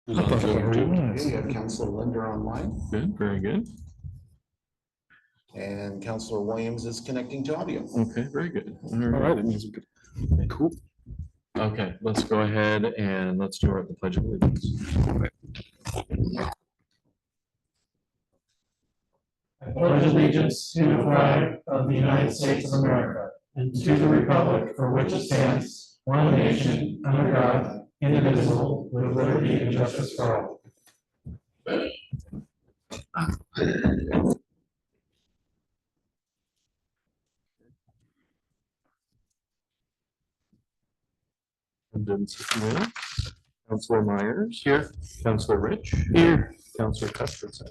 Who's on Zoom too? Okay, you have Councilor Linder online, Good, very good. and Councilor Williams is connecting to audio. Okay, very good. All right, it means we could. Cool. Okay, let's go ahead and let's do the Pledge of Allegiance. I pledge allegiance to the flag of the United States of America and to the republic for which it stands, one nation, under God, indivisible, with liberty and justice for all. Attendance, if you will. Councilor Myers. Here. Councilor Rich. Here. Councilor Cuthbertson.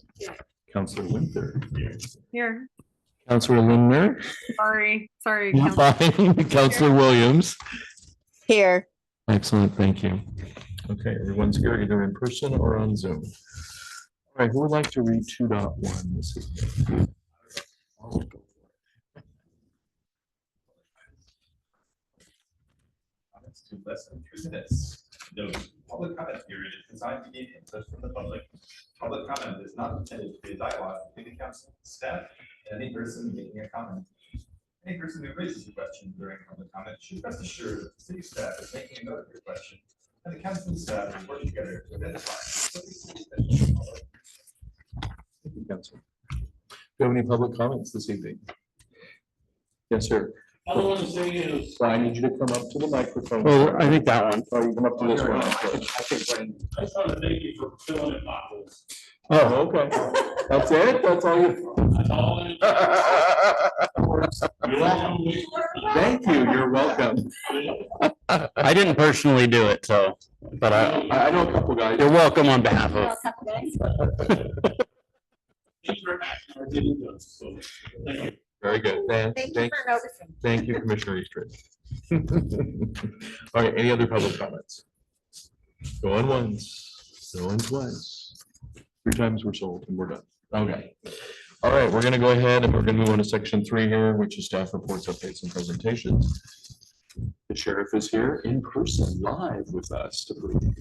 Councilor Winther. Here, Councilor Lindner. sorry, Fine. Councilor Williams. Here. Excellent, thank you. Okay, everyone's here either in person or on Zoom. All right, who would like to read 2.1 this evening? Comments to less than 3 minutes. No public comment period is designed to gain input from the public. Public comment is not intended to be a dialogue between the council, staff, and any person making a comment. Any person who raises a question during public comment should rest assured that the city staff is making a note of your question, and the council and staff will work together to identify specific city issues to the public. Thank you, Councilor. Do you have any public comments this evening? Yes, sir. All I want to say is, So I need you to come up to the microphone. Well, I think that one. Oh, you come up to this one. I just want to thank you for filling in potholes. Oh, okay. That's it? That's all you? That's all. Thank you, you're welcome. I didn't personally do it, so, but I know a couple guys. you're welcome on behalf of. Very good. Thank you, Commissioner Eastridge. All right, any other public comments? Going once, going twice. 3 times we're sold and we're done. Okay. All right, we're gonna go ahead and we're gonna move on to section 3 here, which is staff reports, updates, and presentations. The sheriff is here in person, live with us to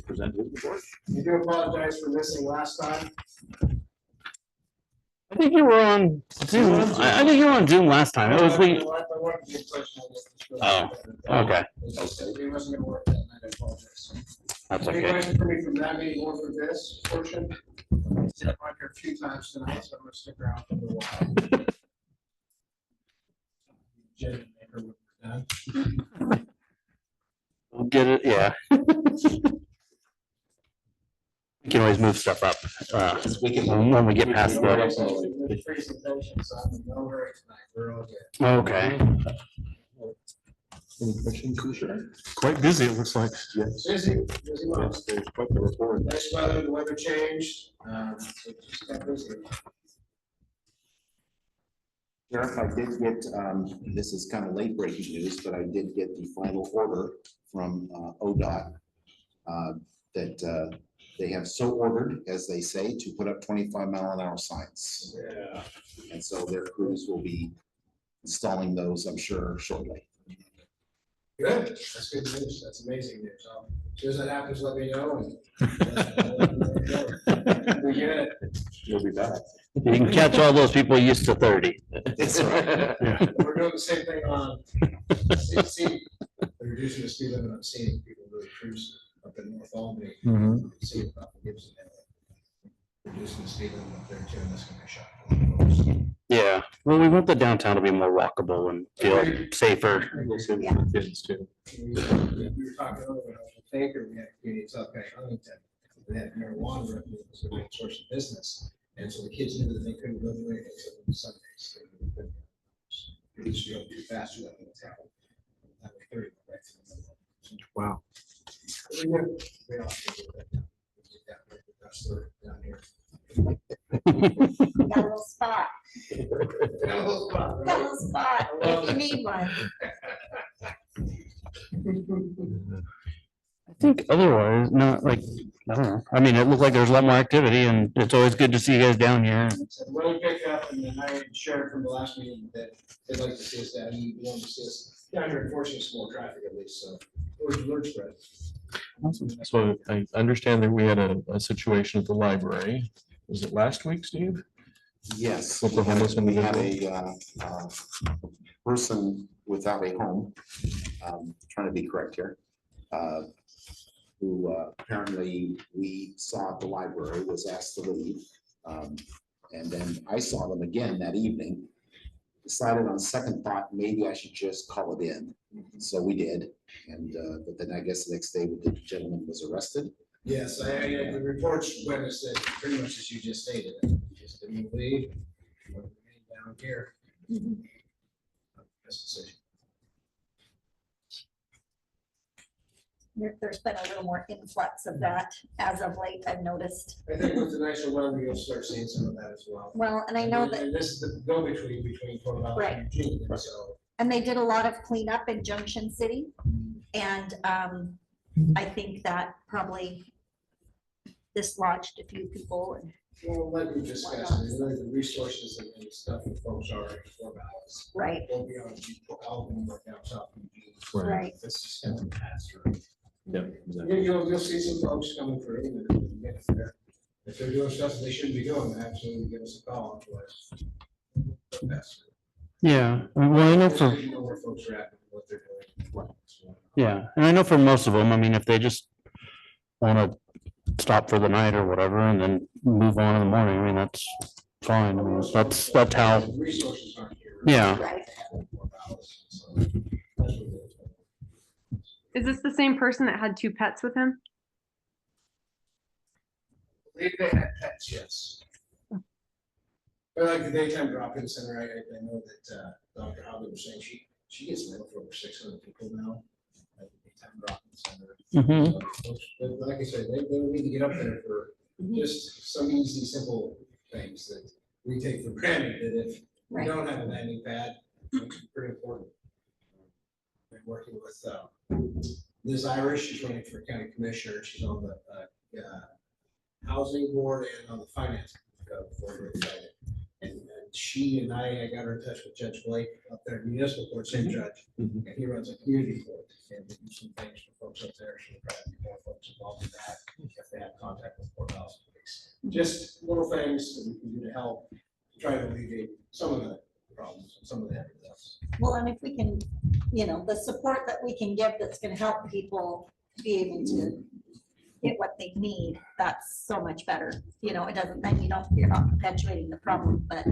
present his report. I do apologize for missing last time. I think you were on Zoom. I think you were on Zoom last time. It was the, Oh, okay. It wasn't gonna work that night, I apologize. That's Any okay. questions for me from that meeting or for this portion? I've been here a few times tonight, so I'm gonna stick around for a while. Jen, maybe we're done. We'll get it, yeah. We can always move stuff up, when we get past the, The presentation, so I'm in no hurry tonight, we're all good. okay. Any questions, for the sheriff? Quite busy, it looks like. Yes. Busy month. Yes, there's quite the report. Nice weather, the weather changed, so just got busy. Sheriff, I did get, this is kind of late breaking news, but I did get the final order from ODOT that they have so ordered, as they say, to put up 25-mile-an-hour signs. Yeah. And so their crews will be installing those, I'm sure, shortly. Good, that's good news, that's amazing news. So, as soon as that happens, let me know. We get it. You'll be back. You can catch all those people used to 30. That's right. We're doing the same thing on CC. They're reducing the speed limit on seeing people really cruise up in North Albany. Mhm. See about the Gibson. Reducing the speed limit up there too, and that's gonna be a shock. Yeah, well, we want the downtown to be more walkable and feel safer. We'll see for the kids too. We were talking earlier about Baker, we had communities up by Huntington. They had marijuana revenue as a main source of business. And so the kids knew that they couldn't go anywhere except on Sundays. They used to go too fast without the town. That was 30 right. Wow. We do. We all do that. That's the down here. Got a little spot. Got a little spot, Got a right? little spot if you need one. I think otherwise, not like, I don't know. I mean, it looked like there's a lot more activity and it's always good to see you guys down here. So what we picked up, and then I shared from the last meeting that they'd like to see us down, you want to see us down here enforcing some more traffic at least, so word spread. So I understand that we had a situation at the library. Was it last week, Steve? Yes, With the homeless we had individual? a person without a home, trying to be correct here, who apparently we saw at the library, was asked to leave. And then I saw them again that evening. Decided on second thought, maybe I should just call it in. So we did. And, but then I guess the next day the gentleman was arrested. Yes, the reports witnessed it pretty much as you just stated. Just didn't leave. Went down here. Best decision. There's been a little more influx of that as of late, I've noticed. I think with the nicer weather, you'll start seeing some of that as well. Well, and I know that, And this is the go-between between Fort Valley Right. and Eugene, and so. and they did a lot of cleanup in Junction City. And I think that probably dislodged a few people. And Well, like we discussed, I mean, really the resources and stuff that folks are in Fort Valley. Right, Won't be on Alvin or down south. of Eugene. right. This is kind of pass through. Yeah. exactly. You'll see some folks coming through. And if they're doing stuff that they shouldn't be doing, absolutely give us a call. Otherwise, Yeah, well, I know for, you know where folks are at and what they're doing. yeah, and I know for most of them, I mean, if they just want to stop for the night or whatever and then move on in the morning, I mean, that's fine. I mean, that's how, Resources aren't here. yeah. Right. Is this the same person that had 2 pets with him? They had pets, yes. But like the daytime drop-in center, I know that Dr. Howard was saying she gets mail for over 600 people now. At the daytime drop-in center. Mhm. So, folks, but like I said, they need to get up there for just some easy, simple things that we take for granted, that if we Right. don't have a landing pad, it's pretty important. Been working with Liz Irish, she's running for county commissioner, she's on the housing board and on the finance board. And she and I got her in touch with Judge Blake up there in municipal court, same judge, and he runs a community court, and we do some things for folks up there, so we're trying to get more folks involved in that, if they have contact with courthouse police. Just little things that we can do to help, try to alleviate some of the problems, some of the heaviness. Well, and if we can, the support that we can give that's gonna help people be able to get what they need, that's so much better. It doesn't, then you're not perpetuating the problem, but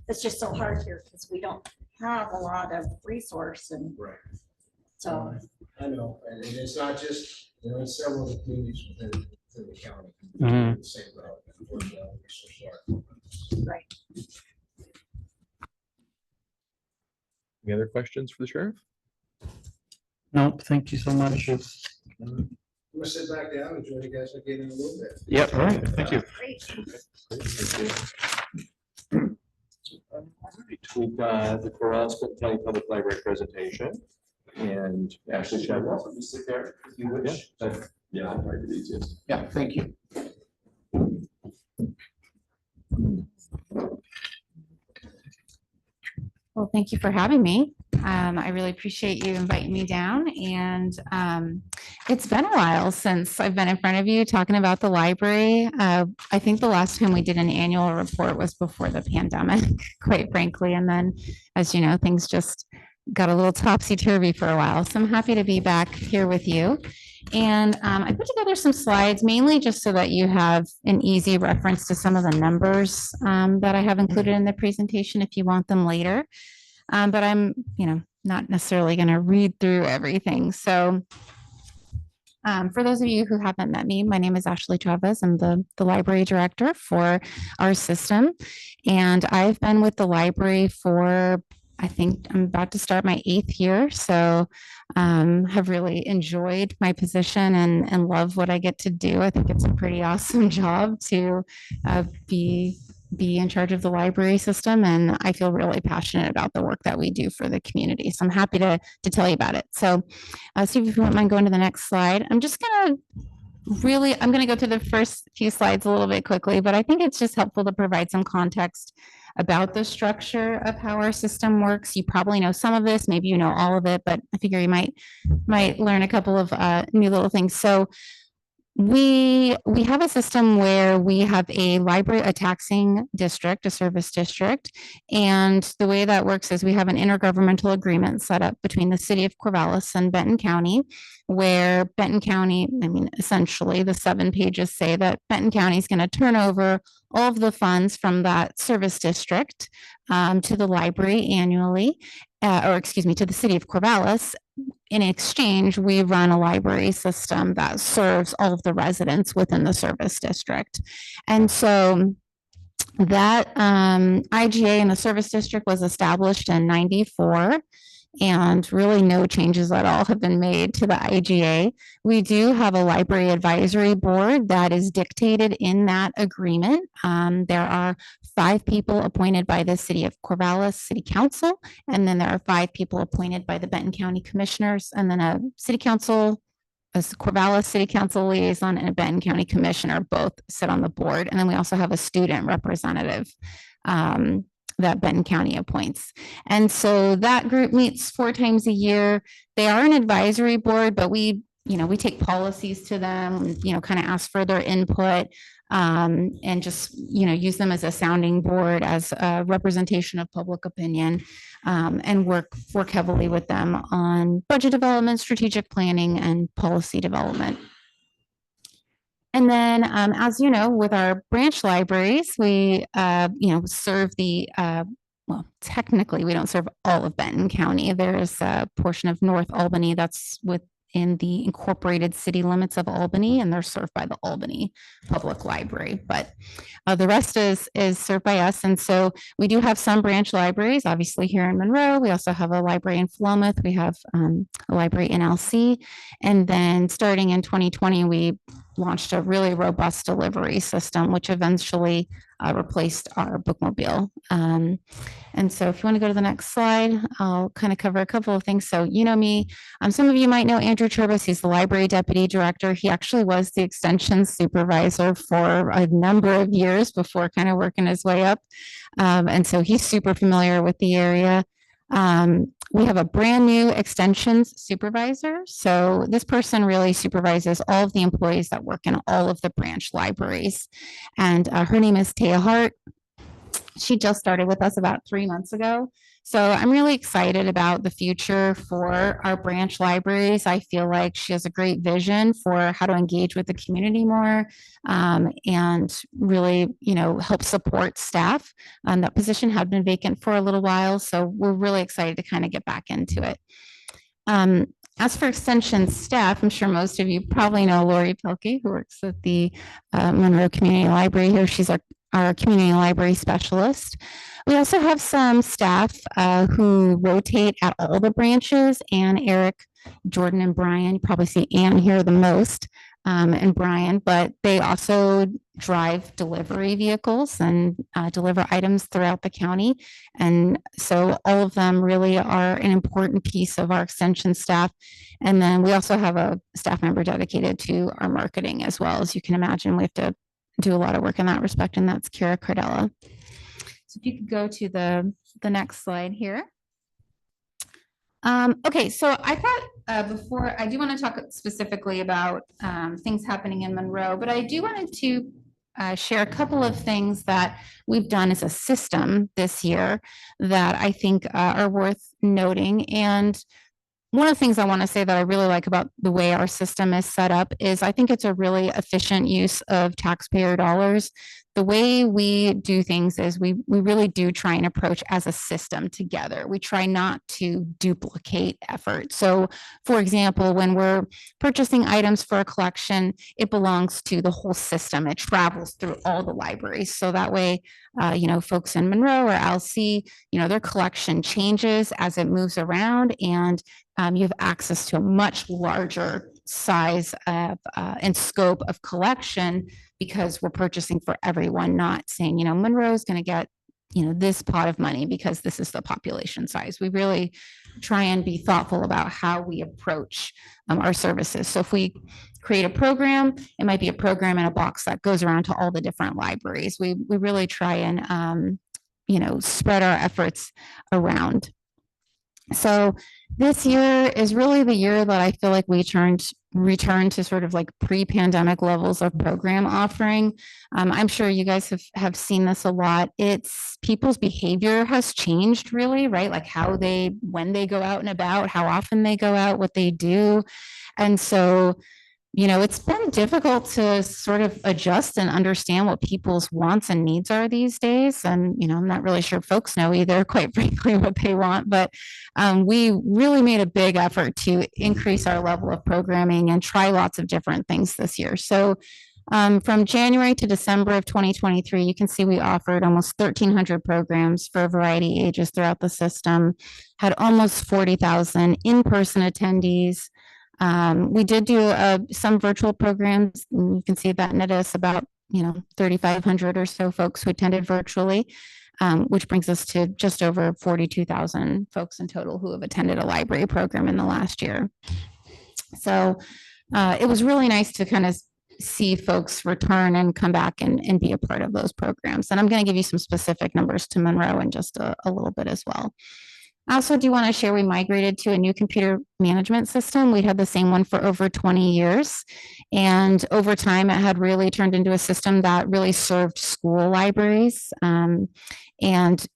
it's just so hard here because we don't have a lot of resource and Right. so. I know, and it's not just, it's several of the communities within the county. Mhm. The same route, where the resources are. Right. Any other questions for the sheriff? Nope, thank you so much. I'm gonna sit back down, enjoy you guys again in a little bit. Yep, all right, thank you. Great. We've got the Corralston County Public Library presentation and Ashley Chadwell. You sit there if you Yeah, wish. yeah, I'll probably do the easiest. Yeah, thank you. Well, thank you for having me. I really appreciate you inviting me down, and it's been a while since I've been in front of you talking about the library. I think the last time we did an annual report was before the pandemic, quite frankly, and then, as you know, things just got a little topsy-turvy for a while. So I'm happy to be back here with you. And I put together some slides mainly just so that you have an easy reference to some of the numbers that I have included in the presentation if you want them later. But I'm, not necessarily going to read through everything. So for those of you who haven't met me, my name is Ashley Chavez. I'm the library director for our system. And I've been with the library for, I think I'm about to start my 8th year. So have really enjoyed my position and love what I get to do. I think it's a pretty awesome job to be in charge of the library system. And I feel really passionate about the work that we do for the community. So I'm happy to tell you about it. So Steve, if you wouldn't mind going to the next slide, I'm going to go through the first few slides a little bit quickly, but I think it's just helpful to provide some context about the structure of how our system works. You probably know some of this, maybe you know all of it, but I figure you might learn a couple of new little things. So we have a system where we have a library, a taxing district, a service district. And the way that works is we have an intergovernmental agreement set up between the city of Corvallis and Benton County, where Benton County, I mean, essentially the 7 pages say that Benton County is going to turn over all of the funds from that service district to the library annually, or excuse me, to the city of Corvallis. In exchange, we run a library system that serves all of the residents within the service district. And so that IGA in the service district was established in 94. And really no changes at all have been made to the IGA. We do have a library advisory board that is dictated in that agreement. There are 5 people appointed by the city of Corvallis City Council, and then there are 5 people appointed by the Benton County Commissioners, and then a city council, a Corvallis City Council liaison, and a Benton County Commissioner both sit on the board. And then we also have a student representative that Benton County appoints. And so that group meets 4 times a year. They are an advisory board, but we take policies to them, kind of ask for their input, and just, use them as a sounding board, as a representation of public opinion, and work heavily with them on budget development, strategic planning, and policy development. And then, as you know, with our branch libraries, we, serve the, well, technically, we don't serve all of Benton County. There is a portion of North Albany that's within the incorporated city limits of Albany, and they're served by the Albany Public Library. But the rest is served by us. And so we do have some branch libraries, obviously here in Monroe. We also have a library in Philomath. We have a library in LC. And then starting in 2020, we launched a really robust delivery system, which eventually replaced our bookmobile. And so if you want to go to the next slide, I'll kind of cover a couple of things. So you know me, some of you might know Andrew Turbis. He's the library deputy director. He actually was the extension supervisor for a number of years before kind of working his way up. And so he's super familiar with the area. We have a brand new extensions supervisor. So this person really supervises all of the employees that work in all of the branch libraries. And her name is Taya Hart. She just started with us about 3 months ago. So I'm really excited about the future for our branch libraries. I feel like she has a great vision for how to engage with the community more, and really, help support staff. That position had been vacant for a little while, so we're really excited to kind of get back into it. As for extension staff, I'm sure most of you probably know Lori Pelkey, who works at the Monroe Community Library here. She's our community library specialist. We also have some staff who rotate at all the branches. Ann, Eric, Jordan, and Brian. You probably see Ann here the most, and Brian, but they also drive delivery vehicles and deliver items throughout the county. And so all of them really are an important piece of our extension staff. And then we also have a staff member dedicated to our marketing as well. As you can imagine, we have to do a lot of work in that respect, and that's Kara Cardella. So if you could go to the next slide here. Okay, so I thought before, I do want to talk specifically about things happening in Monroe, but I do wanted to share a couple of things that we've done as a system this year that I think are worth noting. And one of the things I want to say that I really like about the way our system is set up is I think it's a really efficient use of taxpayer dollars. The way we do things is we really do try and approach as a system together. We try not to duplicate effort. So for example, when we're purchasing items for a collection, it belongs to the whole system. It travels through all the libraries. So that way, folks in Monroe or LC, their collection changes as it moves around, and you have access to a much larger size of and scope of collection because we're purchasing for everyone, not saying, Monroe is going to get, this pot of money because this is the population size. We really try and be thoughtful about how we approach our services. So if we create a program, it might be a program in a box that goes around to all the different libraries. We really try and spread our efforts around. So this year is really the year that I feel like we returned to sort of like pre-pandemic levels of program offering. I'm sure you guys have seen this a lot. It's people's behavior has changed really, right? Like when they go out and about, how often they go out, what they do. And so it's been difficult to sort of adjust and understand what people's wants and needs are these days. And, I'm not really sure folks know either, quite frankly, what they want. But we really made a big effort to increase our level of programming and try lots of different things this year. So from January to December of 2023, you can see we offered almost 1,300 programs for a variety of ages throughout the system, had almost 40,000 in-person attendees. We did do some virtual programs. You can see that netted us about 3,500 or so folks who attended virtually, which brings us to just over 42,000 folks in total who have attended a library program in the last year. So it was really nice to kind of see folks return and come back and be a part of those programs. And I'm going to give you some specific numbers to Monroe in just a little bit as well. I also do want to share we migrated to a new computer management system. We had the same one for over 20 years. And over time, it had really turned into a system that really served school libraries. And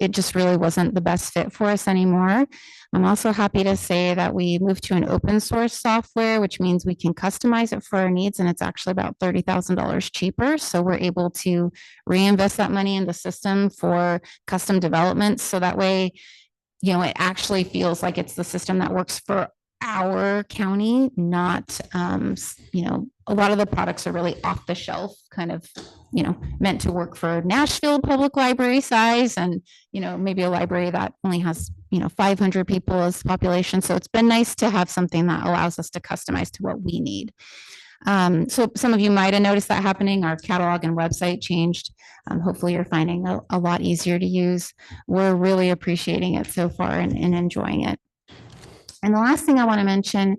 it just really wasn't the best fit for us anymore. I'm also happy to say that we moved to an open source software, which means we can customize it for our needs. And it's actually about $30,000 cheaper. So we're able to reinvest that money in the system for custom development. So that way, it actually feels like it's the system that works for our county, not, a lot of the products are really off the shelf, kind of, meant to work for Nashville Public Library size and, maybe a library that only has, 500 people as population. So it's been nice to have something that allows us to customize to what we need. So some of you might have noticed that happening. Our catalog and website changed. Hopefully you're finding a lot easier to use. We're really appreciating it so far and enjoying it. And the last thing I want to mention,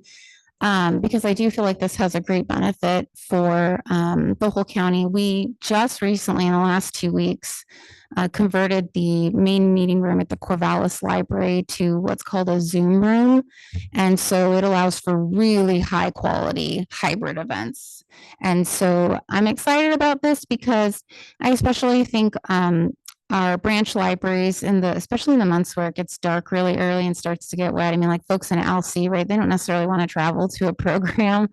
because I do feel like this has a great benefit for the whole county. We just recently, in the last 2 weeks, converted the main meeting room at the Corvallis Library to what's called a Zoom room. And so it allows for really high quality hybrid events. And so I'm excited about this because I especially think our branch libraries especially in the months where it gets dark really early and starts to get wet. I mean, like folks in LC, right? They don't necessarily want to travel to a program.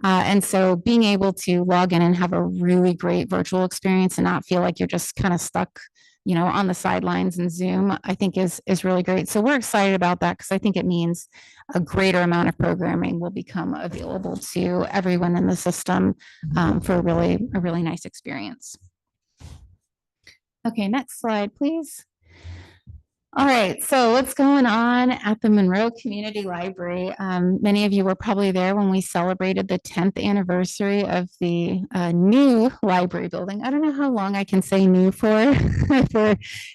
And so being able to log in and have a really great virtual experience and not feel like you're just kind of stuck, on the sidelines in Zoom, I think is really great. So we're excited about that because I think it means a greater amount of programming will become available to everyone in the system for a really nice experience. Okay, next slide, please. All right, so what's going on at the Monroe Community Library? Many of you were probably there when we celebrated the 10th anniversary of the new library building. I don't know how long I can say new for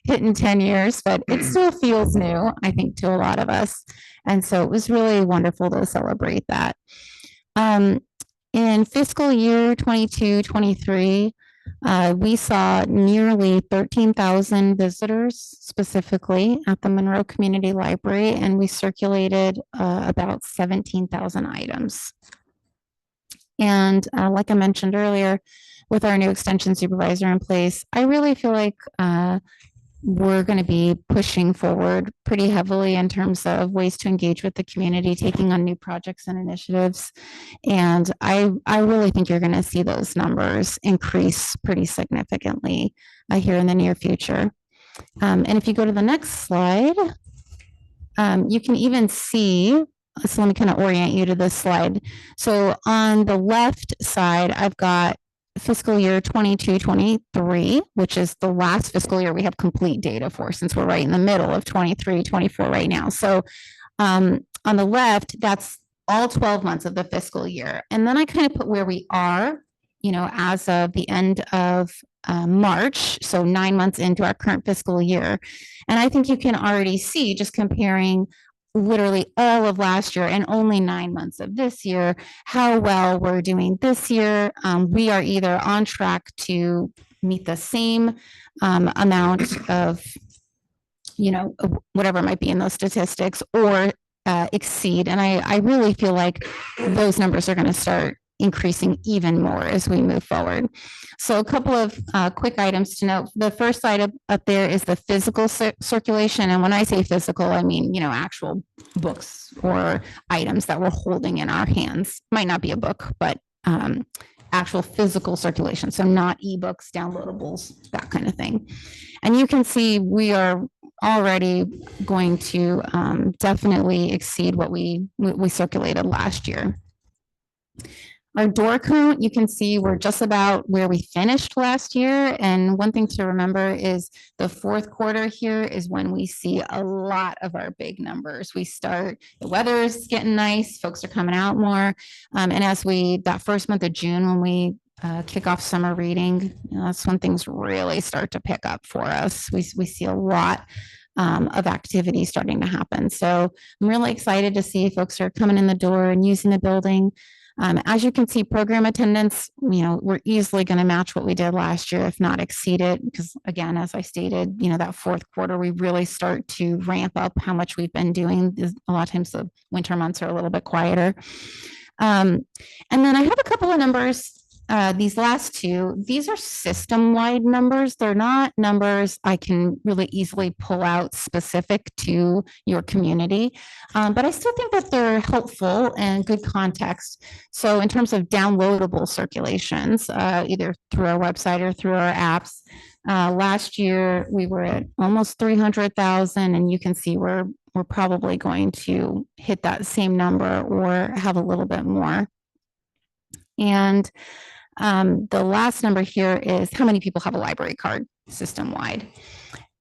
hitting 10 years, but it still feels new, I think, to a lot of us. And so it was really wonderful to celebrate that. In fiscal year 22-23, we saw nearly 13,000 visitors specifically at the Monroe Community Library, and we circulated about 17,000 items. And like I mentioned earlier, with our new extension supervisor in place, I really feel like we're going to be pushing forward pretty heavily in terms of ways to engage with the community, taking on new projects and initiatives. And I really think you're going to see those numbers increase pretty significantly here in the near future. And if you go to the next slide, you can even see, so let me kind of orient you to this slide. So on the left side, I've got fiscal year 22-23, which is the last fiscal year we have complete data for, since we're right in the middle of 23-24 right now. So on the left, that's all 12 months of the fiscal year. And then I kind of put where we are, as of the end of March, so 9 months into our current fiscal year. And I think you can already see, just comparing literally all of last year and only 9 months of this year, how well we're doing this year. We are either on track to meet the same amount of whatever might be in those statistics, or exceed. And I really feel like those numbers are going to start increasing even more as we move forward. So a couple of quick items to note. The first item up there is the physical circulation. And when I say physical, I mean, actual books or items that we're holding in our hands. Might not be a book, but actual physical circulation. So not ebooks, downloadables, that kind of thing. And you can see we are already going to definitely exceed what we circulated last year. Our door count, you can see we're just about where we finished last year. And one thing to remember is the fourth quarter here is when we see a lot of our big numbers. The weather is getting nice, folks are coming out more. And as that first month of June, when we kick off summer reading, that's when things really start to pick up for us. We see a lot of activity starting to happen. So I'm really excited to see folks are coming in the door and using the building. As you can see, program attendance, we're easily going to match what we did last year, if not exceed it. Because again, as I stated, that fourth quarter, we really start to ramp up how much we've been doing. A lot of times the winter months are a little bit quieter. And then I have a couple of numbers. These last two, these are system-wide numbers. They're not numbers I can really easily pull out specific to your community, but I still think that they're helpful and good context. So in terms of downloadable circulations, either through our website or through our apps, last year we were at almost 300,000, and you can see we're probably going to hit that same number or have a little bit more. And the last number here is how many people have a library card system-wide.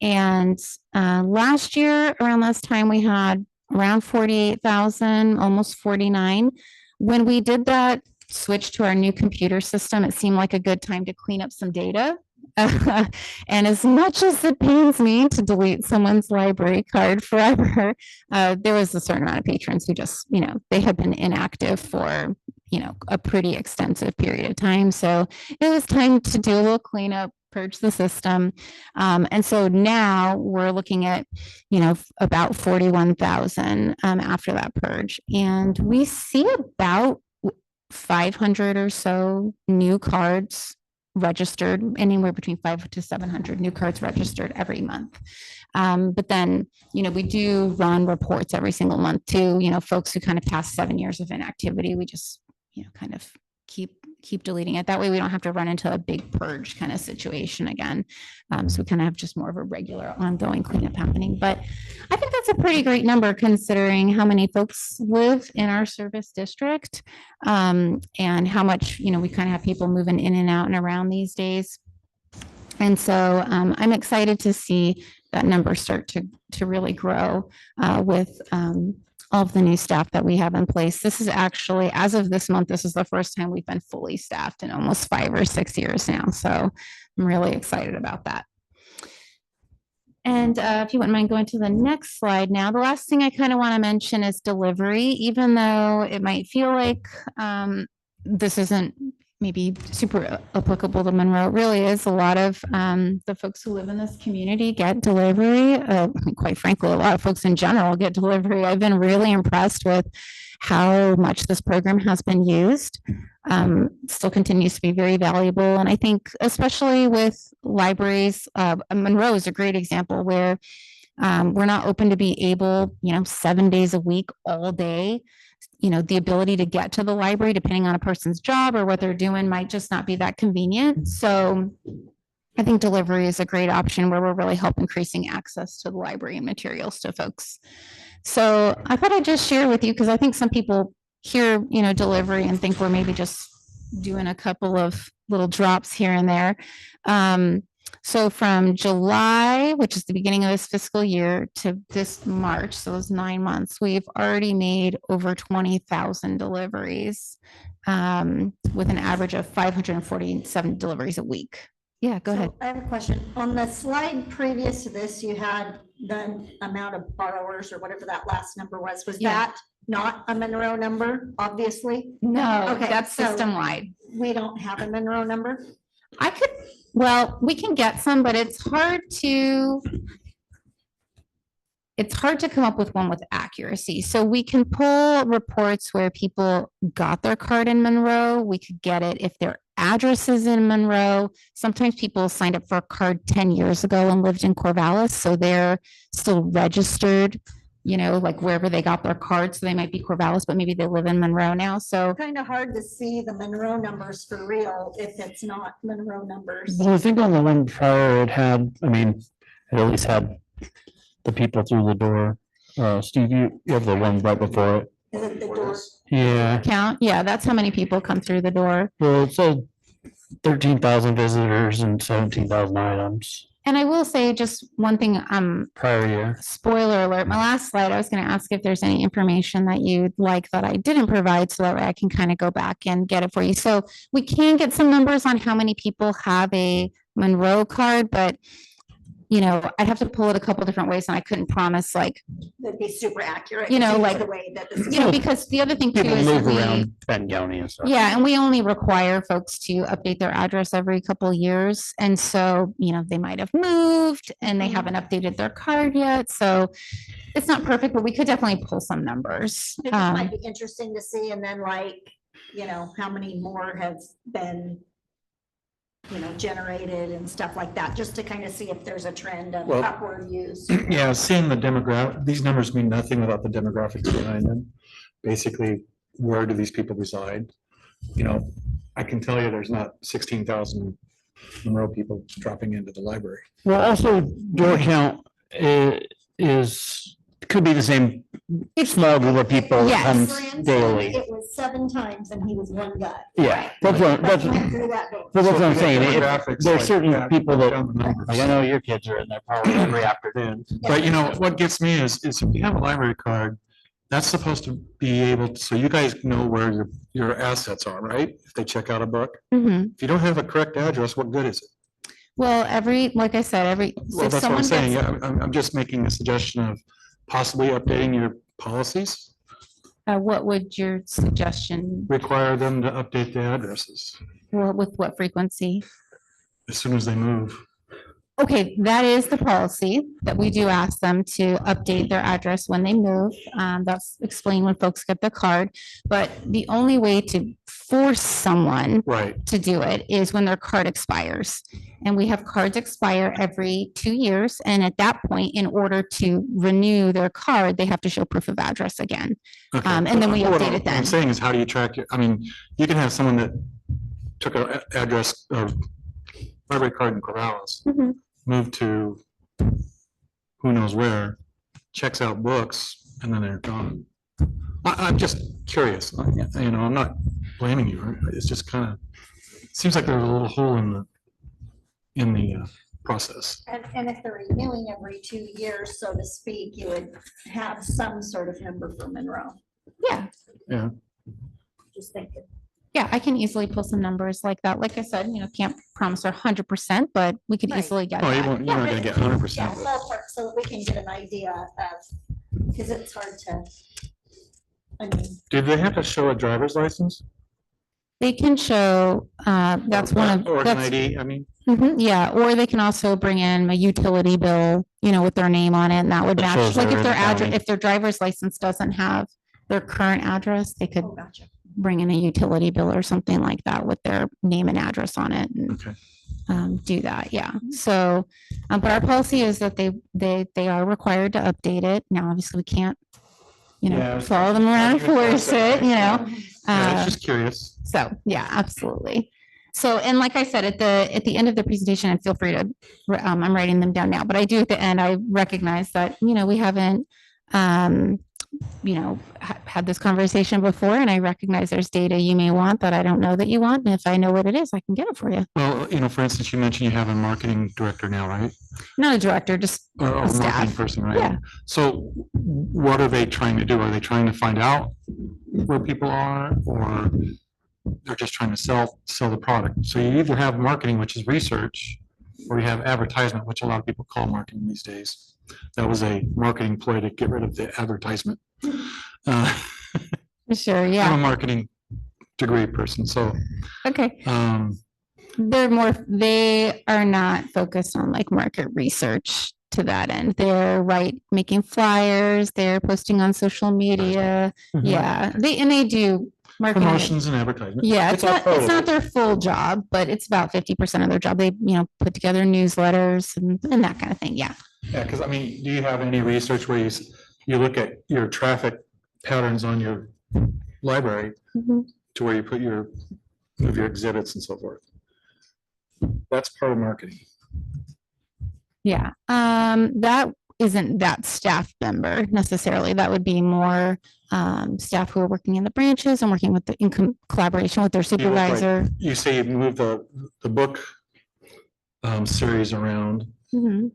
And last year, around this time, we had around 48,000, almost 49. When we did that switch to our new computer system, it seemed like a good time to clean up some data. And as much as it pains me to delete someone's library card forever, there was a certain amount of patrons who just, they had been inactive for a pretty extensive period of time. So it was time to do a little cleanup, purge the system. And so now we're looking at, about 41,000 after that purge. And we see about 500 or so new cards registered, anywhere between 500 to 700 new cards registered every month. But then, we do run reports every single month too, folks who kind of pass 7 years of inactivity, we just, kind of keep deleting it. That way we don't have to run into a big purge kind of situation again. So we kind of have just more of a regular ongoing cleanup happening. But I think that's a pretty great number considering how many folks live in our service district, and how much, we kind of have people moving in and out and around these days. And so I'm excited to see that number start to really grow with all of the new staff that we have in place. This is actually, as of this month, this is the first time we've been fully staffed in almost 5 or 6 years now. So I'm really excited about that. And if you wouldn't mind going to the next slide now, the last thing I kind of want to mention is delivery, even though it might feel like this isn't maybe super applicable to Monroe. It really is. A lot of the folks who live in this community get delivery. Quite frankly, a lot of folks in general get delivery. I've been really impressed with how much this program has been used. Still continues to be very valuable. And I think especially with libraries, Monroe is a great example where we're not open to be able, 7 days a week, all day. The ability to get to the library, depending on a person's job or what they're doing, might just not be that convenient. So I think delivery is a great option where we're really help increasing access to the library and materials to folks. So I thought I'd just share with you, because I think some people hear, delivery and think we're maybe just doing a couple of little drops here and there. So from July, which is the beginning of this fiscal year, to this March, so those 9 months, we've already made over 20,000 deliveries with an average of 547 deliveries a week. Yeah, go ahead. I have a question. On the slide previous to this, you had the amount of borrowers or whatever that last number was. Was that not a Monroe number, obviously? No, Okay, that's so system-wide. we don't have a Monroe number? Well, we can get some, but it's hard to, it's hard to come up with one with accuracy. So we can pull reports where people got their card in Monroe. We could get it if their address is in Monroe. Sometimes people signed up for a card 10 years ago and lived in Corvallis, so they're still registered, like wherever they got their card. So they might be Corvallis, but maybe they live in Monroe now. So Kind of hard to see the Monroe numbers for real if it's not Monroe numbers. Well, I think on the one prior it had, it at least had the people through the door. Steve, you have the one right before it. Is it the door? Yeah, count, yeah, that's how many people come through the door. well, it said 13,000 visitors and 17,000 items And I will say just one thing, prior year. spoiler alert, my last slide, I was going to ask if there's any information that you'd like that I didn't provide, so that way I can kind of go back and get it for you. So we can get some numbers on how many people have a Monroe card, but I'd have to pull it a couple different ways, and I couldn't promise That'd be super accurate. You know, to like- The way that this. because the other thing too People is that move we, around Ben County and stuff. yeah, and we only require folks to update their address every couple years. And so, they might have moved and they haven't updated their card yet. So it's not perfect, but we could definitely pull some numbers. It just might be interesting to see, and then how many more have been, generated and stuff like that, just to kind of see if there's a trend of Well- upward use. Yeah, seeing the demographic, these numbers mean nothing without the demographics behind them. Basically, where do these people reside? I can tell you there's not 16,000 Monroe people dropping into the library. Well, also door count could be the same small group of people that Yes. comes Grandson, daily. It was 7 times and he was one guy. Yeah, that's what Went through that door. Well, that's what I'm So saying. demographics There's like certain that people break that, down the numbers. like I know your kids are in there probably every afternoon. But what gets me is if you have a library card, that's supposed to be able, so you guys know where your assets are, right? If they check out a book. Mhm. If you don't have a correct address, what good is it? Well, like I said, Well, if that's what I'm someone saying. gets, Yeah, I'm just making a suggestion of possibly updating your policies. what would your suggestion, Require them to update the addresses with what frequency? as soon as they move. Okay, that is the policy that we do ask them to update their address when they move. That's explained when folks get the card. But the only way to force someone Right. to do it is when their card expires. And we have cards expire every 2 years. And at that point, in order to renew their card, they have to show proof of address again. Okay. And then we What update it What I'm then. saying is, how do you track it? You can have someone that took an address or library card in Corvallis, Mhm. moved to who knows where, checks out books, and then they're gone. I'm just curious, I'm not blaming you. It's just kind of, seems like there's a little hole in the process. And if they're renewing every 2 years, so to speak, you would have some sort of number for Monroe. Yeah. Yeah. Just thinking. Yeah, I can easily pull some numbers like that. Like I said, can't promise 100%, but we could Right. easily get Oh, that. you're not gonna get 100%. Yeah, ballpark, so that we can get an idea of, because it's hard to, Did they have to show a driver's license? They can show, that's one of, Or an that's, ID, yeah, or they can also bring in a utility bill, with their name on it, and that would That match, shows like they're if in their the address, county. if their driver's license doesn't have their current address, they could oh, gotcha. bring in a utility bill or something like that with their name and address on it and Okay. do that, yeah. So, but our policy is that they are required to update it. Now, obviously, we can't, Yeah, follow them around and force it, Yeah, Uh, it's just curious. So, yeah, absolutely. So, and like I said, at the end of the presentation, and feel free to, I'm writing them down now, but I do at the end, I recognize that, we haven't, had this conversation before, and I recognize there's data you may want that I don't know that you want. And if I know what it is, I can get it for you. Well, for instance, you mentioned you have a marketing director now, right? Not a director, just Or a marketing staff. person, right? Yeah. So what are they trying to do? Are they trying to find out where people are, or they're just trying to sell the product? So you either have marketing, which is research, or you have advertisement, which a lot of people call marketing these days. That was a marketing ploy to get rid of the advertisement. sure, I'm a yeah. marketing degree person, so, Okay. They are not focused on like market research to that end. They're making flyers, they're posting on social media. Yeah, they do marketing. Promotions and advertisement. Yeah, it's all not, part it's of not it. their full job, but it's about 50% of their job. They, put together newsletters and that kind of thing. Yeah. Yeah, because I mean, do you have any research where you look at your traffic patterns on your library Mhm. to where you move your exhibits and so forth? That's part of marketing. Yeah. That isn't that staff member necessarily. That would be more staff who are working in the branches and working with in collaboration with their You look like- supervisor. You say you move the book series around. Mhm.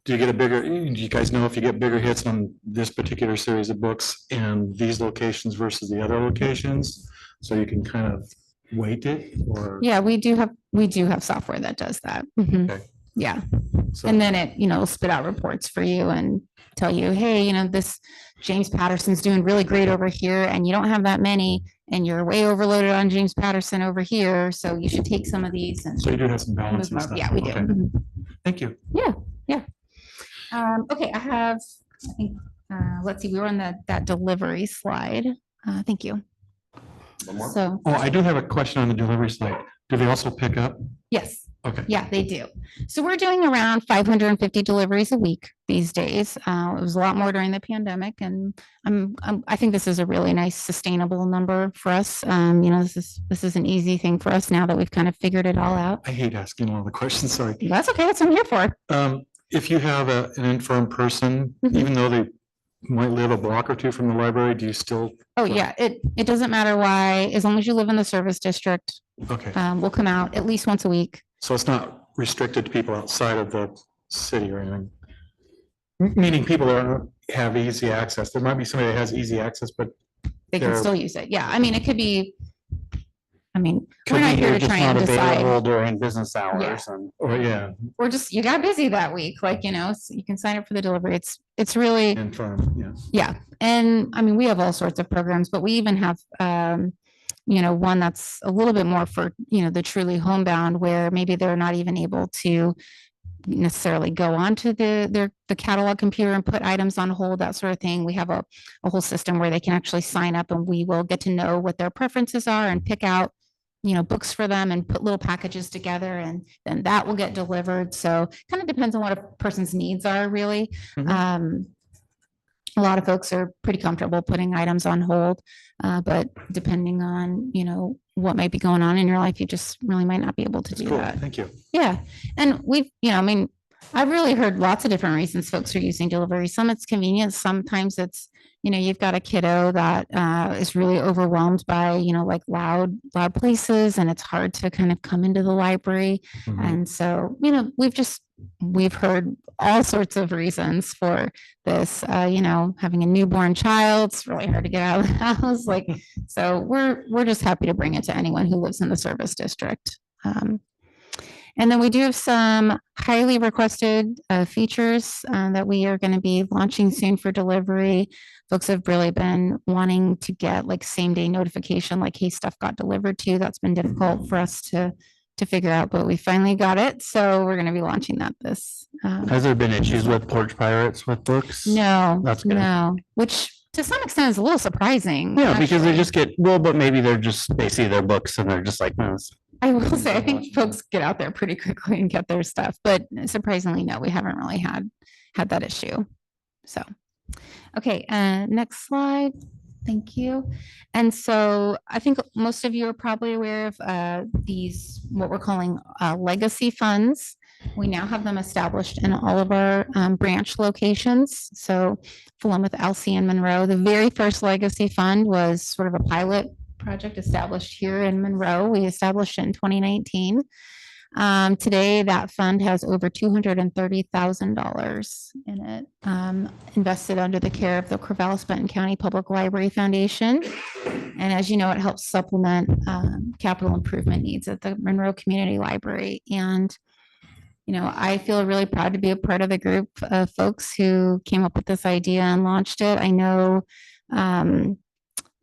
Do you guys know if you get bigger hits on this particular series of books in these locations versus the other locations? So you can kind of weight it or? Yeah, we do have software that does that. Mhm. Okay. Yeah. So- And then it, will spit out reports for you and tell you, hey, this James Patterson's doing really great over here and you don't have that many and you're way overloaded on James Patterson over here. So you should take some of these and. So you do have some balance and move stuff. them. Yeah, we do. Okay. Mhm. Thank you. Okay, I think, let's see, we were on that delivery slide. Thank you. One more? So, Oh, I do have a question on the delivery slide. Do they also pick up? yes. Okay. Yeah, they do. So we're doing around 550 deliveries a week these days. It was a lot more during the pandemic, and I think this is a really nice sustainable number for us. This is an easy thing for us now that we've kind of figured it all out. I hate asking all the questions, sorry. That's okay. That's what I'm here for. If you have an infirm person, Mhm. even though they might live a block or two from the library, do you still? Oh yeah, it doesn't matter why, as long as you live in the service district, Okay, we'll come out at least once a week. so it's not restricted to people outside of the city or anything? Meaning people that have easy access. There might be somebody that has easy access, but They can They're- still use it. Yeah, I mean, it could be. We're Could not be here you're to just try and not decide. available during business hours or, yeah, We're just, you got busy that week, so you can sign up for the delivery. It's really, infirm, yeah. yeah. And I mean, we have all sorts of programs, but we even have, one that's a little bit more for, the truly homebound where maybe they're not even able to necessarily go onto the catalog computer and put items on hold, that sort of thing. We have a whole system where they can actually sign up and we will get to know what their preferences are and pick out books for them and put little packages together and then that will get delivered. So kind of depends on what a person's needs are really. Mhm. A lot of folks are pretty comfortable putting items on hold, but depending on, what might be going on in your life, you just really might not be able to That's do cool, that. thank you. Yeah. And we've, I've really heard lots of different reasons folks are using delivery. Some it's convenience. Sometimes it's, you've got a kiddo that is really overwhelmed by, like loud places and it's hard to kind of come into the library. Mhm. And so, we've heard all sorts of reasons for this, having a newborn child, it's really hard to get out of the house. So we're just happy to bring it to anyone who lives in the service district. And then we do have some highly requested features that we are going to be launching soon for delivery. Folks have really been wanting to get same day notification, hey, stuff got delivered to you. That's been difficult for us to figure out, but we finally got it. So we're going to be launching that this. Has there been issues with Porch Pirates with books? No, That's good. no, which to some extent is a little surprising. Yeah, because they actually. just but maybe they see their books and they're just like, no, it's- I will say, I think folks get out there pretty quickly and get their stuff, but surprisingly, no, we haven't really had that issue. So, okay, next slide. Thank you. And so I think most of you are probably aware of these, what we're calling legacy funds. We now have them established in all of our branch locations. So Philomath, Alsea, and Monroe. The very first legacy fund was sort of a pilot project established here in Monroe. We established it in 2019. Today, that fund has over $230,000 in it, invested under the care of the Corvallis-Benton County Public Library Foundation. And as you know, it helps supplement capital improvement needs at the Monroe Community Library. And I feel really proud to be a part of the group of folks who came up with this idea and launched it. I know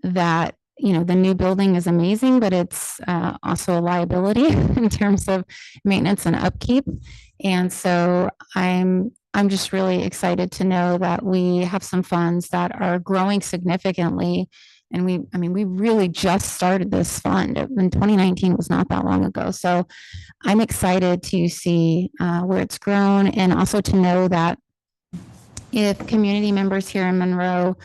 that the new building is amazing, but it's also a liability in terms of maintenance and upkeep. And so I'm I'm just really excited to know that we have some funds that are growing significantly. And we really just started this fund. In 2019 was not that long ago. So I'm excited to see where it's grown, and also to know that if community members here in Monroe,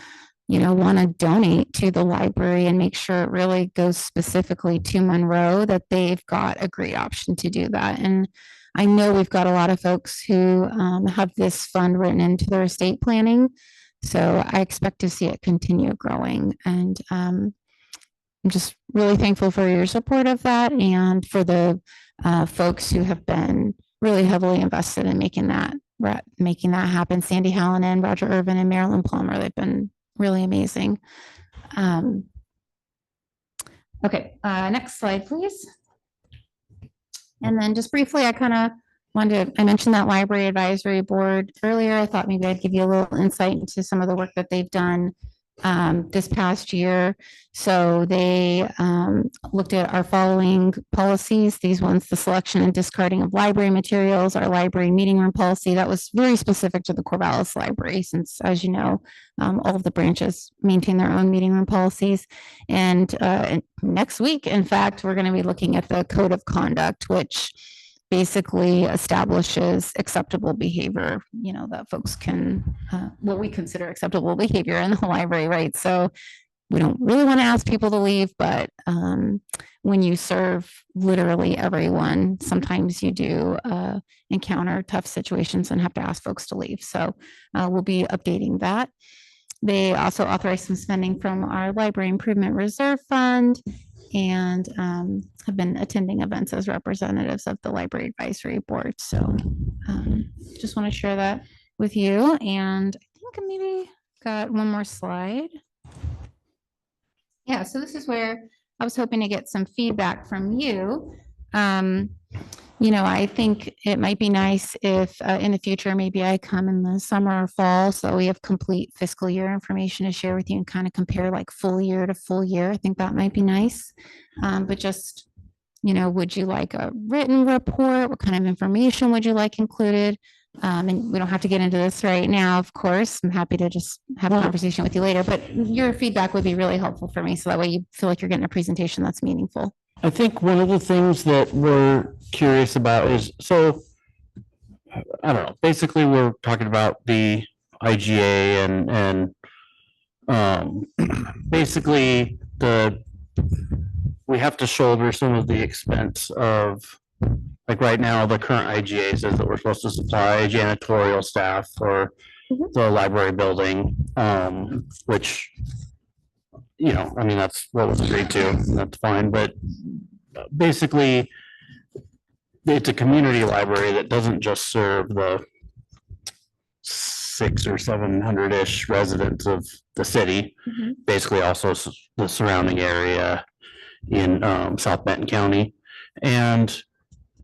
want to donate to the library and make sure it really goes specifically to Monroe, that they've got a great option to do that. And I know we've got a lot of folks who have this fund written into their estate planning. So I expect to see it continue growing. And I'm just really thankful for your support of that, and for the folks who have been really heavily invested in making that happen. Sandy Hallinan, Roger Irvin, and Marilyn Plummer, they've been really amazing. Okay, next slide, please. And then just briefly, I mentioned that library advisory board earlier. I thought maybe I'd give you a little insight into some of the work that they've done this past year. So they looked at our following policies. These ones: the selection and discarding of library materials, our library meeting room policy. That was very specific to the Corvallis Library, since, as you know, all of the branches maintain their own meeting room policies. And next week, in fact, we're going to be looking at the code of conduct, which basically establishes acceptable behavior, that folks can, what we consider acceptable behavior in the library, right? So we don't really want to ask people to leave, but when you serve literally everyone, sometimes you do encounter tough situations and have to ask folks to leave. So we'll be updating that. They also authorized some spending from our Library Improvement Reserve Fund, and have been attending events as representatives of the Library Advisory Board. So just want to share that with you. And I think I maybe got one more slide. Yeah, so this is where I was hoping to get some feedback from you. I think it might be nice if in the future, maybe I come in the summer or fall, so we have complete fiscal year information to share with you and kind of compare like full year to full year. I think that might be nice. But just, would you like a written report? What kind of information would you like included? And we don't have to get into this right now, of course. I'm happy to just have a conversation with you later, but your feedback would be really helpful for me, so that way you feel like you're getting a presentation that's meaningful. I think one of the things that we're curious about is, so, I don't know, basically we're talking about the IGA and basically we have to shoulder some of the expense of, like right now, the current IGA says that we're supposed to supply janitorial staff for the library building, which, that's what was agreed to, and that's fine, but basically it's a community library that doesn't just serve the 600 or 700-ish residents of the city, basically also the surrounding area in South Benton County. And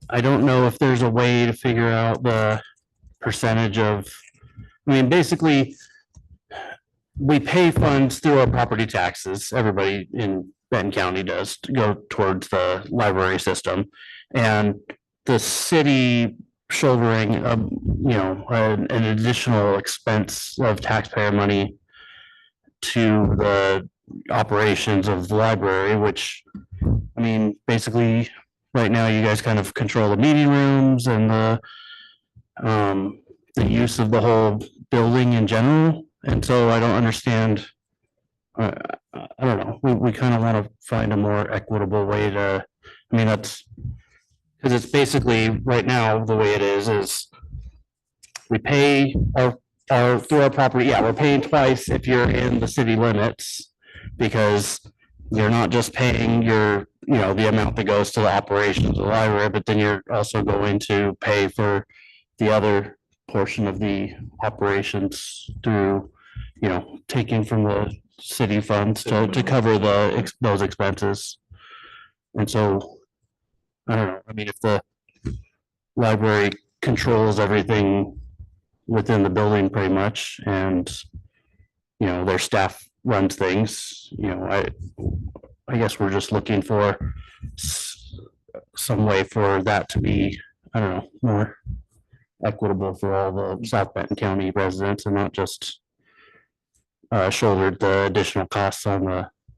I don't know if there's a way to figure out the percentage of, basically we pay funds through our property taxes. Everybody in Benton County does, to go towards the library system, and the city shouldering an additional expense of taxpayer money to the operations of the library, which, basically right now you guys kind of control the meeting rooms and the use of the whole building in general. And so I don't understand, I don't know, we kind of want to find a more equitable way to, that's, because it's basically right now, the way it is we pay our through our property. Yeah, we're paying twice if you're in the city limits, because you're not just paying your, the amount that goes to the operations of the library, but then you're also going to pay for the other portion of the operations through, taking from the city funds to cover those expenses. And so, I don't know, if the library controls everything within the building pretty much, and, their staff runs things, I guess we're just looking for some way for that to be, I don't know, more equitable for all the South Benton County residents and not just shouldered the additional costs on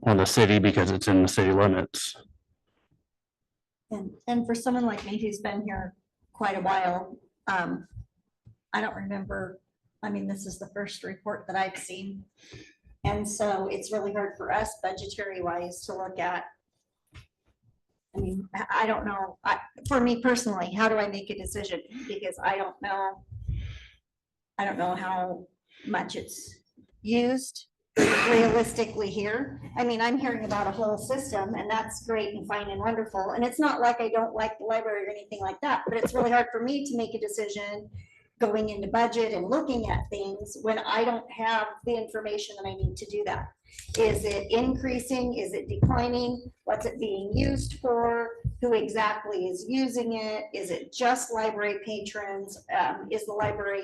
the city because it's in the city limits. And for someone like me who's been here quite a while, I don't remember, I mean, this is the first report that I've seen. And so it's really hard for us budgetary wise to look at. I mean, I don't know, for me personally, how do I make a decision? Because I don't know how much it's used realistically here. I mean, I'm hearing about a whole system and that's great and fine and wonderful. And it's not like I don't like the library or anything like that, but it's really hard for me to make a decision going into budget and looking at things when I don't have the information that I need to do that. Is it increasing? Is it declining? What's it being used for? Who exactly is using it? Is it just library patrons? Is the library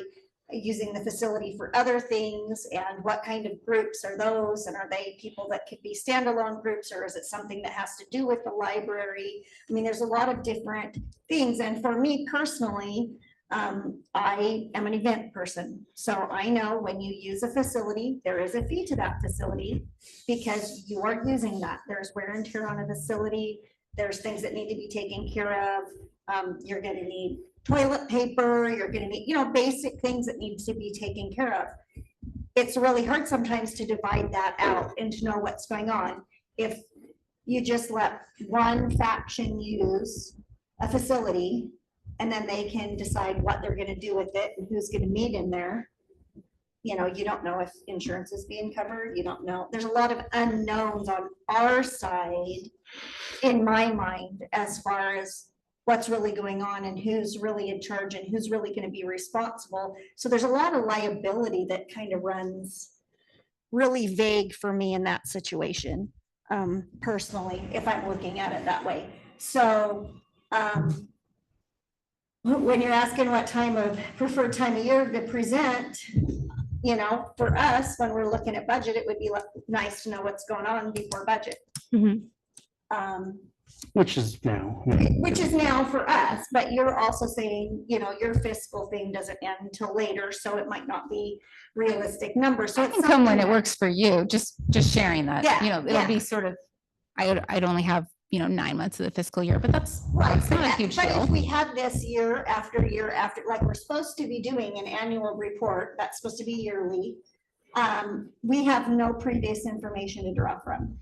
using the facility for other things? And what kind of groups are those? And are they people that could be standalone groups, or is it something that has to do with the library? I mean, there's a lot of different things. And for me personally, I am an event person. So I know when you use a facility, there is a fee to that facility because you are using that. There's wear and tear on a facility. There's things that need to be taken care of. You're going to need toilet paper. You're going to need, basic things that need to be taken care of. It's really hard sometimes to divide that out and to know what's going on. If you just let one faction use a facility, and then they can decide what they're gonna do with it and who's gonna meet in there. You don't know if insurance is being covered. You don't know. There's a lot of unknowns on our side, in my mind, as far as what's really going on and who's really in charge and who's really gonna be responsible. So there's a lot of liability that kind of runs really vague for me in that situation, personally, if I'm looking at it that way. So, when you're asking what preferred time of year to present, for us, when we're looking at budget, it would be nice to know what's going on before budget. Mhm. Which is now. Which is now for us, but you're also saying, your fiscal thing doesn't end until later, so it might not be realistic numbers. So I it's can come when something it that- works for you, just sharing that, Yeah, it'll yeah. be sort of, I'd only have, 9 months of the fiscal year, but that's Right, not a huge but deal. if we had this year after, like we're supposed to be doing an annual report, that's supposed to be yearly. We have no previous information to draw from.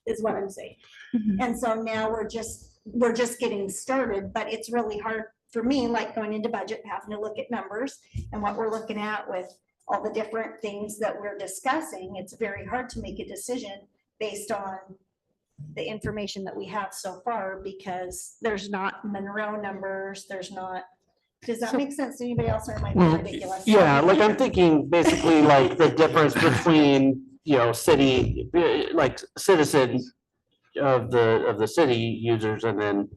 Is what I'm saying. Mhm. And so now we're just getting started, but it's really hard for me, like going into budget, having to look at numbers and what we're looking at with all the different things that we're discussing. It's very hard to make a decision based on the information that we have so far, because there's not Monroe numbers, there's not, does that make sense to anybody else, or am I being Well, ridiculous? yeah, like I'm thinking basically like the difference between, city, like citizen of the city users and then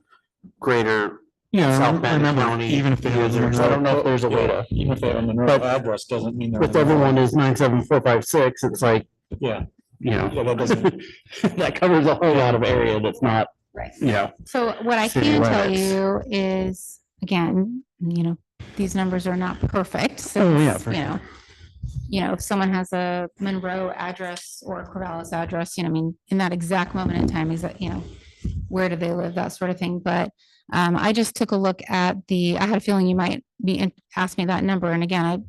greater Yeah, South Bend remember, County even if they have a users. I don't know if there's a way to, even if they have a Monroe But address, doesn't mean they're. with everyone is 97456, it's like, Yeah, yeah, that doesn't, that covers a whole lot of area that's not, Right. So what I City can tell limits. you is, again, these numbers are not perfect. Oh, yeah, since, for sure. If someone has a Monroe address or a Corvallis address, in that exact moment in time, is that, where do they live, that sort of thing. But I just took a look at I had a feeling you might be ask me that number. And again,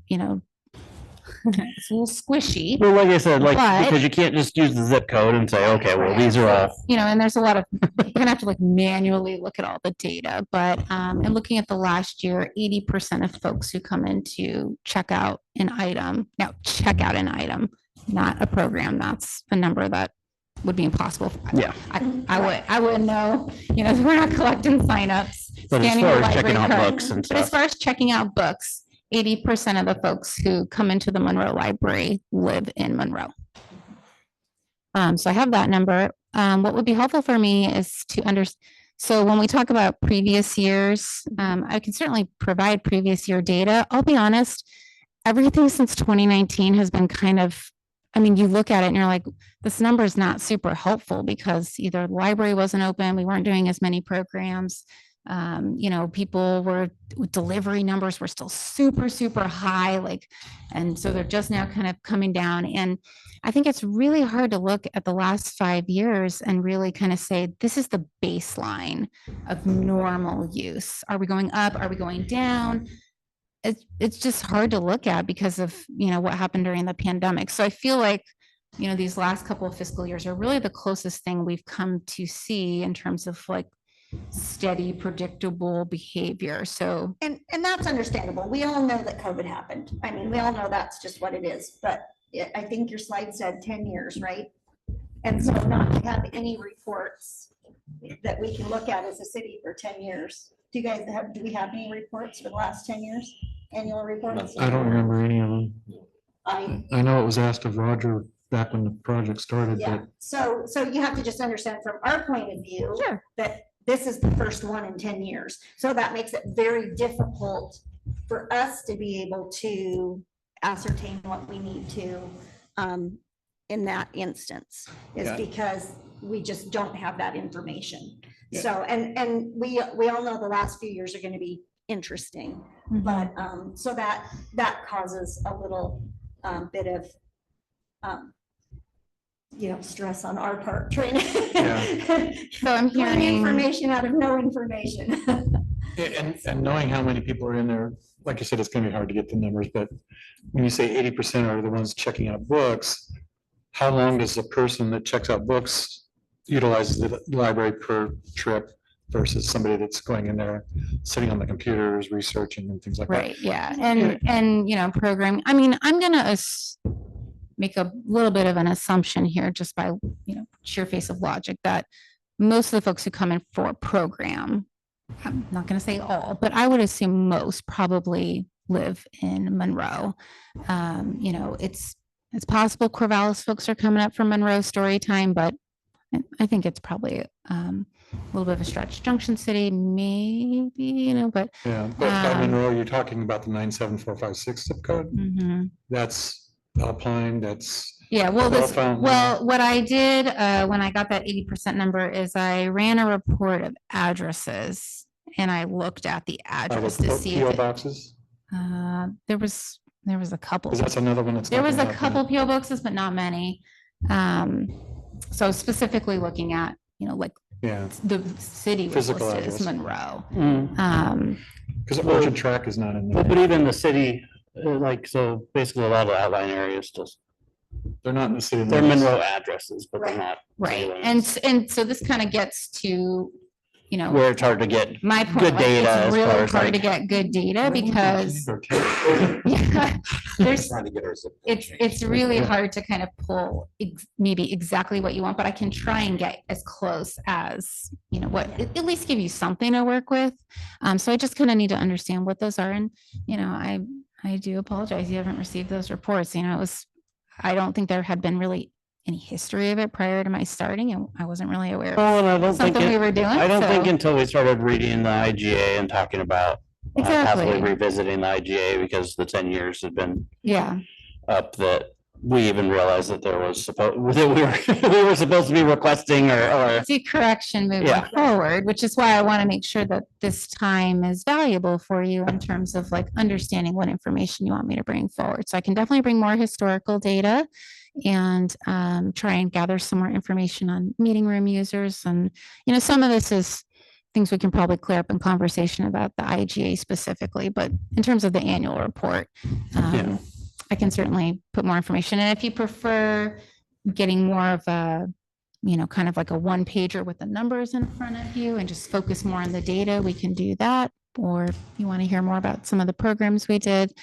it's a little squishy. well, like I said, But- because you can't just use the zip code and say, okay, well, these are all. And there's a lot of, you're gonna have to manually look at all the data, but, and looking at the last year, 80% of folks who come in to check out an item, not a program, that's a number that would be impossible. Yeah. I wouldn't know, we're not collecting signups. But as scanning far the as checking library out card. books and But as stuff. far as checking out books, 80% of the folks who come into the Monroe Library live in Monroe. So I have that number. What would be helpful for me is to so when we talk about previous years, I can certainly provide previous year data. I'll be honest, everything since 2019 has been you look at it and you're like, this number is not super helpful because either the library wasn't open, we weren't doing as many programs. You know, people were, delivery numbers were still super, super high, like, and so they're just now kind of coming down. And I think it's really hard to look at the last 5 years and really kind of say, this is the baseline of normal use. Are we going up? Are we going down? It's just hard to look at because of, you know, what happened during the pandemic. So I feel like, you know, these last couple of fiscal years are really the closest thing we've come to see in terms of like steady, predictable behavior. So, And that's understandable. We all know that COVID happened. I mean, we all know that's just what it is, but I think your slide said 10 years, right? And so not to have any reports that we can look at as a city for 10 years. Do we have any reports for the last 10 years? Annual reports? I don't remember any of them. I I know it was asked of Roger back when the project started, Yeah, but so you have to just understand from our point of view. Sure. That this is the first one in 10 years. So that makes it very difficult for us to be able to ascertain what we need to in that instance, is Yeah. because we just don't have that information. So, and we all know the last few years are going to be interesting, but so that causes a little bit of stress on our part, trying so I'm pulling hearing, information out of no information. and knowing how many people are in there, like you said, it's gonna be hard to get the numbers, but when you say 80% are the ones checking out books, how long does a person that checks out books utilizes the library per trip versus somebody that's going in there, sitting on the computers, researching and things like that? right, yeah, and, you know, programming, I mean, I'm gonna make a little bit of an assumption here just by, you know, sheer face of logic that most of the folks who come in for a program, I'm not going to say all, but I would assume most probably live in Monroe. You know, it's possible Corvallis folks are coming up from Monroe story time, but I think it's probably a little bit of a stretch. Junction City, maybe, you know, but Yeah, but by Monroe, you're talking about the 97456 zip code. mhm. That's Alpine, that's, Yeah, well, Well found. what I did, when I got that 80% number is I ran a report of addresses and I looked at the are address to the see PO if it, boxes, there was a couple. because that's another one that's. There not was gonna a happen. couple PO boxes, but not many. So specifically looking at, you know, like Yeah, the city was Physical listed as address. Monroe. Mm. because Orchard Track is not in But there. even the city, like, so basically a lot of the outline areas still, They're not in the city. they're limits. Monroe addresses, but they're not. Right. city And, limits. and so this kind of gets to, you know, Where it's hard to get my point, good like, data as it's far really as, hard to like- get good data because Or take- yeah, there's, Trying to get our zip code changed. it's really hard to kind of pull maybe exactly what you want, but I can try and get as close as, you know, what, at least give you something to work with. So I just kind of need to understand what those are. And, you know, I do apologize. You haven't received those reports. You know, I don't think there had been really any history of it prior to my starting, and I wasn't really aware of Well, and I don't think, something we were doing. I don't think so- until we started reading the IGA and talking about possibly Exactly. revisiting the IGA because the 10 years had been Yeah, up that we even realized that there was supposed, that we were supposed to be requesting or see correction moving Yeah. forward, which is why I want to make sure that this time is valuable for you in terms of like understanding what information you want me to bring forward. So I can definitely bring more historical data and try and gather some more information on meeting room users. And, you know, some of this is things we can probably clear up in conversation about the IGA specifically, but in terms of the annual report, Yeah. I can certainly put more information. And if you prefer getting more of a, you know, kind of like a one pager with the numbers in front of you and just focus more on the data, we can do that. Or if you want to hear more about some of the programs we did,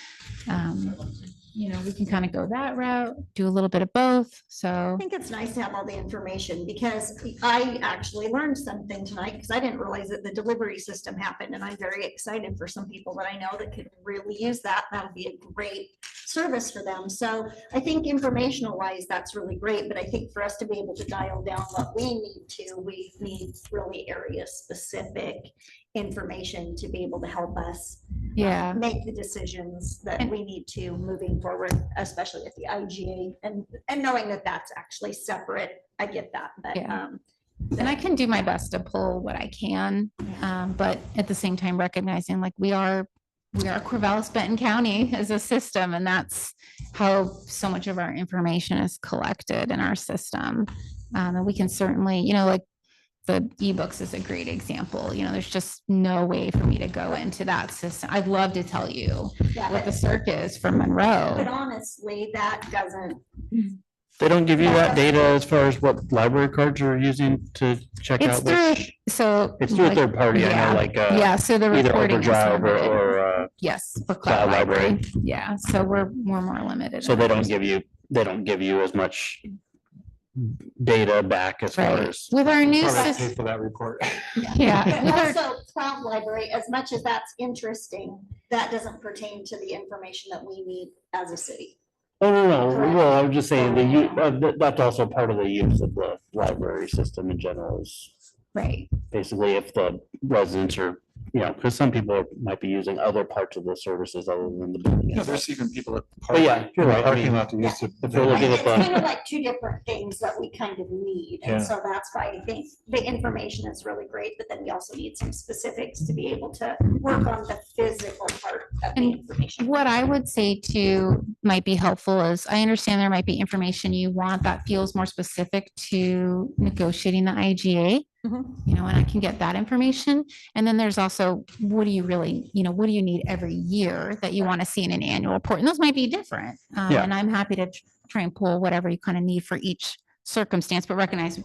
you know, we can kind of go that route, do a little bit of both. So I think it's nice to have all the information because I actually learned something tonight because I didn't realize that the delivery system happened, and I'm very excited for some people that I know that could really use that. That would be a great service for them. So I think informational wise, that's really great, but I think for us to be able to dial down what we need really area specific information to be able to help us yeah, make the decisions that we need to moving forward, especially with the IGA and knowing that that's actually separate. I get that, but Yeah. And I can do my best to pull what I can, but at the same time recognizing like we are Corvallis Benton County as a system, and that's how so much of our information is collected in our system. And we can certainly, like the ebooks is a great example. There's just no way for me to go into that system. I'd love to tell you Yeah, what the but circ is for but Monroe. honestly, that doesn't, They don't give you that data as far as what library cards you're using to check It's out through, which. so. It's through a like, third party, I yeah, know, like, Yeah, so the either reporting is Overdrive limited. or, Yes, for Cloud cloud Library. library. Yeah, so we're more limited. so in they that don't give you as much data back as far Right. as. With our new Probably system, pay for that report. yeah, with our, also cloud library, as much as that's interesting, that doesn't pertain to the information that we need as a city. Oh, no, Correct. well, I was just saying that's also part of the use of the library system in general is right, basically if the residents are, because some people might be using other parts of the services other than the building. Yeah, itself. there's even people that. But yeah, you're right. I Parking mean, lot to use to. if we're looking It's at the- kind of like two different things that we kind of need, Yeah. and so that's why I think the information is really great, but then we also need some specifics to be able to work on the physical part of the And information. what I would say too might be helpful is I understand there might be information you want that feels more specific to negotiating the IGA. Mhm. And I can get that information. And then there's also, what do you really, what do you need every year that you want to see in an annual report? And those might be different. Yeah. And I'm happy to try and pull whatever you kind of need for each circumstance, but recognize,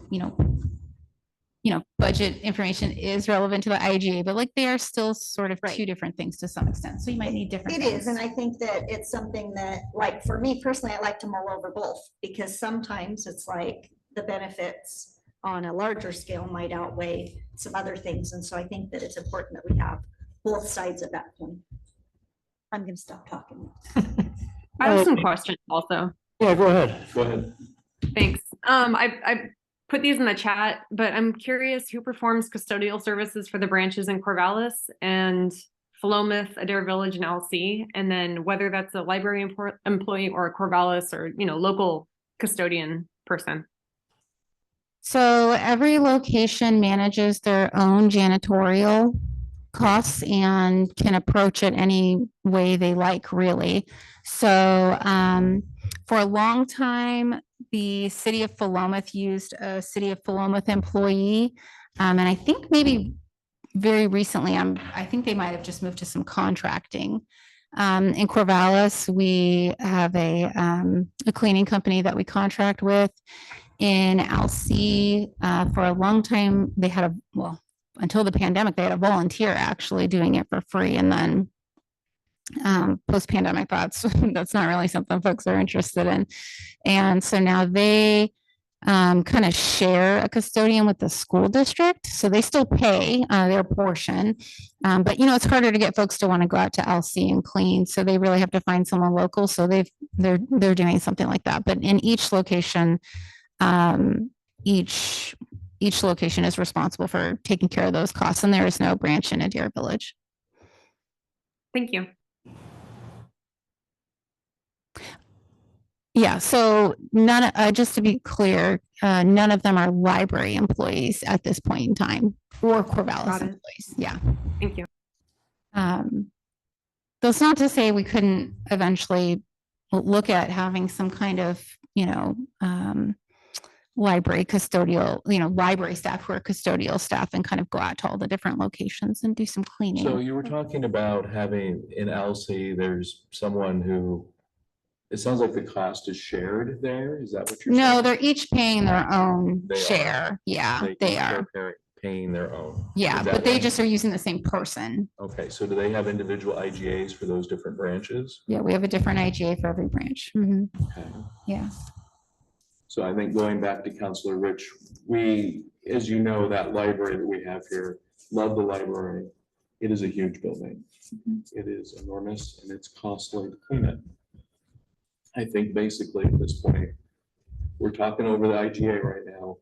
budget information is relevant to the IGA, but like they are still sort of two different things to some extent. So you might need different. It is, and I think that it's something that, like, for me personally, I like to mull over both, because sometimes it's like the benefits on a larger scale might outweigh some other things, and so I think that it's important that we have both sides of that coin. I'm gonna stop talking. I have some questions also. Yeah, go ahead. Go ahead. Thanks. I put these in the chat, but I'm curious who performs custodial services for the branches in Corvallis and Philomath, Adair Village, and LC, and then whether that's a library employee or a Corvallis or, local custodian person. So every location manages their own janitorial costs and can approach it any way they like, really. So for a long time, the city of Philomath used a city of Philomath employee. And I think maybe very recently, I think they might have just moved to some contracting. In Corvallis, we have a cleaning company that we contract with. In LC, for a long time, they had until the pandemic, they had a volunteer actually doing it for free. And then post-pandemic, that's not really something folks are interested in. And so now they kind of share a custodian with the school district. So they still pay their portion. But it's harder to get folks to want to go out to LC and clean. So they really have to find someone local. So they're doing something like that. But in each location, each location is responsible for taking care of those costs, and there is no branch in Adair Village. Thank you. Yeah, so just to be clear, none of them are library employees at this point in time, or Corvallis Got it. employees. Yeah. Thank you. That's not to say we couldn't eventually look at having some kind of, library custodial, library staff who are custodial staff and kind of go out to all the different locations and do some cleaning. So you were talking about having in LC, there's someone who, it sounds like the cost is shared there. Is that what you're saying? No, they're each paying their own They are. share. Yeah, they each are. Paying their own. Yeah, Is that but they right? just are using the same person. Okay, so do they have individual IGAs for those different branches? Yeah, we have a different IGA for every branch. Mhm. Okay. Yeah. So I think going back to Counselor Rich, we, as you know, that library that we have here, love the library. It is a huge building. It is enormous and it's costly to clean it. I think basically at this point, we're talking over the IGA right now.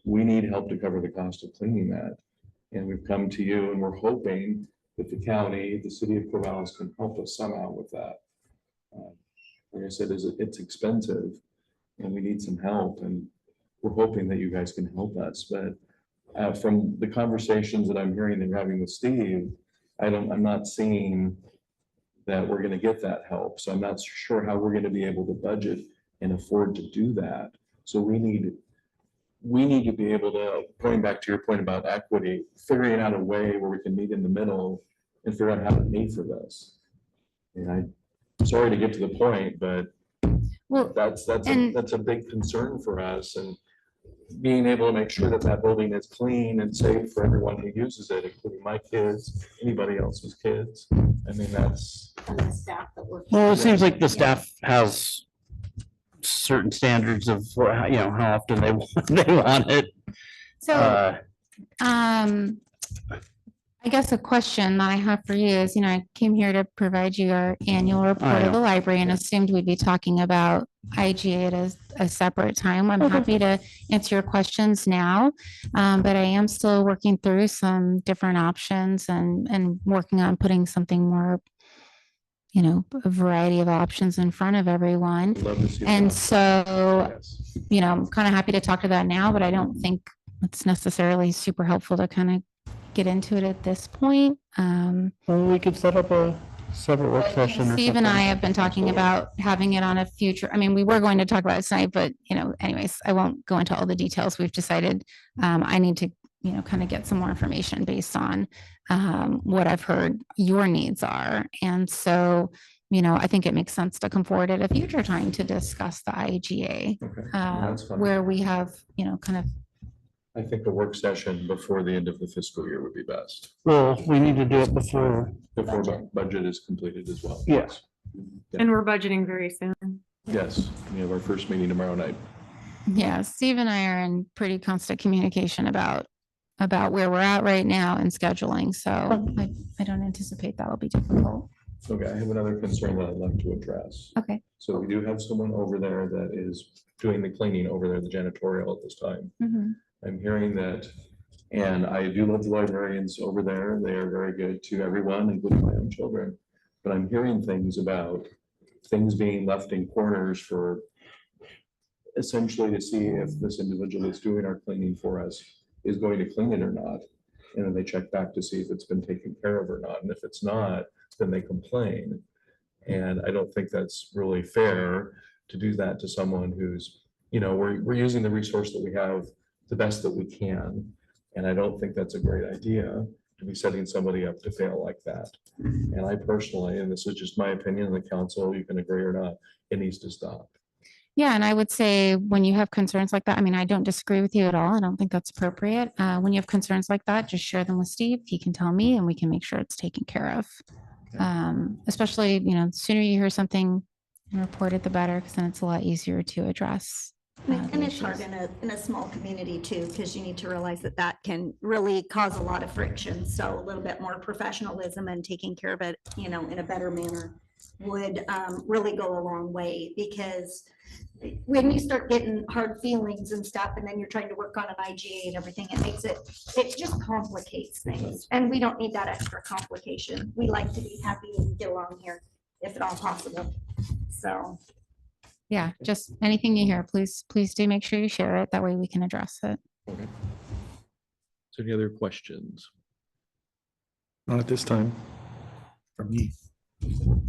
We need help to cover the cost of cleaning that. And we've come to you and we're hoping that the county, the city of Corvallis can help us somehow with that. Like I said, it's expensive and we need some help. And we're hoping that you guys can help us, but from the conversations that I'm hearing and having with Steve, I'm not seeing that we're gonna get that help. So I'm not sure how we're gonna be able to budget and afford to do that. So we need to be able to, going back to your point about equity, figuring out a way where we can meet in the middle and figure out how to pay for this. And I'm sorry to get to the point, but Well, that's and- a big concern for us, and being able to make sure that that building is clean and safe for everyone who uses it, including my kids, anybody else's kids. I mean, that's, And the staff that work. Well, it seems like the staff has certain standards of, how often they want it. So, I guess a question that I have for you is, I came here to provide you our annual report of the library and assumed we'd be talking about IGA at a separate time. I'm happy to answer your questions now. But I am still working through some different options and working on putting something more, a variety of options in front of everyone. love to see. And that. so, Yes. I'm kind of happy to talk to that now, but I don't think it's necessarily super helpful to kind of get into it at this point. Well, we could set up a separate work session. or Steve and I something. have been talking about having it on a future, we were going to talk about it tonight, but, anyways, I won't go into all the details. We've decided I need to, kind of get some more information based on what I've heard your needs are. And so, I think it makes sense to come forward at a future time to discuss the IGA, Okay, that's fine. where we have, kind of. I think a work session before the end of the fiscal year would be best, Well, we need to do it before. budget is completed as well. Yes. And we're budgeting very soon. Yes, we have our first meeting tomorrow night. Yeah, Steve and I are in pretty constant communication about where we're at right now and scheduling. So I don't anticipate that'll be difficult. Okay, I have another concern that I'd like to address. Okay. So we do have someone over there that is doing the cleaning over there, the janitorial at this time. Mhm. I'm hearing that, and I do love the librarians over there. They are very good to everyone, including my own children. But I'm hearing things about things being left in corners for essentially to see if this individual that's doing our cleaning for us is going to clean it or not. And then they check back to see if it's been taken care of or not. And if it's not, then they complain. And I don't think that's really fair to do that to someone who's, we're using the resource that we have the best that we can. And I don't think that's a great idea to be setting somebody up to fail like that. And I personally, and this is just my opinion, the council, you can agree or not, it needs to stop. Yeah, and I would say when you have concerns like that, I don't disagree with you at all. I don't think that's appropriate. When you have concerns like that, just share them with Steve. He can tell me and we can make sure it's taken care of. Especially, the sooner you hear something and report it, the better, because then it's a lot easier to address. And it's hard in a small community too, because you need to realize that can really cause a lot of friction. So a little bit more professionalism and taking care of it, in a better manner would really go a long way, because when you start getting hard feelings and stuff, and then you're trying to work on an IGA and everything, it just complicates things. And we don't need that extra complication. We like to be happy and get along here if at all possible. So. Yeah, just anything you hear, please do make sure you share it. That way we can address it. Okay. So any other questions? Not at this time. From me.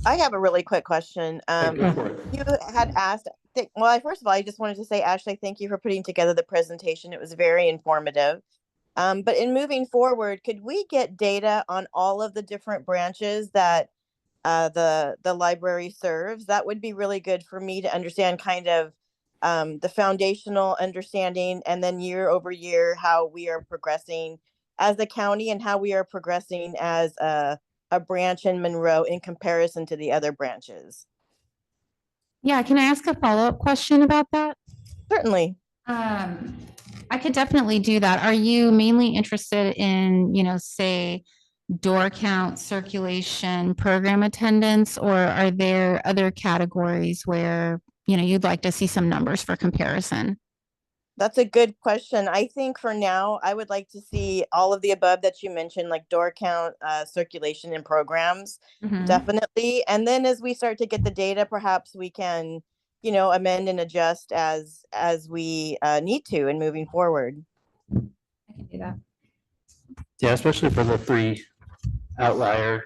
I have a really quick question. Go for it. You had asked, first of all, I just wanted to say, Ashley, thank you for putting together the presentation. It was very informative. But in moving forward, could we get data on all of the different branches that the library serves? That would be really good for me to understand kind of the foundational understanding, and then year over year, how we are progressing as the county and how we are progressing as a branch in Monroe in comparison to the other branches. Yeah, can I ask a follow-up question about that? Certainly. I could definitely do that. Are you mainly interested in, say, door count, circulation, program attendance, or are there other categories where, you'd like to see some numbers for comparison? That's a good question. I think for now, I would like to see all of the above that you mentioned, like door count, circulation, and programs, Mhm. definitely. And then as we start to get the data, perhaps we can, amend and adjust as we need to in moving forward. I can do that. Yeah, especially for the 3 outlier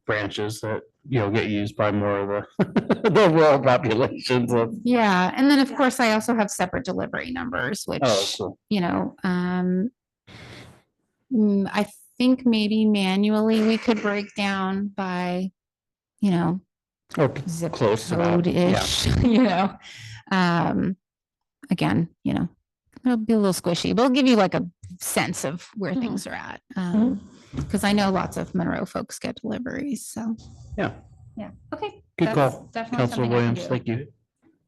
branches that, get used by more of the the rural populations of. Yeah, and then of course I also have separate delivery numbers, which, So I think maybe manually we could break down by, zip close about, code-ish, again, it'll be a little squishy, but it'll give you like a sense of where things are at. Because I know lots of Monroe folks get deliveries, so. Yeah. Yeah, okay. Good that's call, definitely Councilor something I can Williams. do. Thank you.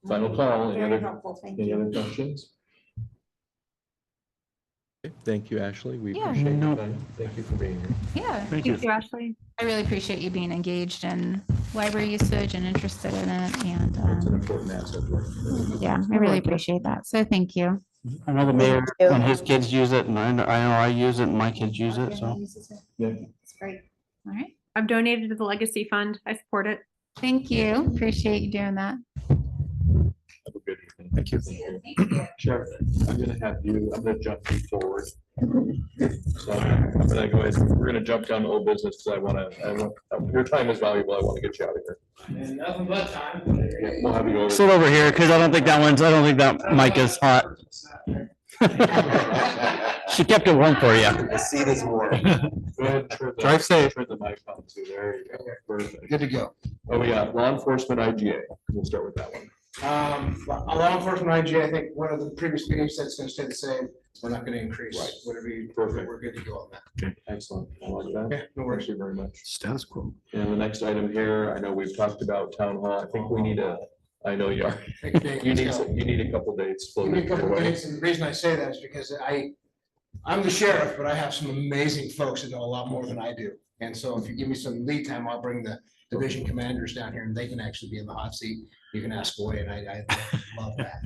Final call. Any Very other, helpful, thank any you. other questions? Okay, thank you, Ashley. We Yeah. appreciate No. your time. Thank you for being here. Yeah, Thank you. Thank you, Ashley. I really appreciate you being engaged in library usage and interested in it, It's and, an important asset. yeah, I really appreciate that, so thank you. I know the mayor you. and his kids use it, and I know I use it, and my kids use it, so. Yeah. It's great. All right, I've donated to the Legacy Fund. I support it. thank you, appreciate you doing that. Have a good evening. Thank you. Sheriff, I'm gonna jump you forward. So I'm gonna go ahead, we're gonna jump down to old business, because your time is valuable. I want to get you out of here. And nothing but time. Yeah, we'll have you go over. Sit over here, because I don't think that mic is hot. She kept it warm for you. The seat is warm. Go ahead and turn the- Drive safe. Turn the mic on too. There you go. Perfect. Good to go. Oh, we got law enforcement IGA. We'll start with that one. Law enforcement IG, I think one of the previous meetings said it's gonna stay the same. We're not gonna increase. Right. Whatever you, Perfect. we're good to go on that. Okay, excellent. I like that. Okay, no worries. Thank you very much. Status quo. And the next item here, I know we've talked about town hall. I think we need I know you are. You need a couple dates. Give me a floated couple your way. dates, and the reason I say that is because I'm the sheriff, but I have some amazing folks that know a lot more than I do. And so if you give me some lead time, I'll bring the division commanders down here and they can actually be in the hot seat. You can ask away, and I love that.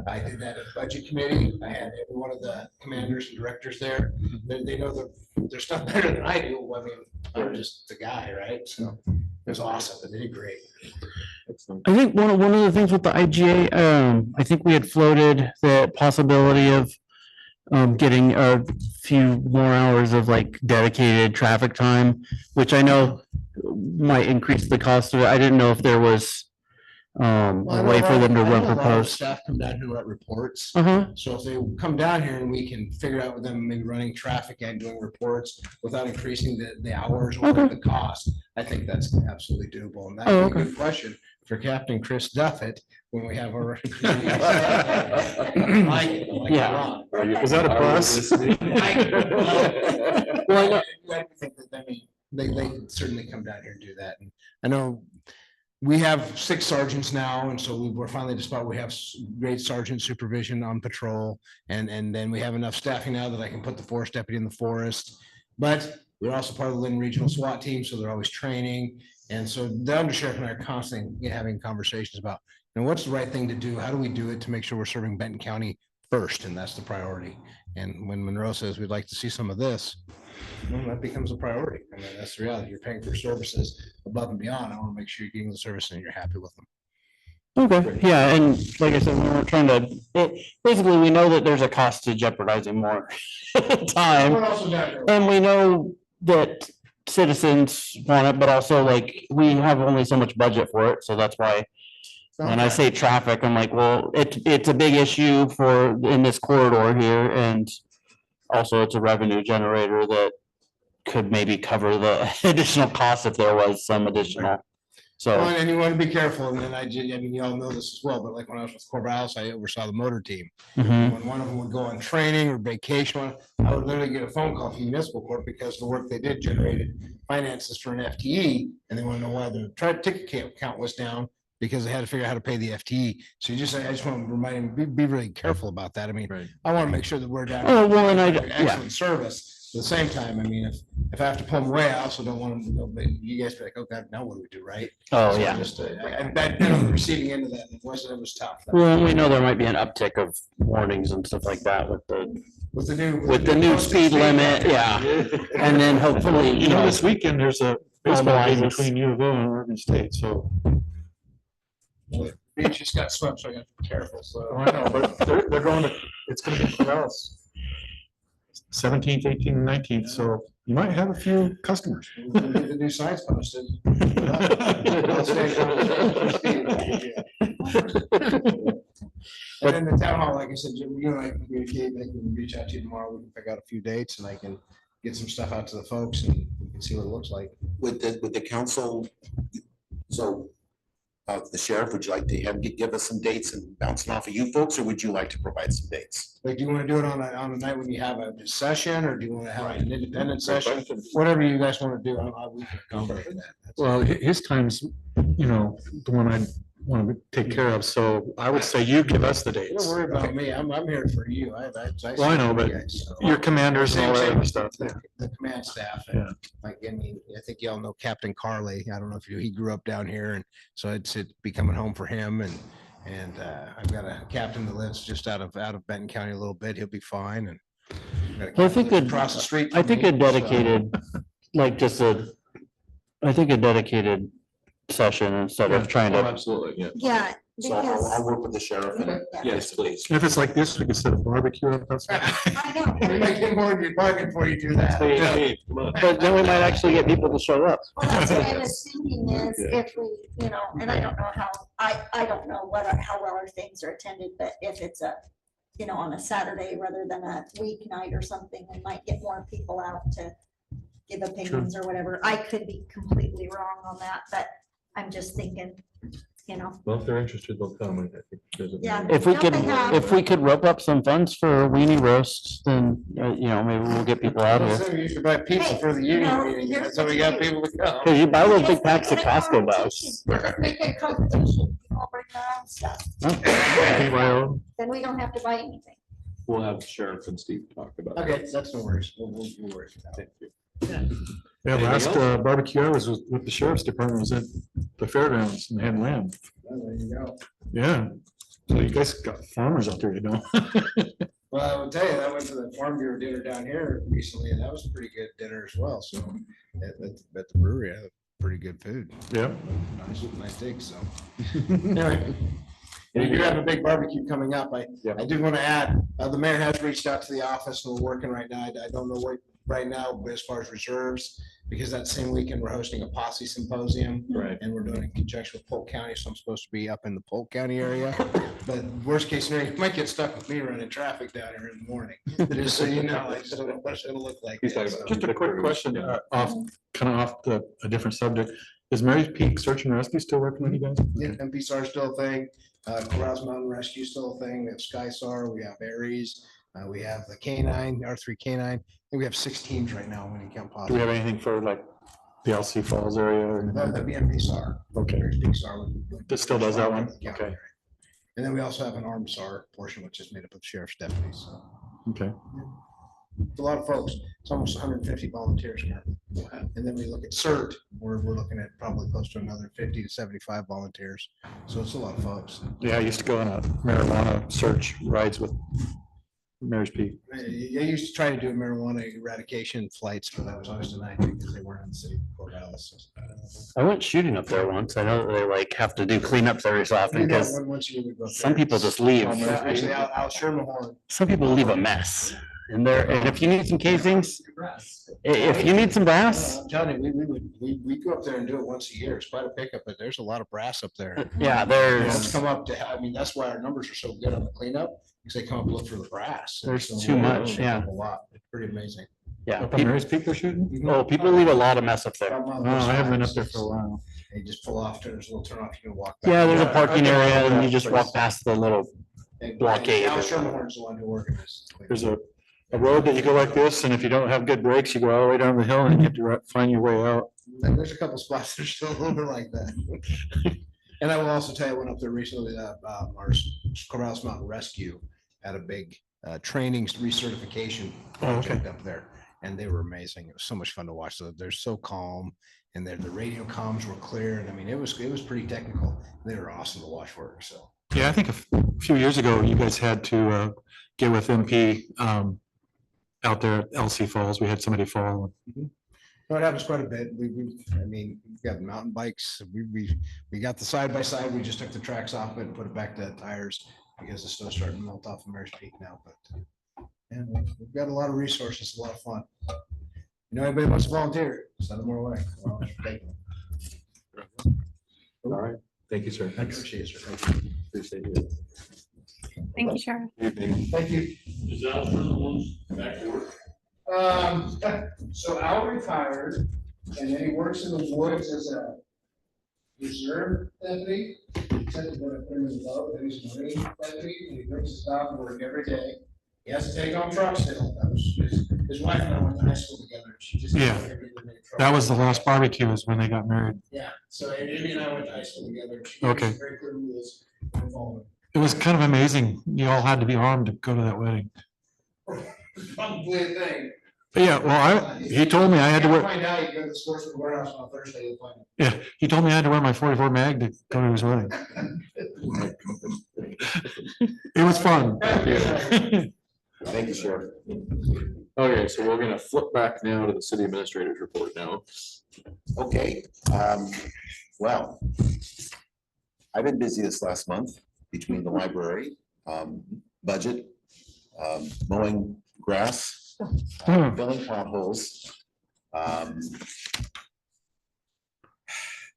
I did that at budget committee. I had every one of the commanders and directors there. They know their stuff better than I do. I mean, I'm just the guy, right? So it was awesome. They did great. Excellent. I think one of the things with the IGA, I think we had floated the possibility of getting a few more hours of like dedicated traffic time, which I know might increase the cost of it. I didn't know if there was a way for them to run proposed. Staff come down here write reports. Uh-huh. So if they come down here and we can figure out with them maybe running traffic and doing reports without increasing the hours or the cost, I think that's absolutely doable. And that's a good question for Captain Chris Duffett when we have our. Yeah. Is that a plus? Well, I think that, I mean, they can certainly come down here and do that. And I know we have 6 sergeants now, and so we're finally at the spot, we have great sergeant supervision on patrol. And then we have enough staffing now that I can put the forest deputy in the forest. But they're also part of the Lynn Regional SWAT team, so they're always training. And so the undersheriff and I are constantly having conversations about, what's the right thing to do? How do we do it to make sure we're serving Benton County first? And that's the priority. And when Monroe says we'd like to see some of this, well, that becomes a priority. I mean, that's the reality. You're paying for services above and beyond. I want to make sure you're getting the service and you're happy with them. Okay, yeah, and like I said, we we're trying to, basically, we know that there's a cost to jeopardizing more time. And we know that citizens want it, but also like, we have only so much budget for it, so that's why. When I say traffic, I'm like, well, it's a big issue in this corridor here, and also it's a revenue generator that could maybe cover the additional costs if there was some additional. So, And you want to be careful, and then I mean, you all know this as well, but like when I was with Corvallis, I oversaw the motor team. mhm, When one of them would go on training or vacation, I would literally get a phone call from municipal court because the work they did generated finances for an FTE, and they want to know why the ticket count was down because they had to figure out how to pay the FTE. So I just want to remind them, be really careful about that. I mean, Right. I want to make sure that we're down. Oh, well, and Excellent service. At the same time, I mean, if I have to pull them away, I also don't want them to go, but you guys be like, oh God, now what do we do, right? oh, So yeah. just, I've been on the receiving end of that, and it was tough. Well, we know there might be an uptick of warnings and stuff like that with the With the new. new speed limit, yeah. And then hopefully, This weekend, there's a baseball game between U of O and Oregon State, so. It just got swept, so I got to be careful, so. Oh, I know, but they're going to, it's gonna be Corvallis. 17th, 18th, and 19th, so you might have a few customers. We'll get the new signs posted. I'll stay And then the town hall, like I said, Jim, you and I can communicate, they can reach out to you tomorrow, we can pick out a few dates and I can get some stuff out to the folks and we can see what it looks like. With the council, so the sheriff, would you like to give us some dates and bouncing off of you folks, or would you like to provide some dates? Like, do you want to do it on a night when you have a session, or do you want to have an independent session? Whatever you guys want to do, we can accommodate that. Well, his time's, the one I want to take care of, so I would say you give us the Don't dates. worry about me, I'm here for you. Well, I know, but your commanders and all that other stuff. The command staff. Yeah. Like, I think y'all know Captain Carley. I don't know if he grew up down here, and so it'd be coming home for him, and I've got a captain that lives just out of Benton County a little bit. He'll be fine, and got a Well, I captain think lives that- across the street. I from think me, a so- dedicated, like just I think a dedicated session instead of trying Oh, to, absolutely, yeah. Yeah, So I'll because. work with the sheriff and yes, please. If it's like this, we could set a barbecue up outside. I know. We might get more of your bargain before you do that. Hey, come on. but then we might actually get people to show up. Well, that's what I was thinking is if we, and I don't know how, I don't know how well our things are attended, but if it's on a Saturday rather than a weeknight or something, we might get more people out to give opinions or whatever. I could be completely wrong on that, but I'm just thinking, Well, if they're interested, they'll come. I think there's a- Yeah. If we Don't could, they have- if we could rope up some funds for a weenie roast, then, maybe we'll get people out here. So you should buy pizza for the union meeting, here's that's how what we you got do. people to come. Cause you buy those big Just packs of make it a Costco bucks. competition. Make it a competition. People bring their own stuff. BYO. Then we don't have to buy anything. We'll have Sheriff and Steve talk about it. Okay, that's no worries, we'll worry about it. Yeah, Anything last else? barbecue I was with the sheriff's department was at the fairgrounds and had lamb. Well, there you go. Yeah. So you guys got farmers out there, Well, I will tell you, I went to the Farm Bureau dinner down here recently, and that was a pretty good dinner as well, so at the brewery, I had pretty good food. Yeah. Nice dig, so. Anyway, we do have a big barbecue coming up. I did want to add, the mayor has reached out to the office and we're working right now. I don't know what right now, but as far as reserves, because that same weekend we're hosting a posse symposium. Right. And we're doing it in conjunction with Polk County, so I'm supposed to be up in the Polk County area. But worst case scenario, you might get stuck with me running traffic down here in the morning. Just so you know, I just don't know what it's gonna look like. He's talking yet, about- so. Just a quick question, off a different subject. Is Mary's Peak Search and Rescue still working with you guys? Yeah, MPSAR is still a thing, Corrals Mountain Rescue is still a thing, we have SkySAR, we have Aries, we have the K9, R3 K9, I think we have 6 teams right now when you count Do we positive. have anything for like the LC Falls area or? anything like That'd that? be MPSAR. Okay. Mary's Peak SAR That still does that one? Yeah. Okay. And then we also have an armed SAR portion, which is made up of sheriff's deputies, so. Okay. It's a lot of folks, it's almost 150 volunteers currently. And then we look at CERT, we're looking at probably close to another 50 to 75 volunteers, so it's a lot of folks. Yeah, I used to go on a marijuana search rides with Mary's Peak. I used to try to do marijuana eradication flights, but I was always denied because they weren't in the city of Corvallis. I went shooting up there once. I know that they like have to do cleanups every so often because Once a year we go up some there. people just leave. Yeah, Actually, I'll share my horn. Some people leave a mess in there. And if you need some casings, if you need some brass, I'm telling you, we go up there and do it once a year. It's quite a pickup, but there's a lot of brass up there. yeah, Folks there's, come up to, I mean, that's why our numbers are so good on the cleanup, because they come up look for the brass. There's So too we much, pick yeah. up A lot. It's pretty amazing. yeah. Up on Mary's Peak they're shooting? Oh, people leave a lot of mess up there. Oh, I haven't been up there for a while. They just pull off, there's a little turn off, you can walk. back. Yeah, there's a parking area and you just walk past the little, And blockade. Al Sherman's the one who organizes. the There's a road that you go like this, and if you don't have good brakes, you go all the way down the hill and you have to find your way out. And there's a couple spots that are still a little bit like that. And I will also tell you, I went up there recently, our Corvallis Mountain Rescue had a big training recertification Oh, okay. project up there. And they were amazing. It was so much fun to watch. So they're so calm and the radio comms were clear. And I mean, it was pretty technical. They were awesome to watch work. So. Yeah, I think a few years ago, you guys had to get with MP out there at LC Falls. We had somebody fall. No, it happens quite a bit. I mean, we've got mountain bikes. We got the side by side. We just took the tracks off it and put it back to tires because the snow's starting to melt off of Mary's Peak now, but. And we've got a lot of resources, a lot of fun. You know, anybody wants to volunteer, send them our way. Well, thank you. All right. Thank you, sir. Appreciate it, sir. Thank you. Appreciate it. Thank you, Sheriff. Thank you. So Al retired, and then he works in the woods as a reserve deputy. Said he's gonna put him in the boat, then he's a marine deputy, and he brings his dog to work every day. He has to take on trucks still. That was his wife and I went to high school together. and She just. Yeah. That was the last barbecue is when they got married. Yeah, so Amy and I went to high school together. She gave us Okay. very clear rules. and followed them. It was kind of amazing. You all had to be armed to go to that wedding. Probably a thing. But yeah, well, he told me I had to Can't wear, Find out, you go to the sportsman warehouse on Thursday, you'll find yeah, he told me I had to wear my 44 mag to go to his wedding. It was fun. it. Thank you, Sheriff. Okay, so we're gonna flip back now to the city administrator's report now. Okay, well, I've been busy this last month between the library, budget, mowing grass, filling potholes,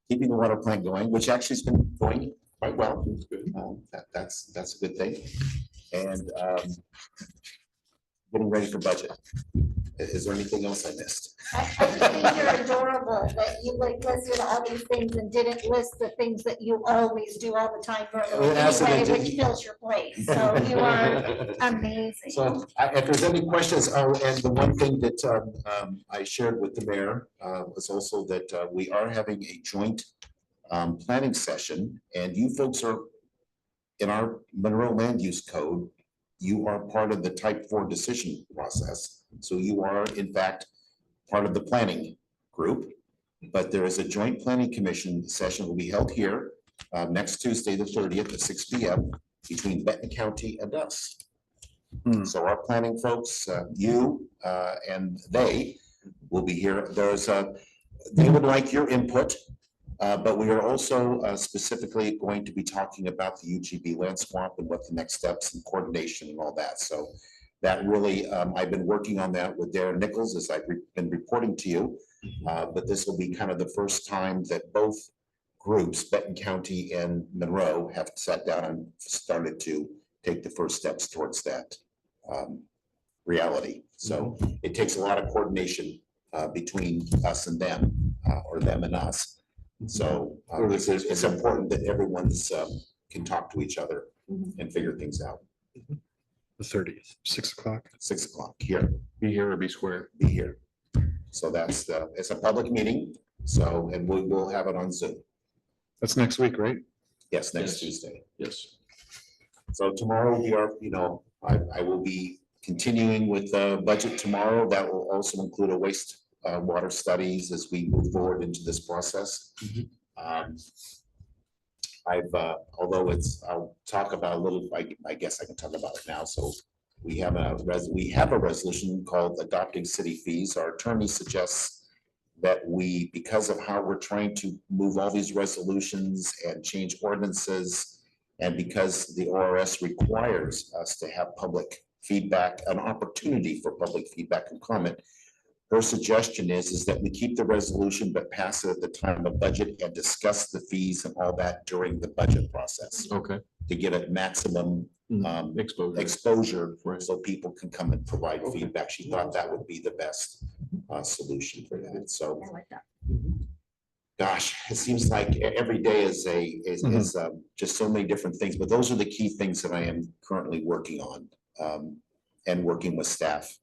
keeping the water plant going, which actually has been going quite well. That's a good thing. And getting ready for budget. Is there anything else I missed? I think you're adorable that you like listed all these things and didn't list the things that you always do all the time Well, that's what I anyway, did. which fills your place. So you are amazing. So if there's any questions, oh, and the one thing that I shared with the mayor was also that we are having a joint planning session, and you folks are in our Monroe Land Use Code, you are part of the type 4 decision process. So you are in fact part of the planning group, but there is a joint planning commission session will be held here next Tuesday, the 30th at 6 p.m. between Benton County and us. So our planning folks, you and they will be here. They would like your input, but we are also specifically going to be talking about the UGB land swap and what the next steps and coordination and all that. So that really, I've been working on that with Darren Nichols as I've been reporting to you. But this will be kind of the first time that both groups, Benton County and Monroe, have sat down and started to take the first steps towards that reality. So it takes a lot of coordination between us and them, or them and us. So it's important that everyone's can talk to each other and figure things out. The 30th, 6 o'clock. 6 o'clock here, Be here or be square. be here. So it's a public meeting, so, and we'll have it on Zoom. That's next week, right? Yes, next Yes. Tuesday. Yes. So tomorrow we are, I will be continuing with the budget tomorrow. That will also include a waste water studies as we move forward into this process. Although I'll talk about a little, I guess I can talk about it now. So we have a resolution called adopting city fees. Our attorney suggests that because of how we're trying to move all these resolutions and change ordinances, and because the ORS requires us to have public feedback, an opportunity for public feedback and comment, her suggestion is that we keep the resolution but pass it at the time of budget and discuss the fees and all that during the budget process Okay. to get a maximum Exposure. exposure Right. so people can come and provide Okay. feedback. She thought that would be the best solution for that. So, I like that. gosh, it seems like every day is just so many different things, but those are the key things that I am currently working on and working with staff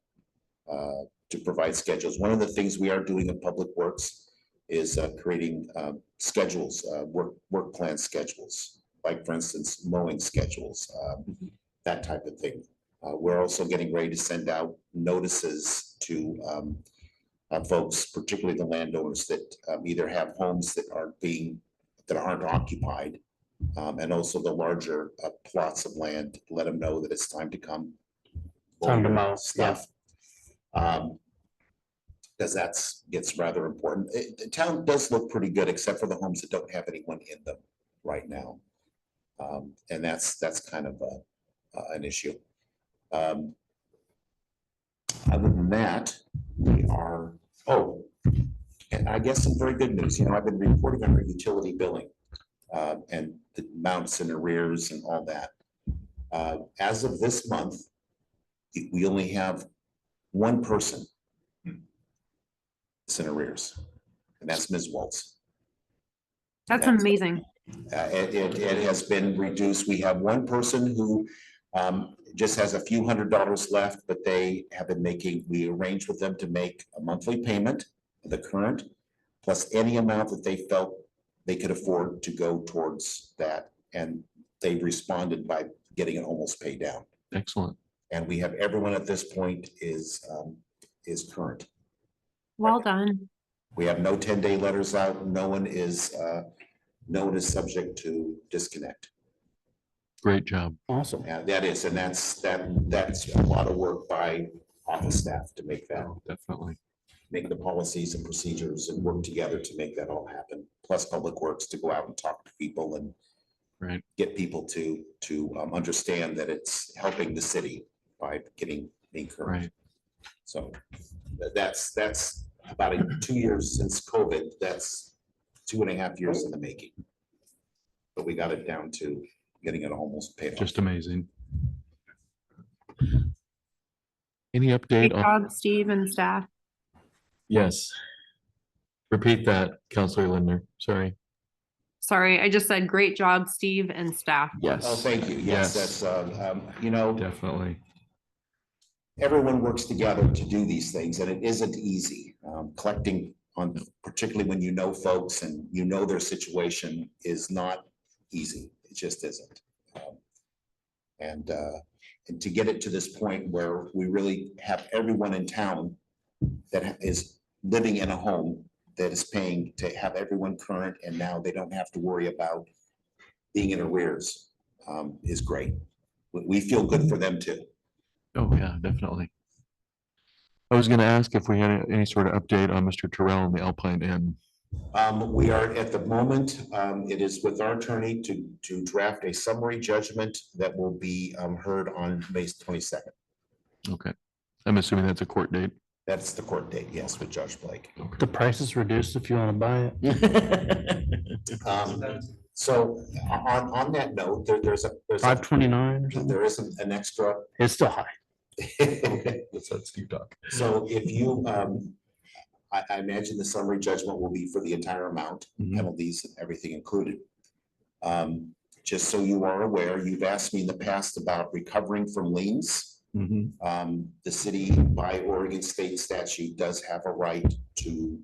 to provide schedules. One of the things we are doing in Public Works is creating schedules, work plan schedules, like for instance, mowing schedules, that type of thing. We're also getting ready to send out notices to folks, particularly the landowners that either have homes that aren't occupied, and also the larger plots of land, let them know that it's time to come. Time to mow, Stuff. because gets rather important. The town does look pretty good, except for the homes that don't have anyone in them right now. And that's kind of an issue. Other than that, we are, and I guess some very good news, I've been reporting on our utility billing and the amounts and arrears and all that. As of this month, we only have one person in arrears, and that's Ms. Waltz. That's amazing. It has been reduced. We have one person who just has a few $100s left, but they have been we arranged with them to make a monthly payment, the current, plus any amount that they felt they could afford to go towards that. And they responded by getting it almost paid down. Excellent. And we have everyone at this point is current. Well done. We have no 10-day letters out. No one is subject to disconnect. Great job. Awesome. Yeah, that's a lot of work by office staff to make that, Definitely. make the policies and procedures and work together to make that all happen. Plus Public Works to go out and talk to people and Right. get people to understand that it's helping the city by being current. Right. So that's about 2 years since COVID. That's 2.5 years in the making. But we got it down to getting it almost paid off. Just amazing. Any Great update on? job, Steve and staff. Yes. Repeat that, Counselor Lindner. Sorry. Sorry, I just said great job, Steve and staff. Yes. Oh, thank you. Yes, that's, Definitely. everyone works together to do these things, and it isn't easy. Collecting on, particularly when you know folks and you know their situation, is not easy. It just isn't. And to get it to this point where we really have everyone in town that is living in a home that is paying to have everyone current, and now they don't have to worry about being in arrears, is great. We feel good for them too. Oh, yeah, definitely. I was gonna ask if we had any sort of update on Mr. Terrell and the Alpine Inn. We are at the moment, it is with our attorney to draft a summary judgment that will be heard on May 22nd. Okay. I'm assuming that's a court date. That's the court date, yes, with Judge Blake. The price is reduced if you want to buy it. So on that note, there's $529 or something. there is an extra. It's still high. Let's let Steve talk. So if you, I imagine the summary judgment will be for the entire amount, Mhm. penalties and everything included. Just so you are aware, you've asked me in the past about recovering from liens. Mhm. The city by Oregon state statute does have a right to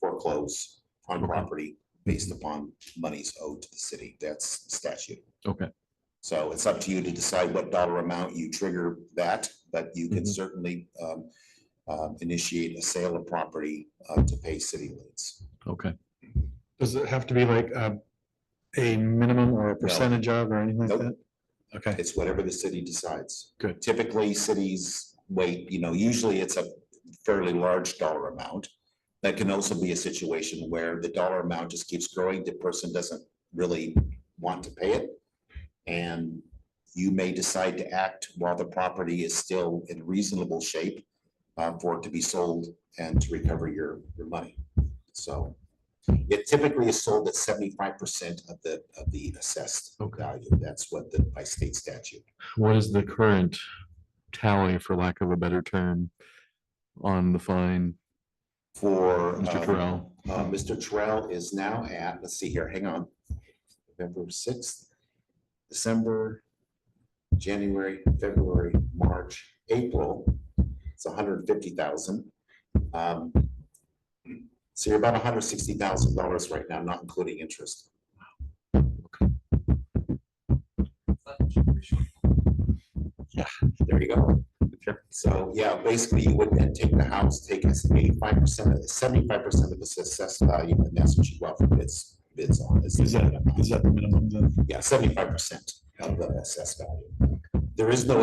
foreclose on Okay. property based upon monies owed to the city. That's statute. Okay. So it's up to you to decide what dollar amount you trigger that, but you can Mhm. certainly initiate a sale of property to pay city liens. Okay. Does it have to be like a minimum or a percentage of or anything like Nope. that? Okay. It's whatever the city decides. Good. Typically, cities wait, usually it's a fairly large dollar amount. That can also be a situation where the dollar amount just keeps growing. The person doesn't really want to pay it. And you may decide to act while the property is still in reasonable shape for it to be sold and to recover your money. So it typically is sold at 75% of the assessed Okay. value. That's what by state statute. What is the current tally, for lack of a better term, on the fine? For Mr. Terrell? Mr. Terrell is now at, let's see here, hang on. November 6th, December, January, February, March, April. It's 150,000. So you're about $160,000 right now, not including interest. There you go. So yeah, basically you would then take the house, take 85% of the 75% of the assessed value, and that's what you go out for bids on. Is that the minimum then? Yeah, 75% of the assessed value. There is no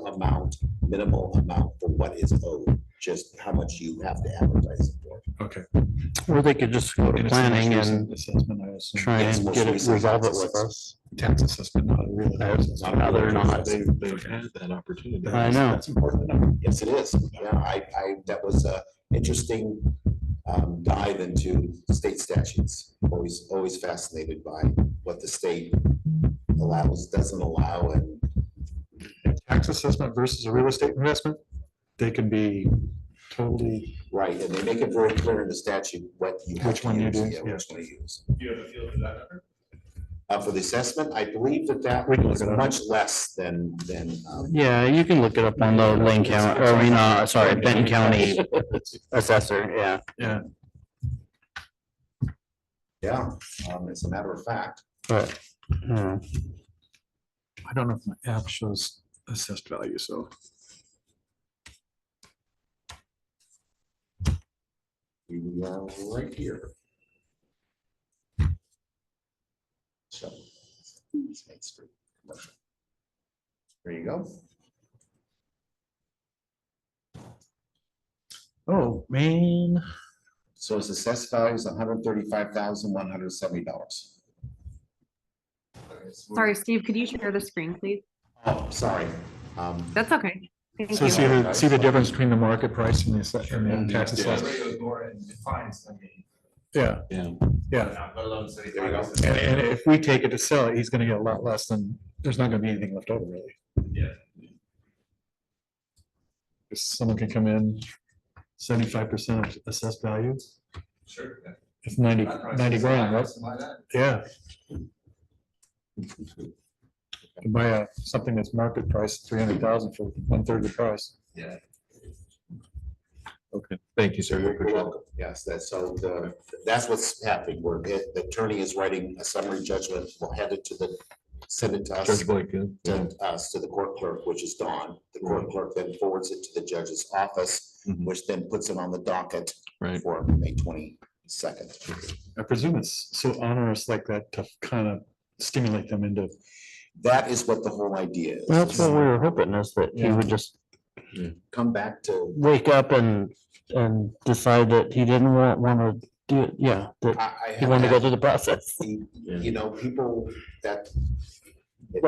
amount, minimal amount for what is owed. just how much you have to advertise it for. Okay. Or they could just go to And it's the most planning recent and assessment, I assume. try Yes, and most get it, recent resolve it tax with us. Tax assessment, not a real. That's not they're not. They've had that opportunity. I know. That's important to know. Yes, it is. Yeah, that was a interesting dive into state statutes. Always fascinated by what the state allows, doesn't allow, and Tax assessment versus a real estate investment, they can be totally, right, and they make it very clear in the statute what you have Which to one you use, do, yeah, yeah. which one to use. Do you have a feel for that number? For the assessment, I believe that We can look was it up. much less than. Yeah, you can look it up on the Lane County, or I mean, sorry, Benton County assessor, yeah. yeah. Yeah, as a matter of fact. But, I don't know if my app shows assessed value, so. We are right here. So. it's Main Street commercial. There you go. Oh, man. So its assessed value is $135,170. Sorry, Steve, could you share the screen, please? Oh, sorry. That's okay. Thank So you. see the difference between the market price and the tax assessment? Goes more in fines than the. Yeah, Yeah. yeah. Let alone city. There we go. And if we take it to sell it, he's gonna get a lot less than, there's not gonna be anything left over really. Yeah. If someone can come in 75% of assessed value, Sure. yeah. it's 90 grand, right? Something like that. Yeah. To buy something that's market price 300,000 for 1/3 the price. Yeah. Okay, thank you, sir. You're welcome. Yes, that's what's happening. The attorney is writing a summary judgment. We'll send it to us. Judge Blake, yeah. Send us to the court clerk, which is Dawn. The court clerk then forwards it to the judge's office, Mhm. which then puts it on the docket Right. for May 22nd. I presume it's so onerous like that to kind of stimulate them into. That is what the whole idea is. that's what we were hoping is that he would just Come back to, wake up and decide that he didn't want to do it, yeah, that I he wanted to go have through the process. people that. That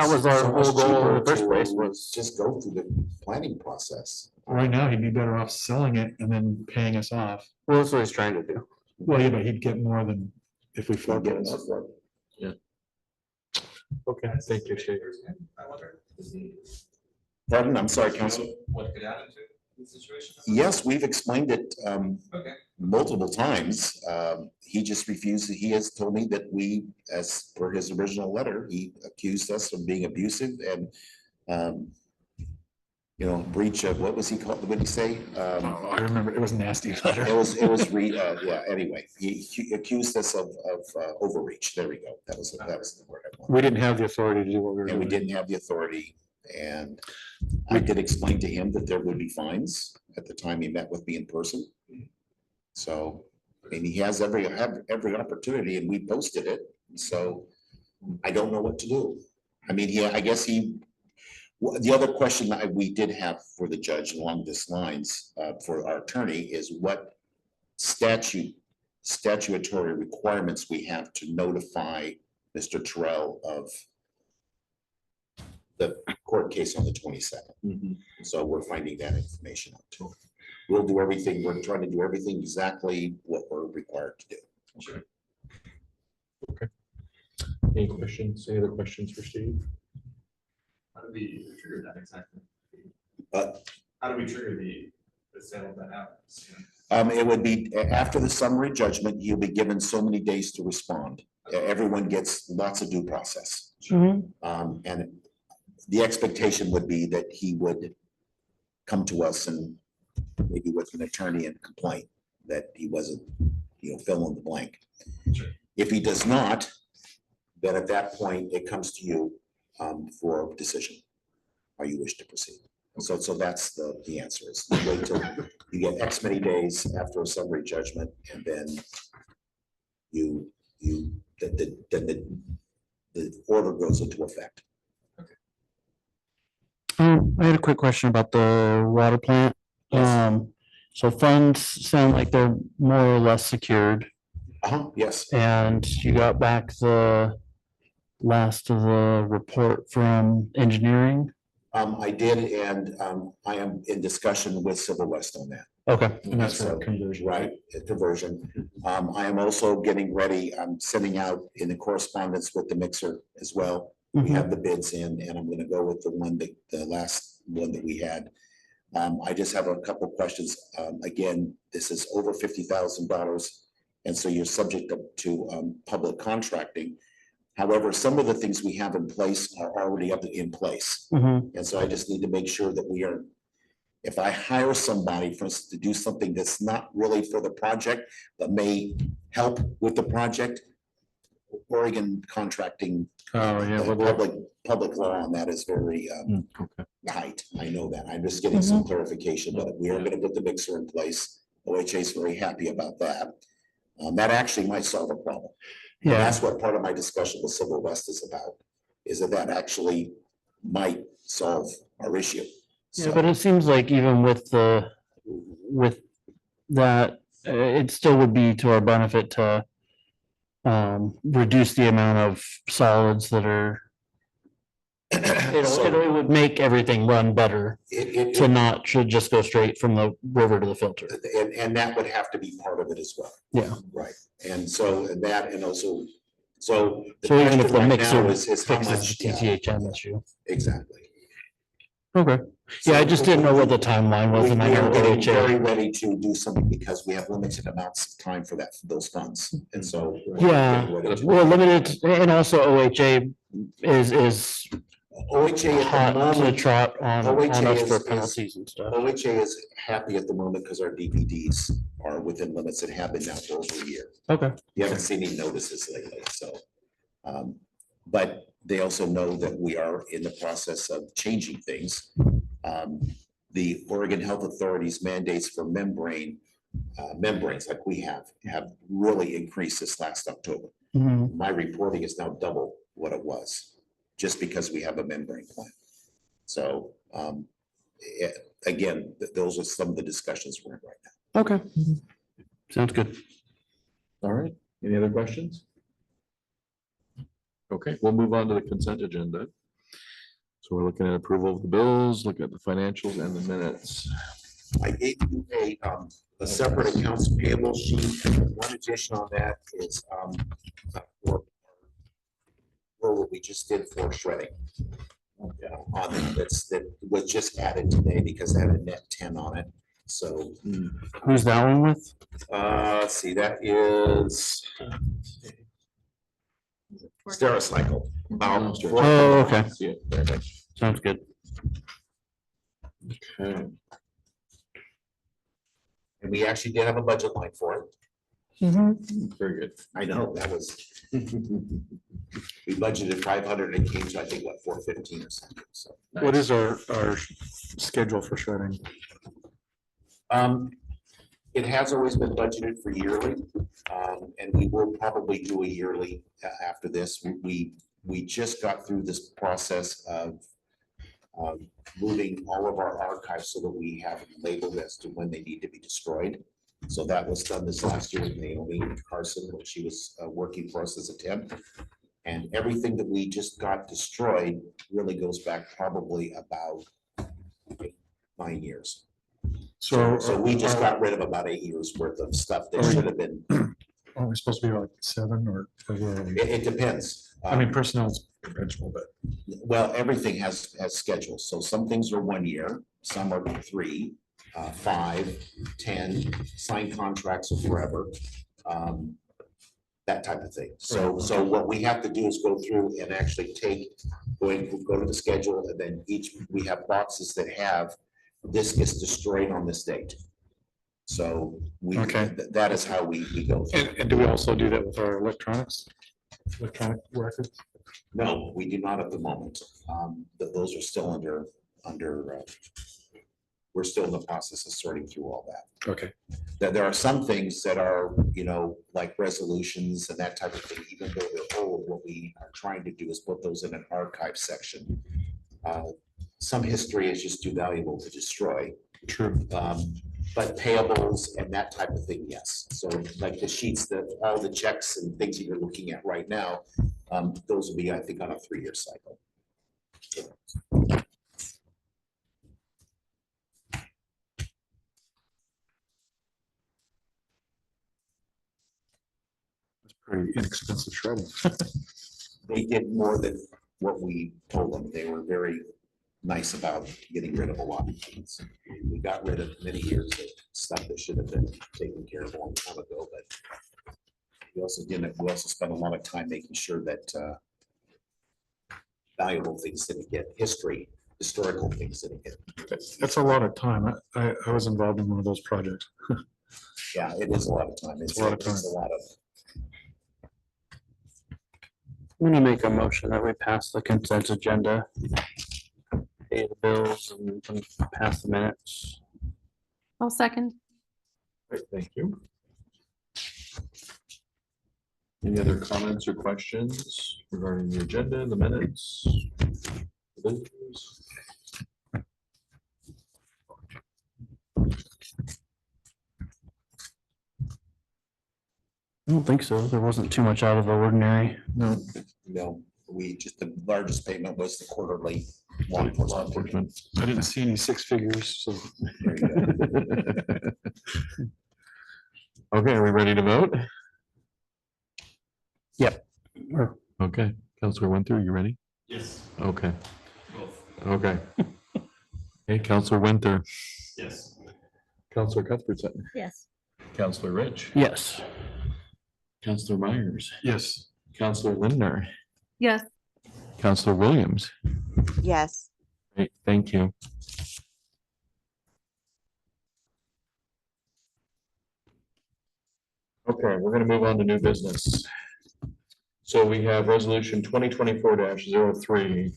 was our so much whole goal in the cheaper first place to was- Just go through the planning process. Right now, he'd be better off selling it and then paying us off. Well, that's what he's trying to do. Well, yeah, but he'd get more than if we Get foreclose. enough for it. Okay, thank you, Chief. I wonder, is he- Pardon, I'm sorry, Council. What could happen to the situation? Yes, we've explained it Okay. multiple times. He just refused. He has told me that as per his original letter, he accused us of being abusive and breach of, what was he called? What did he say? Oh, I remember, it was a nasty It letter. yeah, anyway, he accused us of overreach. There we go. That was the word I wanted. We didn't have the authority to do what we were And we doing. didn't have the authority, and I did explain to him that there would be fines at the time he met with me in person. So, and he has every opportunity, and we posted it, so I don't know what to do. I mean, the other question that we did have for the judge along this lines, for our attorney, is what statutory requirements we have to notify Mr. Terrell of the court case on the 22nd. So we're finding that information out too. We'll do everything, we're trying to do everything exactly what we're required to do. Sure. Any questions, any other questions for Steve? How do we trigger that exactly? But How do we trigger the sale of that house? it would be after the summary judgment, you'll be given so many days to respond. Everyone gets lots of due process. And the expectation would be that he would come to us and maybe with an attorney and complain that he wasn't, fill in the blank. Sure. If he does not, then at that point, it comes to you for a decision. How you wish to proceed. So that's the answer is wait till you get X many days after a summary judgment, and then the order goes into effect. I had a quick question about the water plant. So funds sound like they're more or less secured, Yes, and you got back the last of the report from engineering. I did, and I am in discussion with Civil West on that. Okay. And that's for So, conversion. Right, a conversion. I am also getting ready, I'm sending out in the correspondence with the mixer as well. We Mhm. have the bids in, and I'm gonna go with the one that, the last one that we had. I just have a couple questions. Again, this is over $50,000, and so you're subject to public contracting. However, some of the things we have in place are already up in place. Mhm. And so I just need to make sure that we are, if I hire somebody for us to do something that's not really for the project, but may help with the project, Oregon contracting, Oh, yeah. well, public law on that is very Okay. tight. I know that. I'm just getting some clarification, but we are gonna put the mixer in place. OHA is very happy about that. That actually might solve a problem. And Yeah, that's what part of my discussion with Civil West is about, is that actually might solve our issue. yeah, but it seems like even with that, it still would be to our benefit to reduce the amount of solids that are, it would make everything run better to not, should just go straight from the river to the filter. And that would have to be part of it as well. Yeah. Right, and so that, and also, so. So even if the question right mixer now is how fixes much- the yeah, TTHM issue. Exactly. Okay. Yeah, I just didn't know what the timeline was, We and I know are getting very OHA. ready to do something because we have limited amounts of time for that, those funds, and so. we're Yeah, getting ready to- well, limited, and also OHA is OHA at the hot to moment, trot on OHA us for is- penalties and stuff. OHA is happy at the moment because our DVDs are within limits and have been now for over a year. Okay. You haven't seen any notices lately, so. But they also know that we are in the process of changing things. The Oregon Health Authority's mandates for membranes like we have really increased this last October. Mhm. My reporting is now double what it was, just because we have a membrane plant. So, again, those are some of the discussions we're in right now. Okay. Sounds good. All right. Any other questions? Okay, we'll move on to the consent agenda. So we're looking at approval of the bills, looking at the financials and the minutes. I gave you a separate accounts payable sheet. One addition on that is for what we just did for shredding. On that was just added today because it had a net 10 on it. So, Who's that one with? let's see, that is Stericycle. Oh, okay. See it there, right? Sounds good. Okay. And we actually did have a budget line for it. Very good. I know, that was. We budgeted 500 and it came to, I think, what, 415 or something, so. What is our schedule for shredding? It has always been budgeted for yearly, and we will probably do a yearly after this. We just got through this process of moving all of our archives so that we have them labeled as to when they need to be destroyed. So that was done this last year with Naomi Carson, when she was working for us as a temp. And everything that we just got destroyed really goes back probably about 9 years. So we just got rid of about 8 years worth of stuff that should have been, Are we supposed to be like 7 or? where are we? it depends. I mean, personnel's principal, but. Well, everything has schedules. So some things are 1 year, some are 3, 5, 10, signed contracts are forever. That type of thing. So what we have to do is go through and actually go to the schedule, and then we have boxes that have, this gets destroyed on this date. So Okay. that is how we go. through. And do we also do that with our electronics? Electronic records? No, we do not at the moment. Those are still under, we're still in the process of sorting through all that. Okay. That there are some things that are, like resolutions and that type of thing, even though they're old, what we are trying to do is put those in an archive section. some history is just too valuable to destroy. True. But payables and that type of thing, yes. So like the sheets, all the checks and things that you're looking at right now, those will be, I think, on a 3-year cycle. Pretty inexpensive shredding. They did more than what we told them. They were very nice about getting rid of a lot of things. We got rid of many years of stuff that should have been taken care of a long time ago, but we also spent a lot of time making sure that valuable things didn't get historical things didn't get. That's a lot of time. I was involved in one of those projects. Yeah, it is a lot of time. It's A lot of time. a lot of. I'm gonna make a motion that we pass the consent agenda. Pay the bills and pass the minutes. I'll second. Great, thank you. Any other comments or questions regarding the agenda, the minutes? the bills? I don't think so. There wasn't too much out of the ordinary. No. No, the largest payment was the quarterly law Law enforcement. enforcement. I didn't see any 6 figures, so. There you go. Okay, are we ready to vote? Or- Okay, Counselor Winter, you ready? Yes, Okay, both, okay. Hey, Counselor Winter, yes. Counselor Cuthbertson, Yes. Counselor Rich, Yes. Counselor Myers, Yes. Counselor Lindner, Yes. Counselor Williams. Yes. Great, thank you. Okay, we're gonna move on to new business. So we have resolution 2024-03,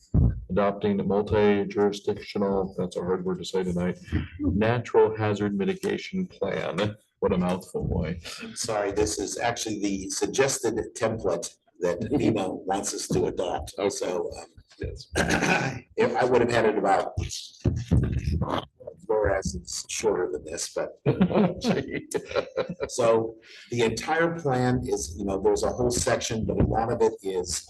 adopting the multi-jurisdictional, that's a hard word to say tonight, natural hazard mitigation plan. What a mouthful, boy. Sorry, this is actually the suggested template that FEMA wants us to adopt. So if I would have had it about, whereas it's shorter than this, but so the entire plan is, there's a whole section, but a lot of it is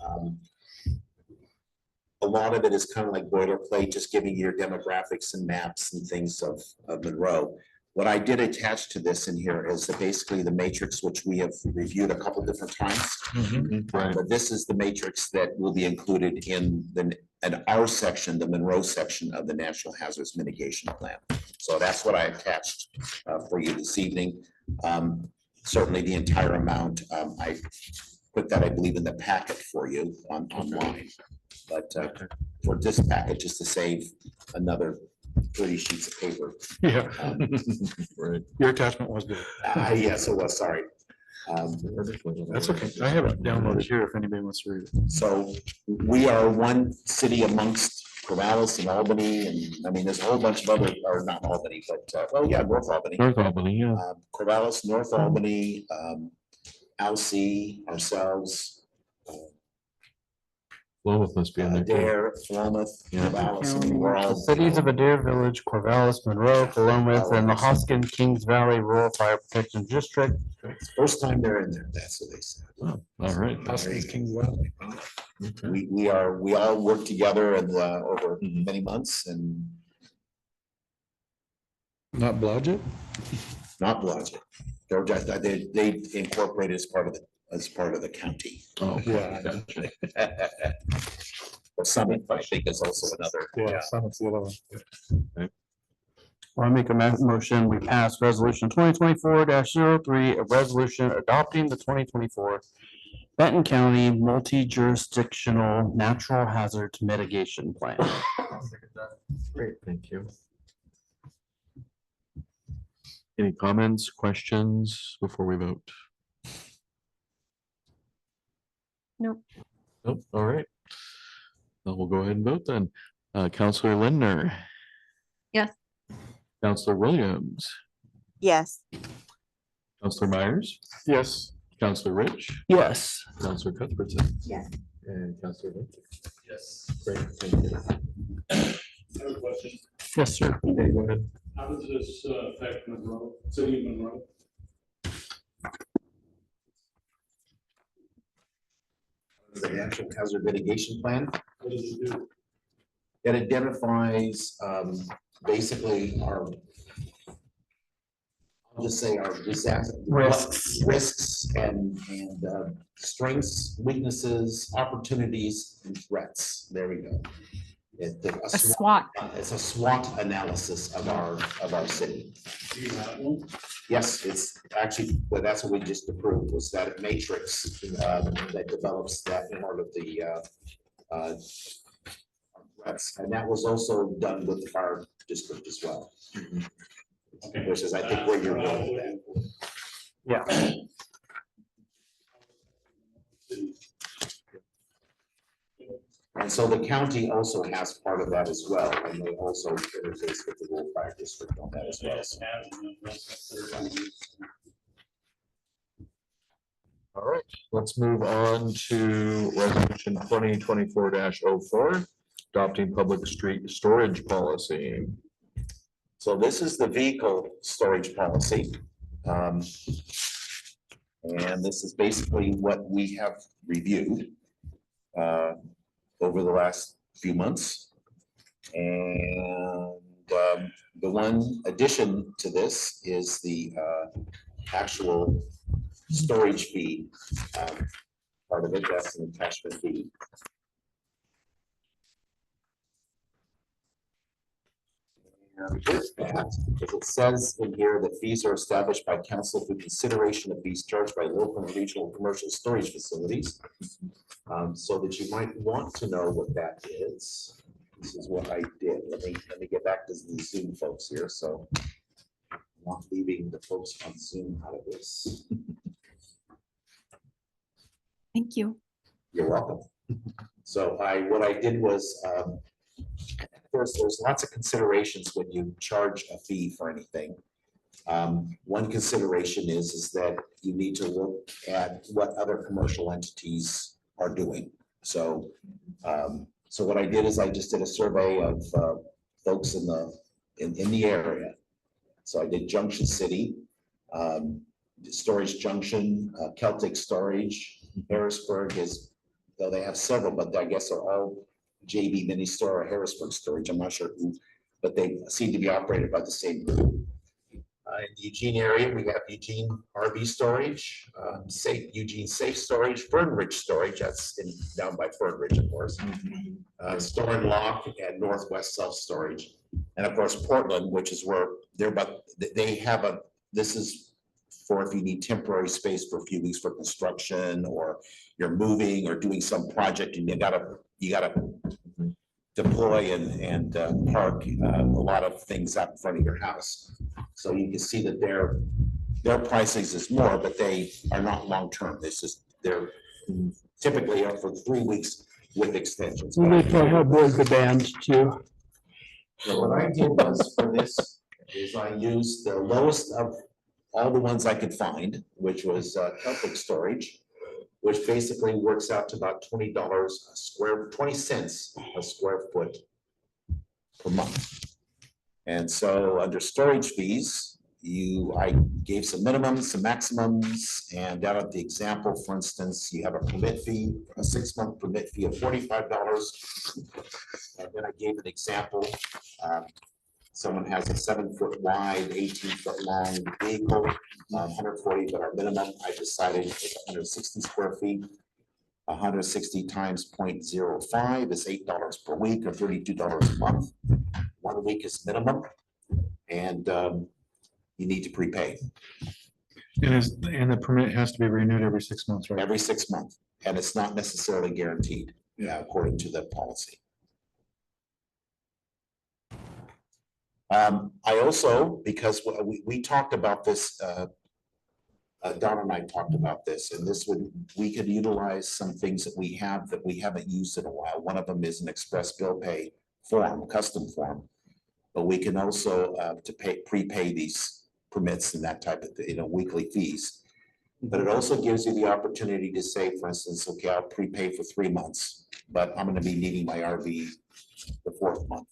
kind of like boilerplate, just giving you your demographics and maps and things of Monroe. What I did attach to this in here is basically the matrix, which we have reviewed a couple different times. Right. But this is the matrix that will be included in our section, the Monroe section of the National Hazards Mitigation Plan. So that's what I attached for you this evening. Certainly the entire amount, I put that, I believe, in the packet for you online. But for this packet, just to save another 30 sheets of paper. Yeah, Right. your attachment was good. Yes, it was, sorry. That's okay. I have it downloaded here if anybody wants to read it. So we are one city amongst Corvallis and Albany, and I mean, there's a whole bunch of other, or not Albany, but, North Albany. North Albany, yeah. Corvallis, North Albany, Alsea, ourselves, Lowell must be in there. too. Adair, Philomath, Yeah. Corvallis, I mean, we're all. The cities of Adair Village, Corvallis, Monroe, Philomath, and the Hoskin Kings Valley Rural Fire Protection District. It's the First time they're in there, that's what they said. Oh, all right. Husky King Valley. Okay. We all work together and over Mhm. many months and Not Blodgett? not Blodgett. They're just, they incorporated as part of the county. Oh, Yeah. gotcha. But Summit, I think, is also another. Yeah, Summit's the other one. Well, I make a motion, we pass resolution 2024-03, a resolution adopting the 2024 Benton County Multi-Jurisdictional Natural Hazards Mitigation Plan. Great, thank you. Any comments, questions before we vote? Nope. Nope, all right. Well, we'll go ahead and vote then. Counselor Lindner. Yes. Counselor Williams, Yes. Counselor Myers, Yes. Counselor Rich, Yes. Counselor Cuthbertson. Yes. And Counselor Winter. Yes. Great, thank you. question. Yes, sir. Okay, go ahead. How does this affect Monroe, city of Monroe? The natural hazard mitigation plan. What does it do? It identifies basically our, I'll just say our disaster. Risks and strengths, weaknesses, opportunities, and threats. There we go. A SWOT. It's a SWOT analysis of our city. Do you have one? Yes, it's actually, well, that's what we just approved, was that matrix that develops that part of the threats. And that was also done with the fire district as well. Okay. Which is, I think, where you're going with that. Yeah. And so the county also has part of that as well, and they also interface with the rural fire district on that as well. So All right, let's move on to resolution 2024-04, adopting public street storage policy. So this is the vehicle storage policy. And this is basically what we have reviewed over the last few months. And the one addition to this is the actual storage fee. Part of it, that's an attachment fee. And with that, as it says in here, that fees are established by council through consideration of fees charged by local and regional commercial storage facilities. So that you might want to know what that is. This is what I did. Let me get back to the Zoom folks here, so I'm not leaving the folks on Zoom out of this. Thank you. You're welcome. So what I did was, there's lots of considerations when you charge a fee for anything. One consideration is that you need to look at what other commercial entities are doing. So, so what I did is I just did a survey of folks in the area. So I did Junction City, Storage Junction, Celtic Storage, Harrisburg is, though they have several, but I guess they're all JB Mini Store or Harrisburg Storage. I'm not sure who, but they seem to be operated by the same group. In the Eugene area, we have Eugene RV Storage, Eugene Safe Storage, Fern Ridge Storage, that's down by Fern Ridge, of course. Store and Lock and Northwest Self Storage. And of course, Portland, which is where they're, but they have this is for if you need temporary space for a few weeks for construction, or you're moving or doing some project and you gotta deploy and park a lot of things out in front of your house. So you can see that their pricing is more, but they are not long-term. This is, they're typically up for 3 weeks with extensions. They probably have boys the band too. So what I did was for this is I used the lowest of all the ones I could find, which was Celtic Storage, which basically works out to about $20 a square, 20 cents a square foot per month. And so under storage fees, I gave some minimums, some maximums, and down at the example, for instance, you have a permit fee, a 6-month permit fee of $45. And then I gave an example. Someone has a 7-foot wide, 18-foot long vehicle, 140, but our minimum, I decided is 160 square feet. 160 times 0.05 is $8 per week or $32 a month. 1 week is minimum, and you need to prepay And the permit has to be renewed every 6 months, right? every 6 months, and it's not necessarily guaranteed, according to the policy. I also, because we talked about this, Don and I talked about this, and we could utilize some things that we haven't used in a while. One of them is an express bill pay form, custom form. But we can also prepay these permits and that type of, weekly fees. But it also gives you the opportunity to say, for instance, okay, I'll prepay for 3 months, but I'm going to be needing my RV the 4th month.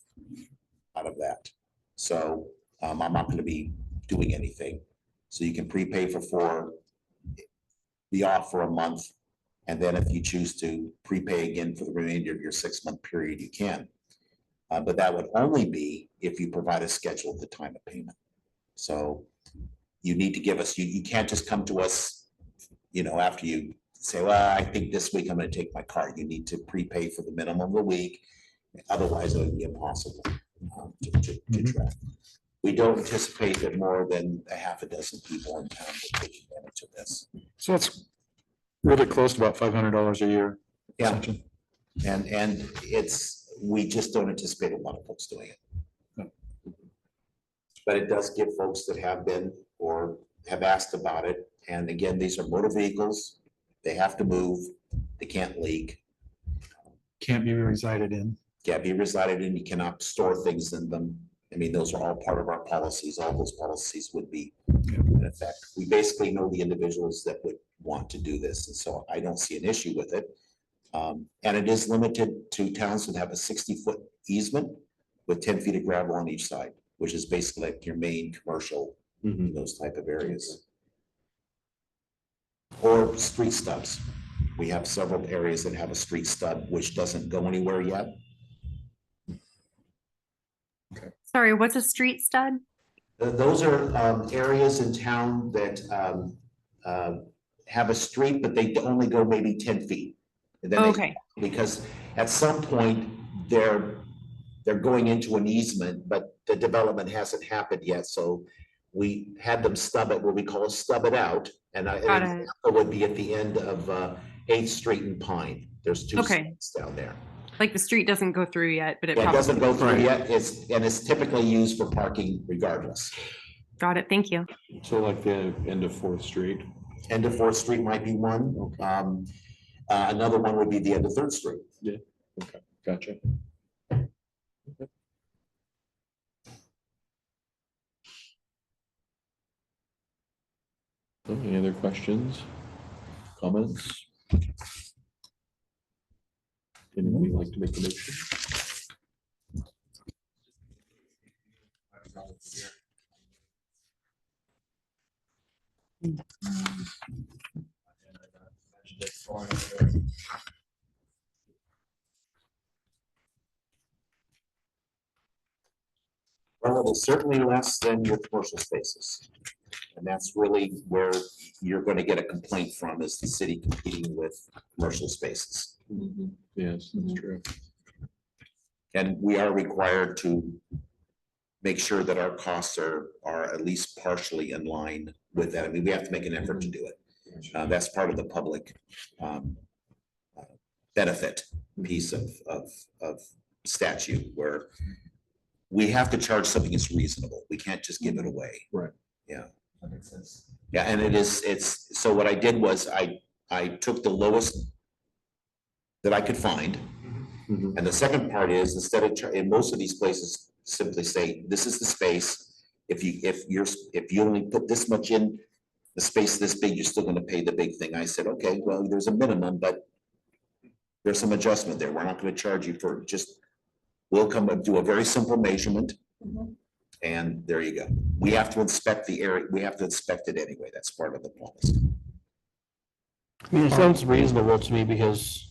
out of that. So I'm not gonna be doing anything. So you can prepay for 4, be off for a month. And then if you choose to prepay again for the remainder of your 6-month period, you can. But that would only be if you provide a schedule at the time of payment. So you need to give us, you can't just come to us, after you say, well, I think this week I'm gonna take my car. You need to prepay for the minimum of a week. Otherwise, it would be impossible to track. We don't anticipate that more than a half a dozen people in town will take advantage of this. So it's really close to about $500 a year. Yeah. essentially. And we just don't anticipate a lot of folks doing it. No. But it does give folks that have been or have asked about it. And again, these are motor vehicles. They have to move. They can't leak. Can't be resided in. Can't be resided in. You cannot store things in them. I mean, those are all part of our policies. All those policies would be in effect. We basically know the individuals that would want to do this. And so I don't see an issue with it. And it is limited to towns that have a 60-foot easement with 10 feet of gravel on each side, which is basically like your main commercial, those type of areas. Or street stubs. We have several areas that have a street stub, which doesn't go anywhere yet. Sorry, what's a street stud? Those are areas in town that have a street, but they only go maybe 10 feet. And then Okay. because at some point, they're going into an easement, but the development hasn't happened yet, so we had them stub it, what we call stub it out, and an Got it. example would be at the end of 8th Street and Pine. There's 2 Okay. stubs down there. Like the street doesn't go through yet, but it It probably. doesn't go through yet, it's typically used for parking regardless. Got it. Thank you. So like the end of 4th Street. End of 4th Street might be one. Another one would be the end of 3rd Street. Okay, gotcha. Any other questions, comments? Anybody like to make a motion? Well, it is certainly less than your commercial spaces. And that's really where you're going to get a complaint from, is the city competing with commercial spaces. Yes, that's true. And we are required to make sure that our costs are at least partially in line with that. I mean, we have to make an effort to do it. That's part of the public benefit piece of statute, where we have to charge something that's reasonable. We can't just give it away. Right. Yeah. That makes sense. Yeah, and so what I did was I took the lowest that I could find. Mhm. And the second part is, instead of, in most of these places, simply say, this is the space. If you only put this much in the space this big, you're still gonna pay the big thing. I said, okay, well, there's a minimum, but there's some adjustment there. We're not gonna charge you for just, we'll come and do a very simple measurement. And there you go. We have to inspect the area. We have to inspect it anyway. That's part of the policy. I mean, it sounds reasonable to me because,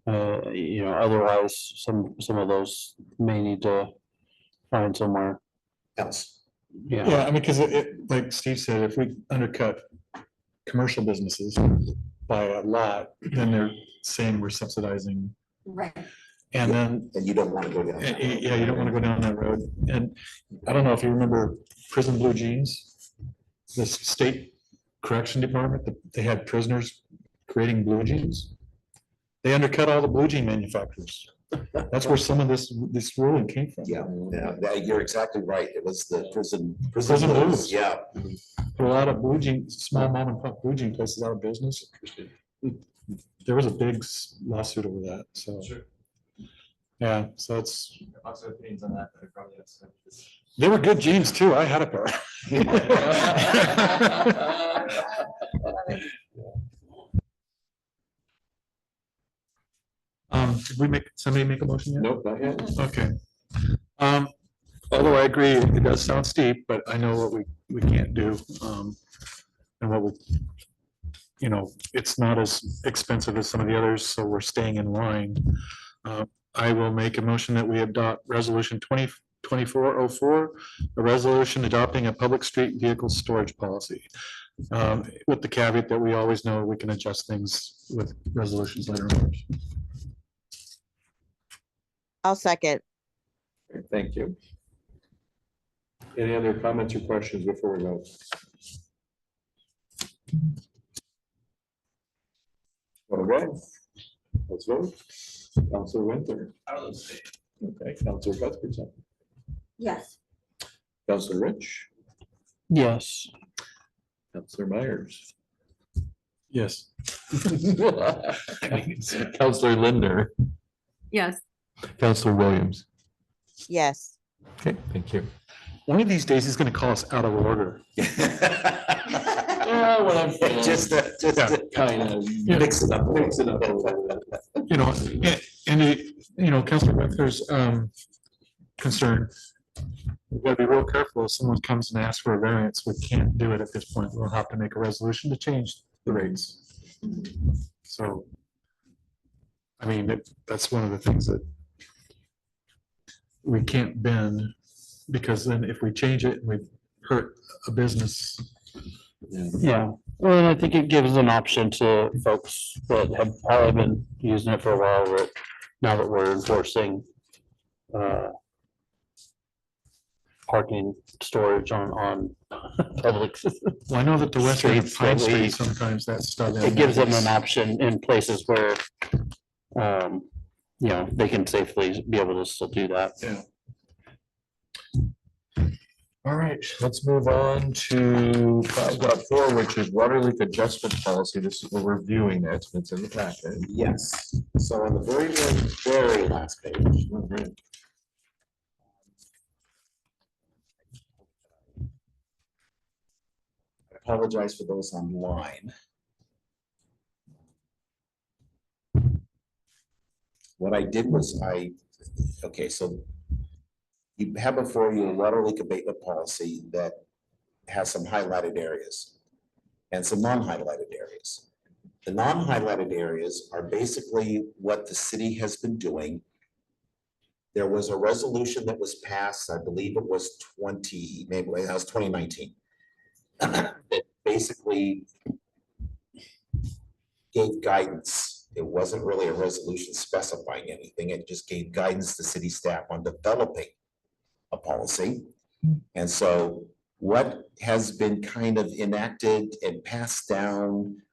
otherwise some of those may need to find somewhere. Else. Yeah. Yeah, I mean, because like Steve said, if we undercut commercial businesses by a lot, then they're saying we're subsidizing. Right. And then, And you don't want to go down. that road. yeah, you don't want to go down that road. And I don't know if you remember Prison Blue Jeans, the state correction department, they had prisoners creating blue jeans. They undercut all the blue jean manufacturers. That's where some of this ruling came from. Yeah, you're exactly right. It was the prison Prison blues. Yeah. Put a lot of blue jean, small mom and pop blue jean places out of business. There was a big lawsuit over that, so. Sure. Yeah, so it's, Lots of opinions on that, but I probably have some. they were good jeans too. I had a pair. Did somebody make a motion yet? Nope, not yet. Okay. although I agree, it does sound steep, but I know what we can't do. And what we, it's not as expensive as some of the others, so we're staying in line. I will make a motion that we adopt resolution 2024-04, a resolution adopting a public street vehicle storage policy. With the caveat that we always know we can adjust things with resolutions later on. I'll second. Thank you. Any other comments or questions before we go? Okay, let's vote. Counselor Winter. I will say. Okay, Counselor Cuthbertson. Yes. Counselor Rich. Yes. Counselor Myers. Yes. Counselor Linder. Yes. Counselor Williams. Yes. Okay, thank you. One of these days he's gonna call us out of order. Yeah, well, I'm just to kind of mix it up. Mix it up. And Councilor Winter's concern. We've got to be real careful if someone comes and asks for a variance. We can't do it at this point. We'll have to make a resolution to change the rates. So, I mean, that's one of the things that we can't bend, because then if we change it, we hurt a business. Yeah, well, and I think it gives an option to folks that have probably been using it for a while, but now that we're enforcing parking storage on public. Well, I know that the western streets, Pine that we- Street, sometimes that stuff. It gives them an option in places where they can safely be able to still do that. Yeah. All right, let's move on to 5.4, which is water leak adjustment policy. This is, we're reviewing that. It's in the packet. Yes, so on the very last page. I apologize for those online. What I did was so you have before you a water leak abatement policy that has some highlighted areas and some non-highlighted areas. The non-highlighted areas are basically what the city has been doing. There was a resolution that was passed, I believe it was 2019. That basically gave guidance. It wasn't really a resolution specifying anything. It just gave guidance to city staff on developing a policy. And so what has been kind of enacted and passed down,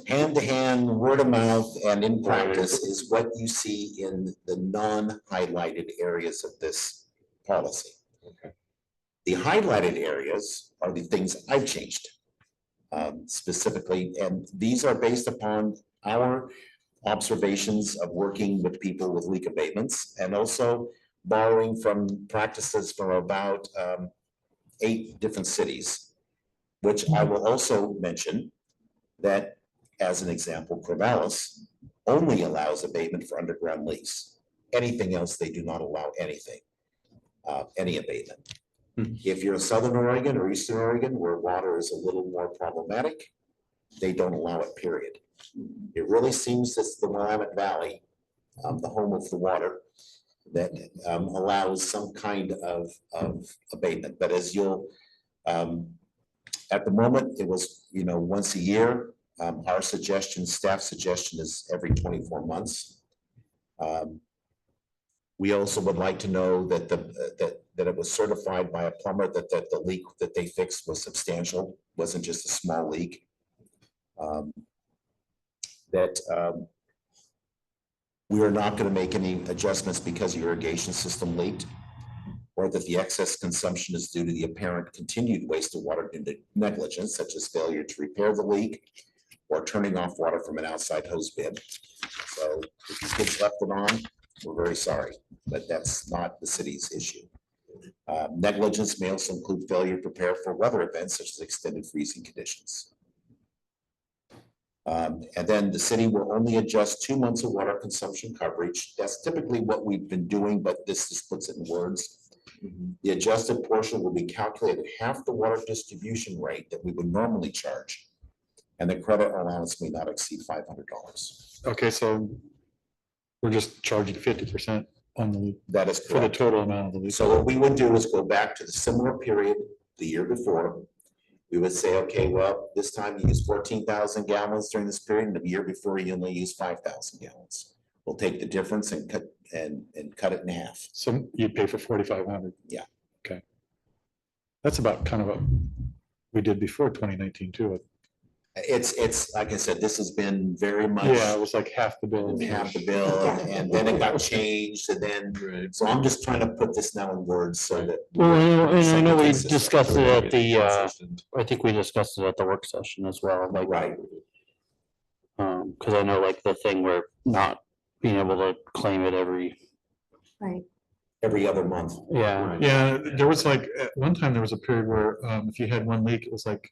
hand to hand, word of mouth, and in practice is what you see in the non-highlighted areas of this policy. Okay. The highlighted areas are the things I've changed specifically, and these are based upon our observations of working with people with leak abatements and also borrowing from practices from about 8 different cities, which I will also mention that, as an example, Corvallis only allows abatement for underground leaks. Anything else, they do not allow anything, any abatement. If you're in Southern Oregon or Eastern Oregon, where water is a little more problematic, they don't allow it, period. It really seems it's the Willamette Valley, the home of the water, that allows some kind of abatement. But as you'll, at the moment, it was, once a year. Our suggestion, staff suggestion is every 24 months. We also would like to know that that it was certified by a plumber that the leak that they fixed was substantial, wasn't just a small leak. We are not going to make any adjustments because your irrigation system leaked, or that the excess consumption is due to the apparent continued waste of water due to negligence, such as failure to repair the leak or turning off water from an outside hose bin. So if your kids left it on, we're very sorry, but that's not the city's issue. Negligence may also include failure to prepare for weather events such as extended freezing conditions. And then the city will only adjust 2 months of water consumption coverage. That's typically what we've been doing, but this just puts it in words. The adjusted portion will be calculated half the water distribution rate that we would normally charge. And the credit allowance may not exceed $500. Okay, so we're just charging 50% on the, That is for the correct. total amount of the leak. So what we would do is go back to the similar period the year before. We would say, okay, well, this time you used 14,000 gallons during this period, and the year before you only used 5,000 gallons. We'll take the difference and cut it in half. So you'd pay for 4,500. Yeah. Okay. That's about kind of what we did before 2019 too. It's, like I said, this has been very much. Yeah, it was like half the bill. Half the bill, and then it got changed, and then, so I'm just trying to put this now in words so that. Well, and I know we Consistent. discussed it at the, I think we discussed it at the work session as well, like. Right. Cause I know like the thing where not being able to claim it every, Right. Every other month. yeah. Yeah, there was like, at one time, there was a period where if you had one leak, it was like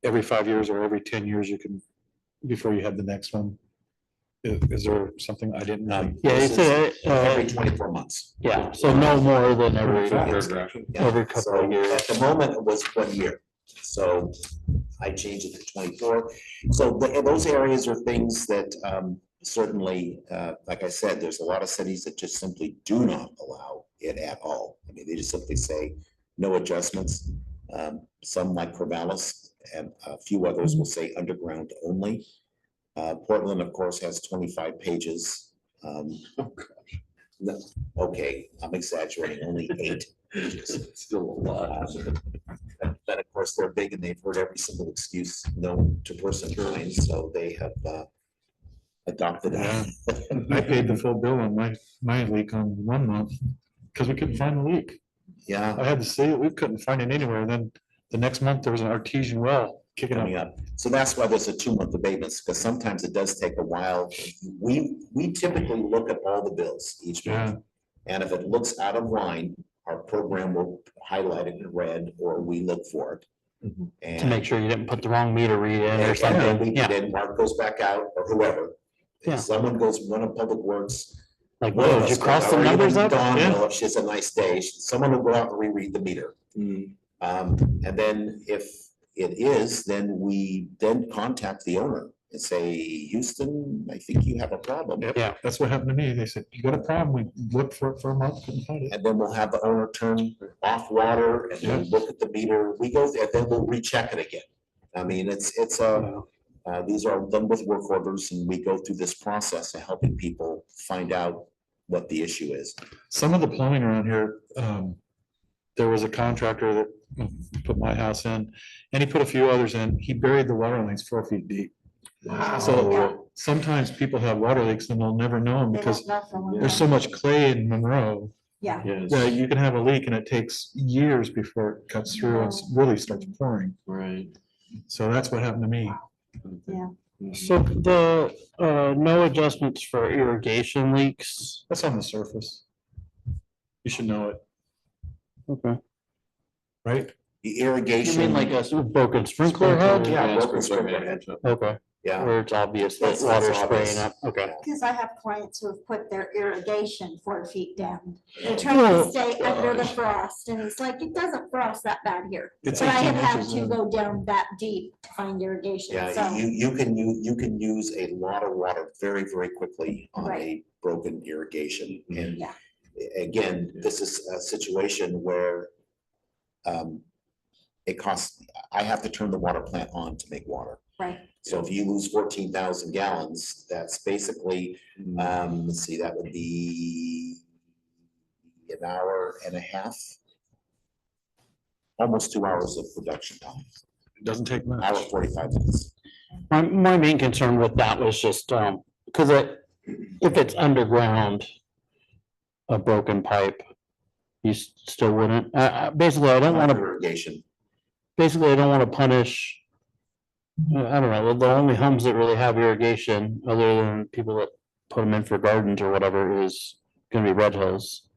every 5 years or every 10 years you can, before you had the next one. Is there something I didn't know? Yeah, This it's is a, Every 24 months. yeah, so no more than every, Yeah. every couple So of years. at the moment, it was 1 year, so I changed it to 24. So those areas are things that certainly, like I said, there's a lot of cities that just simply do not allow it at all. I mean, they just simply say no adjustments. Some like Corvallis and a few others will say underground only. Portland, of course, has 25 pages. No, okay, I'm exaggerating, only 8 pages. Still a lot. But of course, they're big and they've heard every single excuse known to personkind, so they have adopted Yeah. it. I paid the full bill on my leak on 1 month because we couldn't find the leak. Yeah, I had to see it, we couldn't find it anywhere. Then the next month there was an artesian well kicking coming up. up. So that's why there's a 2-month abatements, because sometimes it does take a while. We typically look at all the bills each month. And if it looks out of line, our program will highlight it in red, or we look for it. To make sure you didn't put the wrong meter read in or And something, then yeah, then Mark goes back out, or whoever. Yeah. If someone goes, one of Public Works. like, one of whoa, did you us goes cross out, the or even numbers up? Dawn Yeah. will, if she has a nice day, someone will go out and reread the meter. And then if it is, then we then contact the owner and say, Houston, I think you have a problem. Yep, Yeah. that's what happened to me. They said, you got a problem. We looked for it for a month, couldn't find it. And then we'll have the owner turn off water and then look at the meter. We go there, then we'll recheck it again. I mean, these are done with work orders, and we go through this process of helping people find out what the issue is. Some of the plumbing around here, there was a contractor that put my house in, and he put a few others in. He buried the water lines 4 feet deep. So sometimes people have water leaks and they'll never know them They because don't know from where. there's so much clay in Monroe. Yeah. Yeah, you can have a leak and it takes years before it cuts through and really starts pouring. Right. So that's what happened to me. Yeah. So the, no adjustments for irrigation leaks. That's on the surface. You should know it, Okay. right? The You irrigation. mean like a broken sprinkler head? Yeah, broken sprinkler head. Okay, Yeah. where it's obvious that That's water's obvious. spraying up, okay. Because I have clients who have put their irrigation 4 feet down. They're trying to stay under the frost, and it's like, it doesn't frost that bad here. It's But I have 18 had inches to in. go down that deep to find irrigation, Yeah, so. you can use a lot of water very, very quickly on a broken irrigation. And Yeah. again, this is a situation where it costs, I have to turn the water plant on to make water. Right. So if you lose 14,000 gallons, that's basically, let's see, that would be an hour and a half. Almost 2 hours of production time, It doesn't take much. hour 45 minutes. My main concern with that was just, cause if it's underground, a broken pipe, you still wouldn't, basically, I don't wanna, Irrigation. basically, I don't wanna punish. I don't know, the only homes that really have irrigation, other than people that put them in for gardens or whatever, is gonna be Red Hills.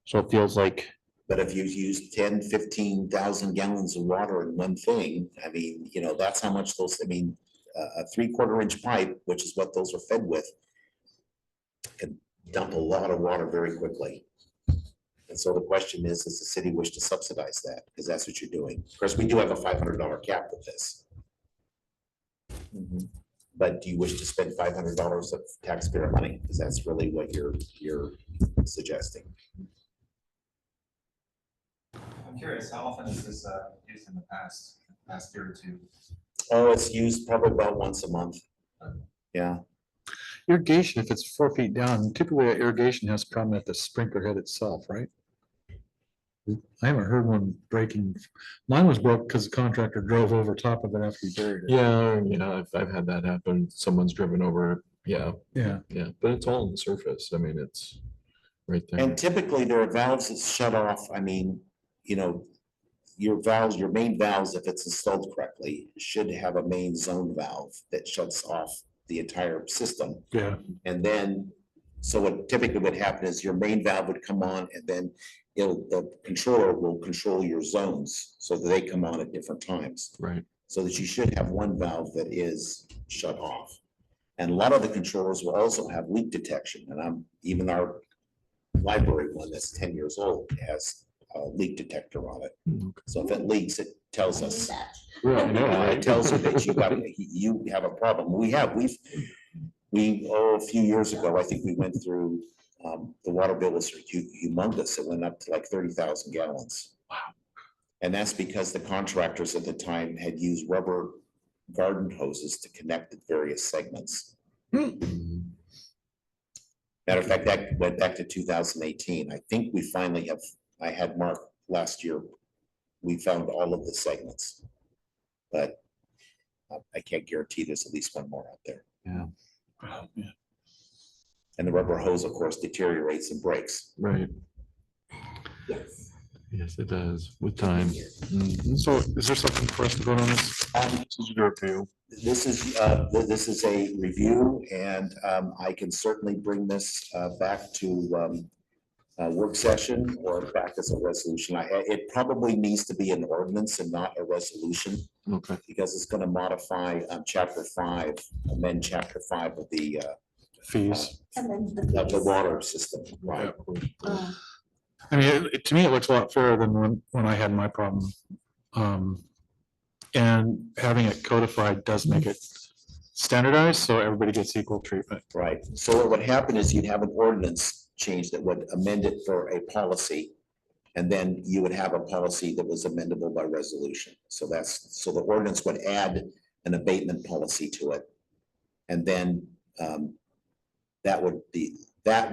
So it feels like, But if you use 10, 15,000 gallons of water in one thing, I mean, that's how much those, I mean, a 3/4 inch pipe, which is what those are fed with, can dump a lot of water very quickly. And so the question is, does the city wish to subsidize that? Because that's what you're doing. Of course, we do have a $500 cap with this. But do you wish to spend $500 of taxpayer money? Because that's really what you're suggesting. I'm curious, how often is this used in the past year or two? Oh, it's used probably about once a month. Yeah, Irrigation, if it's 4 feet down, typically irrigation has a problem at the sprinkler head itself, right? I haven't heard one breaking. Mine was broke because the contractor drove over top of it after he buried it. Yeah, I've had that happen. Someone's driven over, it. Yeah, Yeah. but it's all on the surface. I mean, it's right there. and typically there are valves that shut off. I mean, you know, your valves, your main valves, if it's installed correctly, should have a main zone valve that shuts off the entire system. Yeah. And then, so what typically would happen is your main valve would come on and then the controller will control your zones so that they come on at different times. Right. So that you should have one valve that is shut off. And a lot of the controllers will also have leak detection. And even our library one that's 10 years old has a leak detector on it. So if it leaks, it tells us. Yeah, I know, It right? tells you that you have a problem. A few years ago, I think we went through, the water bill was humongous. It went up to like 30,000 gallons. Wow. And that's because the contractors at the time had used rubber garden hoses to connect the various segments. Matter of fact, that went back to 2018. I think we finally I had Mark last year. We found all of the segments. But I can't guarantee there's at least one more out there. Yeah. And the rubber hose, of course, deteriorates and breaks. Right. Yes. Yes, it does with time. So is there something for us to vote on this? This is your review. This is a review, and I can certainly bring this back to a work session or back as a resolution. It probably needs to be an ordinance and not a resolution, Okay. because it's going to modify chapter 5, amend chapter 5 of the Fees. And then of the fees. water system. Right. Uh, I mean, to me, it looks a lot fairer than when I had my problem. And having it codified does make it standardized, so everybody gets equal treatment. Right. So what would happen is you'd have an ordinance change that would amend it for a policy. And then you would have a policy that was amendable by resolution. So so the ordinance would add an abatement policy to it. And then that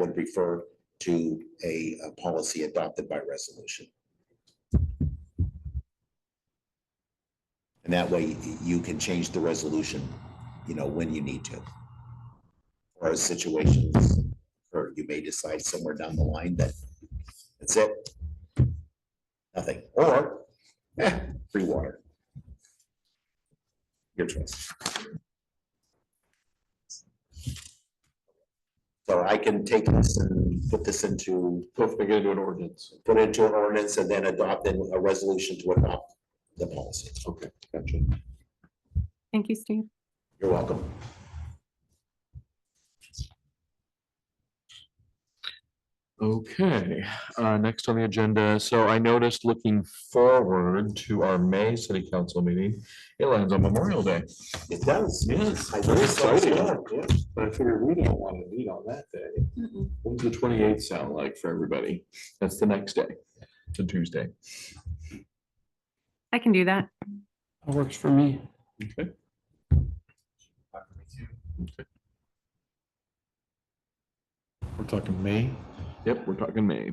would refer to a policy adopted by resolution. And that way you can change the resolution, when you need to. Or as situations, or you may decide somewhere down the line that that's it. Nothing, or free water. Your choice. So I can take this and put this into, Make it into an ordinance. put it into an ordinance and then adopt a resolution to adopt the policy. Okay, gotcha. Thank you, Steve. You're welcome. Okay, next on the agenda. So I noticed looking forward to our May city council meeting, it lands on Memorial Day. It does. Yes, I very noticed that as exciting. well, yeah. But I figured we don't want to meet on that day. Mm-mm. What does the 28th sound like for everybody? That's the next day, it's a Tuesday. I can do that. That works for me. Okay. We're talking May. Yep, we're talking May.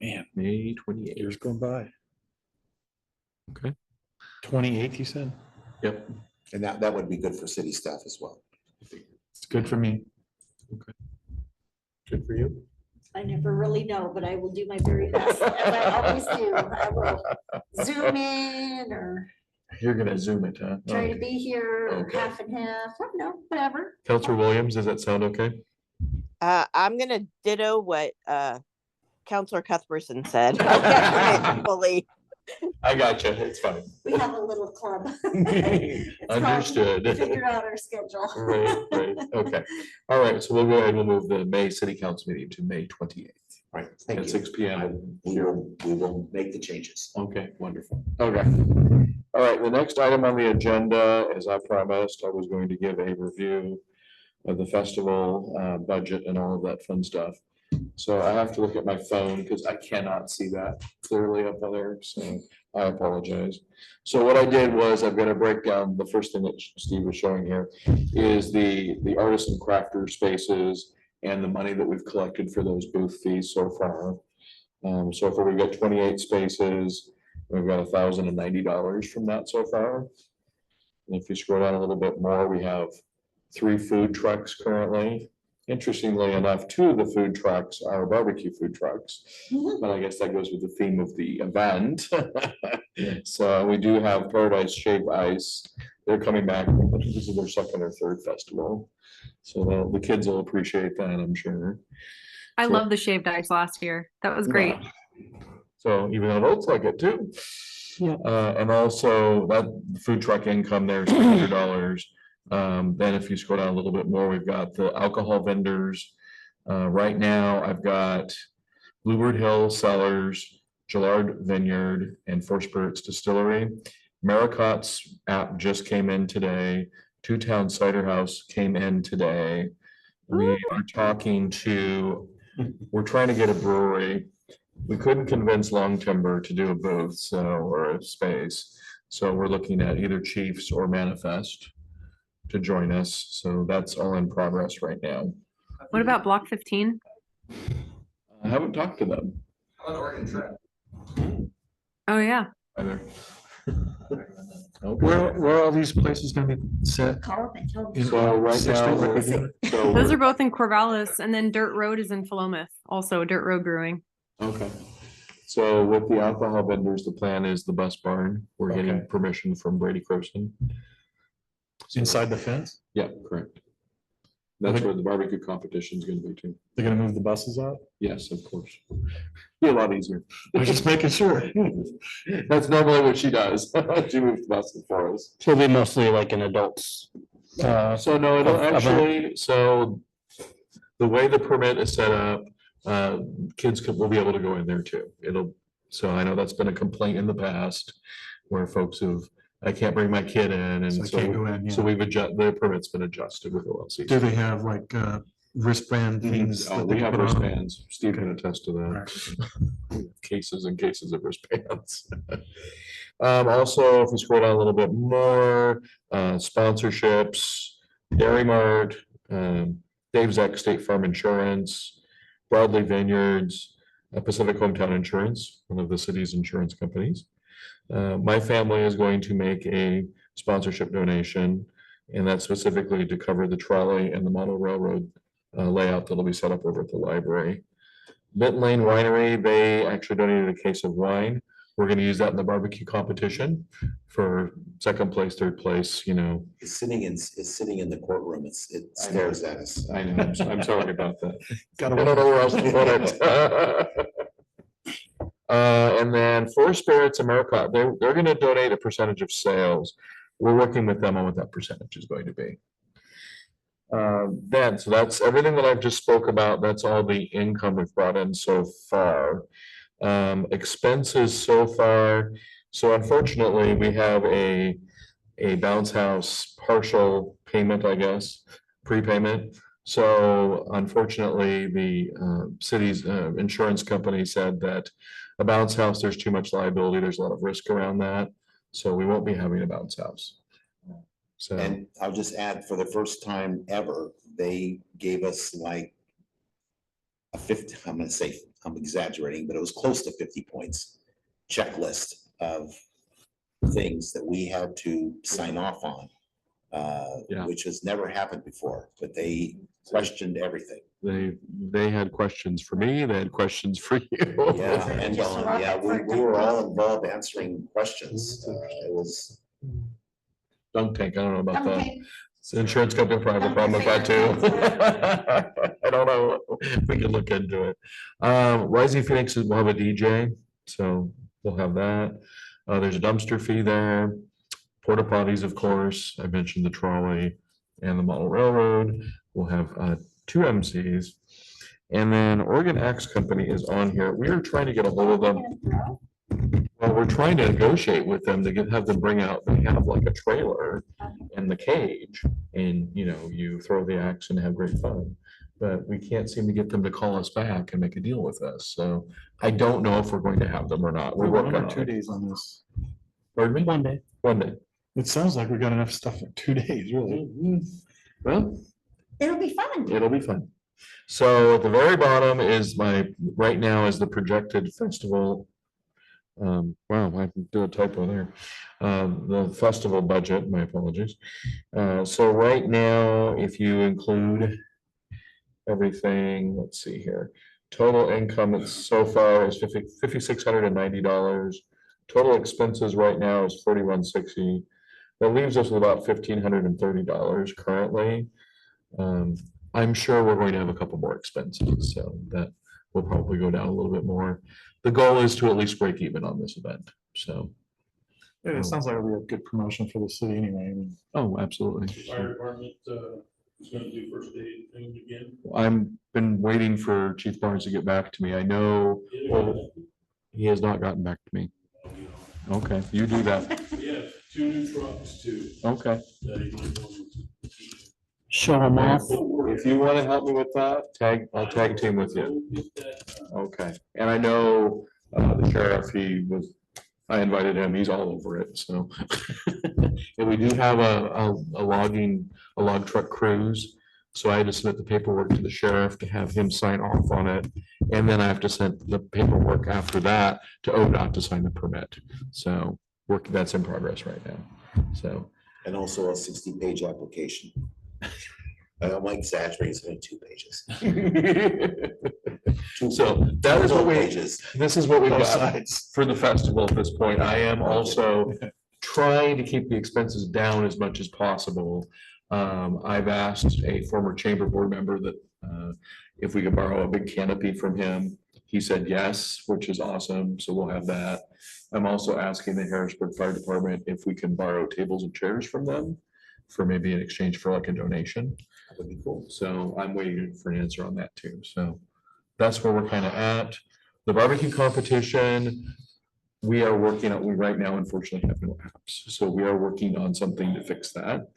Man, May 28th. years going by. Okay. 28th, you said? Yep. And that would be good for city staff as well. It's good for me. Good for you. I never really know, but I will do my very best, as I always do. I will zoom in or You're gonna zoom it, huh? try to be here, or Okay. half and half, I don't know, whatever. Counselor Williams, does that sound okay? I'm gonna ditto what Counselor Cuthbertson said. I can't commit fully. I got you. It's fine. We have a little club. It's called Understood. Figure out our schedule. Right, okay. All right, so we'll go ahead and we'll move the May city council meeting to May 28th Right, thank at you. 6 p.m. We will make the changes. Okay, wonderful. Okay. All right, the next item on the agenda, as I promised, I was going to give a review of the festival budget and all of that fun stuff. So I have to look at my phone because I cannot see that clearly up there, so I apologize. So what I did was I'm gonna break down, the first thing that Steve was showing here is the artists and crafters spaces and the money that we've collected for those booth fees so far. So far, we've got 28 spaces. We've got $1,090 from that so far. And if you scroll down a little bit more, we have 3 food trucks currently. Interestingly enough, 2 of the food trucks are barbecue food trucks, but I guess that goes with the theme of the event. So we do have Paradise Shave Ice. They're coming back. This is their second or third festival. So the kids will appreciate that, I'm sure. I So- love the shaved ice last year. That was great. So even adults like it too. Yeah. And also that food truck income there is $200. Then if you scroll down a little bit more, we've got the alcohol vendors. Right now, I've got Bluebird Hill Cellars, Gillard Vineyard, and Four Spirits Distillery. Maricott's app just came in today. Two Town Cider House came in today. We are talking to, we're trying to get a brewery. We couldn't convince Long Timber to do a booth, so, or a space. So we're looking at either Chiefs or Manifest to join us. So that's all in progress right now. What about Block 15? I haven't talked to them How about Oregon Trail? Oh, yeah. either. Where are all these places gonna be set? Call up and tell them. In- So right Sixth now, Street, we're- like we do? so Those we're- are both in Corvallis, and then Dirt Road is in Philomath, also Dirt Road Brewing. okay. So with the alcohol vendors, the plan is the bus barn. We're getting Okay. permission from Brady Croson. Inside the fence? Yeah, correct. That's where the barbecue competition is gonna be too. They're gonna move the buses out? Yes, of course. Be a lot easier. I was just making sure. That's normally what she does. She moves the buses for us. So it'll be mostly like an adults. So no, it'll Event. actually, so the way the permit is set up, will be able to go in there too. So I know that's been a complaint in the past where folks I can't bring my kid in So and I can't go in, so yeah. we've the permit's been adjusted with OLC. Do they have like wristband things? Oh, that we they have put on? wristbands. Steve can attest to that. Right. Cases and cases of wristbands. Also, if we scroll down a little bit more, sponsorships, Dairy Mart, Dave's Eck State Farm Insurance, Broadley Vineyards, Pacific Hometown Insurance, one of the city's insurance companies. My family is going to make a sponsorship donation, and that's specifically to cover the trolley and the model railroad layout that'll be set up over at the library. Benton Lane Winery, they actually donated a case of wine. We're gonna use that in the barbecue competition for second place, third place, It's sitting in the courtroom. It I know. stares at us. I know, I'm sorry about that. I Gotta don't know where else to put it. And then Four Spirits America, they're gonna donate a percentage of sales. We're working with them on what that percentage is going to be. So that's everything that I've just spoke about. That's all the income we've brought in so far. Expenses so far. So unfortunately, we have a bounce house partial payment, I guess, prepayment. So unfortunately, the city's insurance company said that a bounce house, there's too much liability. There's a lot of risk around that. So we won't be having a bounce house. So, And I'll just add, for the first time ever, they gave us like a 50, I'm gonna say, I'm exaggerating, but it was close to 50 points checklist of things that we had to sign off on. Yeah. Which has never happened before, but they questioned everything. they had questions for me. They had questions for you. Yeah, and we were all involved answering questions. It was. Dunk tank, I don't know about that. Okay. It's the insurance company will probably have a problem with that too. I don't know. We can look into it. Rising Phoenix will have a DJ, so we'll have that. There's a dumpster fee there. Porta potties, of course. I mentioned the trolley and the model railroad. We'll have 2 MCs. And then Oregon Axe Company is on here. We are trying to get a hold of them. Well, we're trying to negotiate with them to have them bring out, they have like a trailer and the cage, and you throw the axe and have great fun. But we can't seem to get them to call us back and make a deal with us. So I don't know if we're going to have them or not. We're working on 2 it. days on this. Pardon me? 1 day. 1 day. It sounds like we got enough stuff in 2 days, really. Well, It'll be fun. it'll be fun. So at the very bottom is right now is the projected festival. Wow, I did a typo there. The festival budget, my apologies. So right now, if you include everything, let's see here. Total income so far is $5,690. Total expenses right now is $4,160. That leaves us with about $1,530 currently. I'm sure we're going to have a couple more expenses, so that will probably go down a little bit more. The goal is to at least break even on this event, so. Yeah, it sounds like it'll be a good promotion for the city anyway. I mean, Oh, absolutely. Fire department, is gonna do first aid thing again. I've been waiting for Chief Barnes to get back to me. I know, well, he has not gotten back to me. Okay, you do that. Yeah, 2 new trucks too. Okay. that he might want to keep. Show them off. If you want to help me with that, I'll tag team with you. Get that, Okay, and I know the sheriff, I invited him, he's all over it, so. And we do have a log truck cruise, so I had to submit the paperwork to the sheriff to have him sign off on it. And then I have to send the paperwork after that to ODOT to sign the permit. So that's in progress right now, so. And also a 60-page application. I don't like exaggerating, it's only 2 pages. So that is what pages. this is what we've Both got sides. for the festival at this point. I am also trying to keep the expenses down as much as possible. I've asked a former chamber board member that if we could borrow a big canopy from him. He said yes, which is awesome. So we'll have that. I'm also asking the Harrisburg Fire Department if we can borrow tables and chairs from them for maybe in exchange for like a donation. That would be cool. So I'm waiting for an answer on that too. So that's where we're kind of at. The barbecue competition, we right now unfortunately have no apps. So we are working on something to fix that.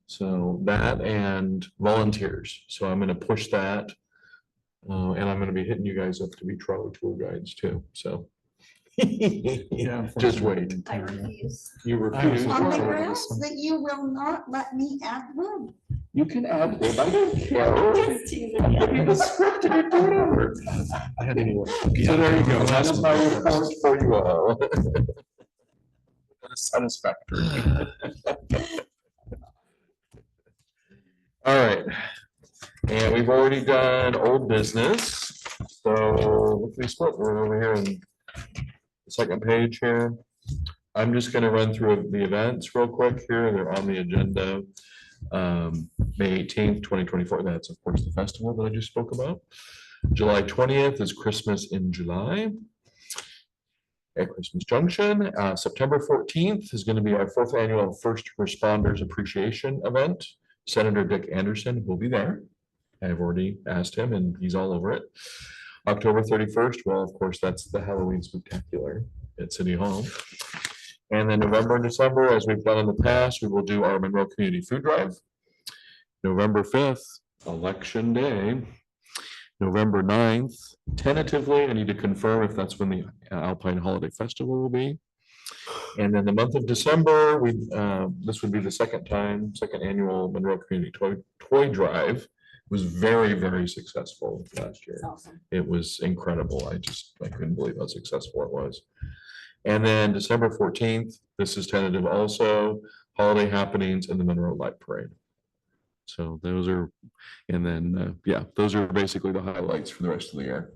So that and volunteers. So I'm gonna push that. And I'm gonna be hitting you guys up to be trolley tour guides too, so. Yeah. Just wait. I refuse. You refuse. On the grounds that you will not let me add wood. You can add, wood, I don't care. Just teasing Give me you. the script and do whatever. I had any. So there you go. That is my report for you all. Satisfactory. All right. And we've already done old business. So look at this, we're over here in the second page here. I'm just gonna run through the events real quick here. They're on the agenda. May 18th, 2024. That's of course the festival that I just spoke about. July 20th is Christmas in July at Christmas Junction. September 14th is going to be our 4th annual First Responders Appreciation Event. Senator Dick Anderson will be there. I've already asked him and he's all over it. October 31st, well, of course, that's the Halloween Spectacular at City Hall. And then November and December, as we've done in the past, we will do our Monroe Community Food Drive. November 5th, Election Day. November 9th, tentatively, I need to confirm if that's when the Alpine Holiday Festival will be. And then the month of December, this would be the second annual Monroe Community Toy Drive. It was very, very successful last year. Awesome. It was incredible. I couldn't believe how successful it was. And then December 14th, this is tentative also, holiday happenings and the Monroe Light Parade. So those are, and then, yeah, those are basically the highlights for the rest of the year.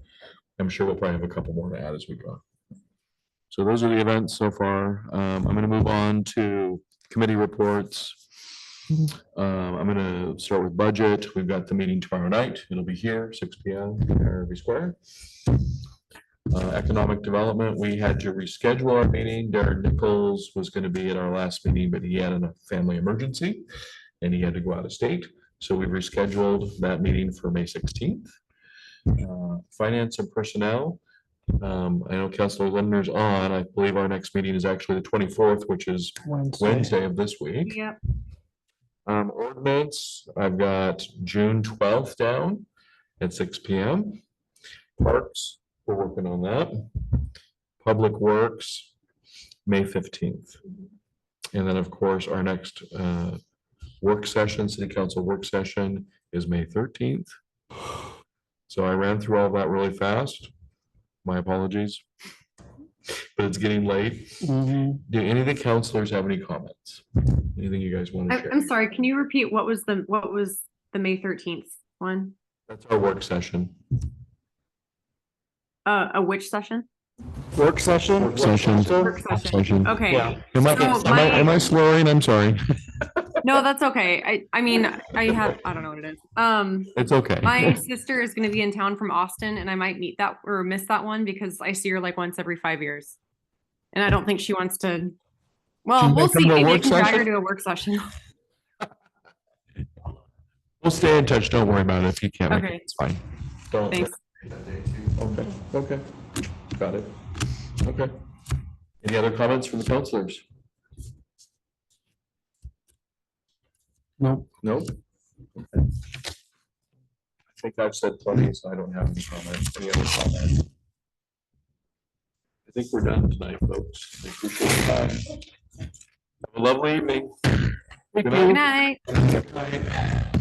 I'm sure we'll probably have a couple more to add as we go. So those are the events so far. I'm going to move on to committee reports. I'm going to start with budget. We've got the meeting tomorrow night. It'll be here, 6 p.m. in Irving Square. Economic Development, we had to reschedule our meeting. Darren Nichols was going to be at our last meeting, but he had a family emergency and he had to go out of state. So we rescheduled that meeting for May 16th. Finance and Personnel. I know Councilor Lindner's on. I believe our next meeting is actually the 24th, which is Wednesday of this week. Yep. Ordinance, I've got June 12th down at 6 p.m. Parks, we're working on that. Public Works, May 15th. And then, of course, our next work session, City Council work session is May 13th. So I ran through all that really fast. My apologies. But it's getting late. Do any of the councilors have any comments? Anything you guys want to share? I'm sorry, can you repeat what was the May 13th one? That's our work session. A which session? Work session? Work session. Work session. Okay. Am I slurring? I'm sorry. No, that's okay. I mean, I don't know what it is. It's okay. My sister is going to be in town from Austin and I might meet that or miss that one because I see her like once every 5 years. And I don't think she wants to, well, She we'll might come see. to a Maybe I work can drag her session? to a work session. We'll stay in touch. Don't worry about it. If you can't make it, Okay. it's fine. Don't. Thanks. Okay. Got it. Okay. Any other comments from the councilors? No. Nope. Okay. I think I've said plenty, so I don't have any comments. Any other comments? I think we're done tonight, folks. I appreciate your time. Have a lovely evening. Good night. Good night.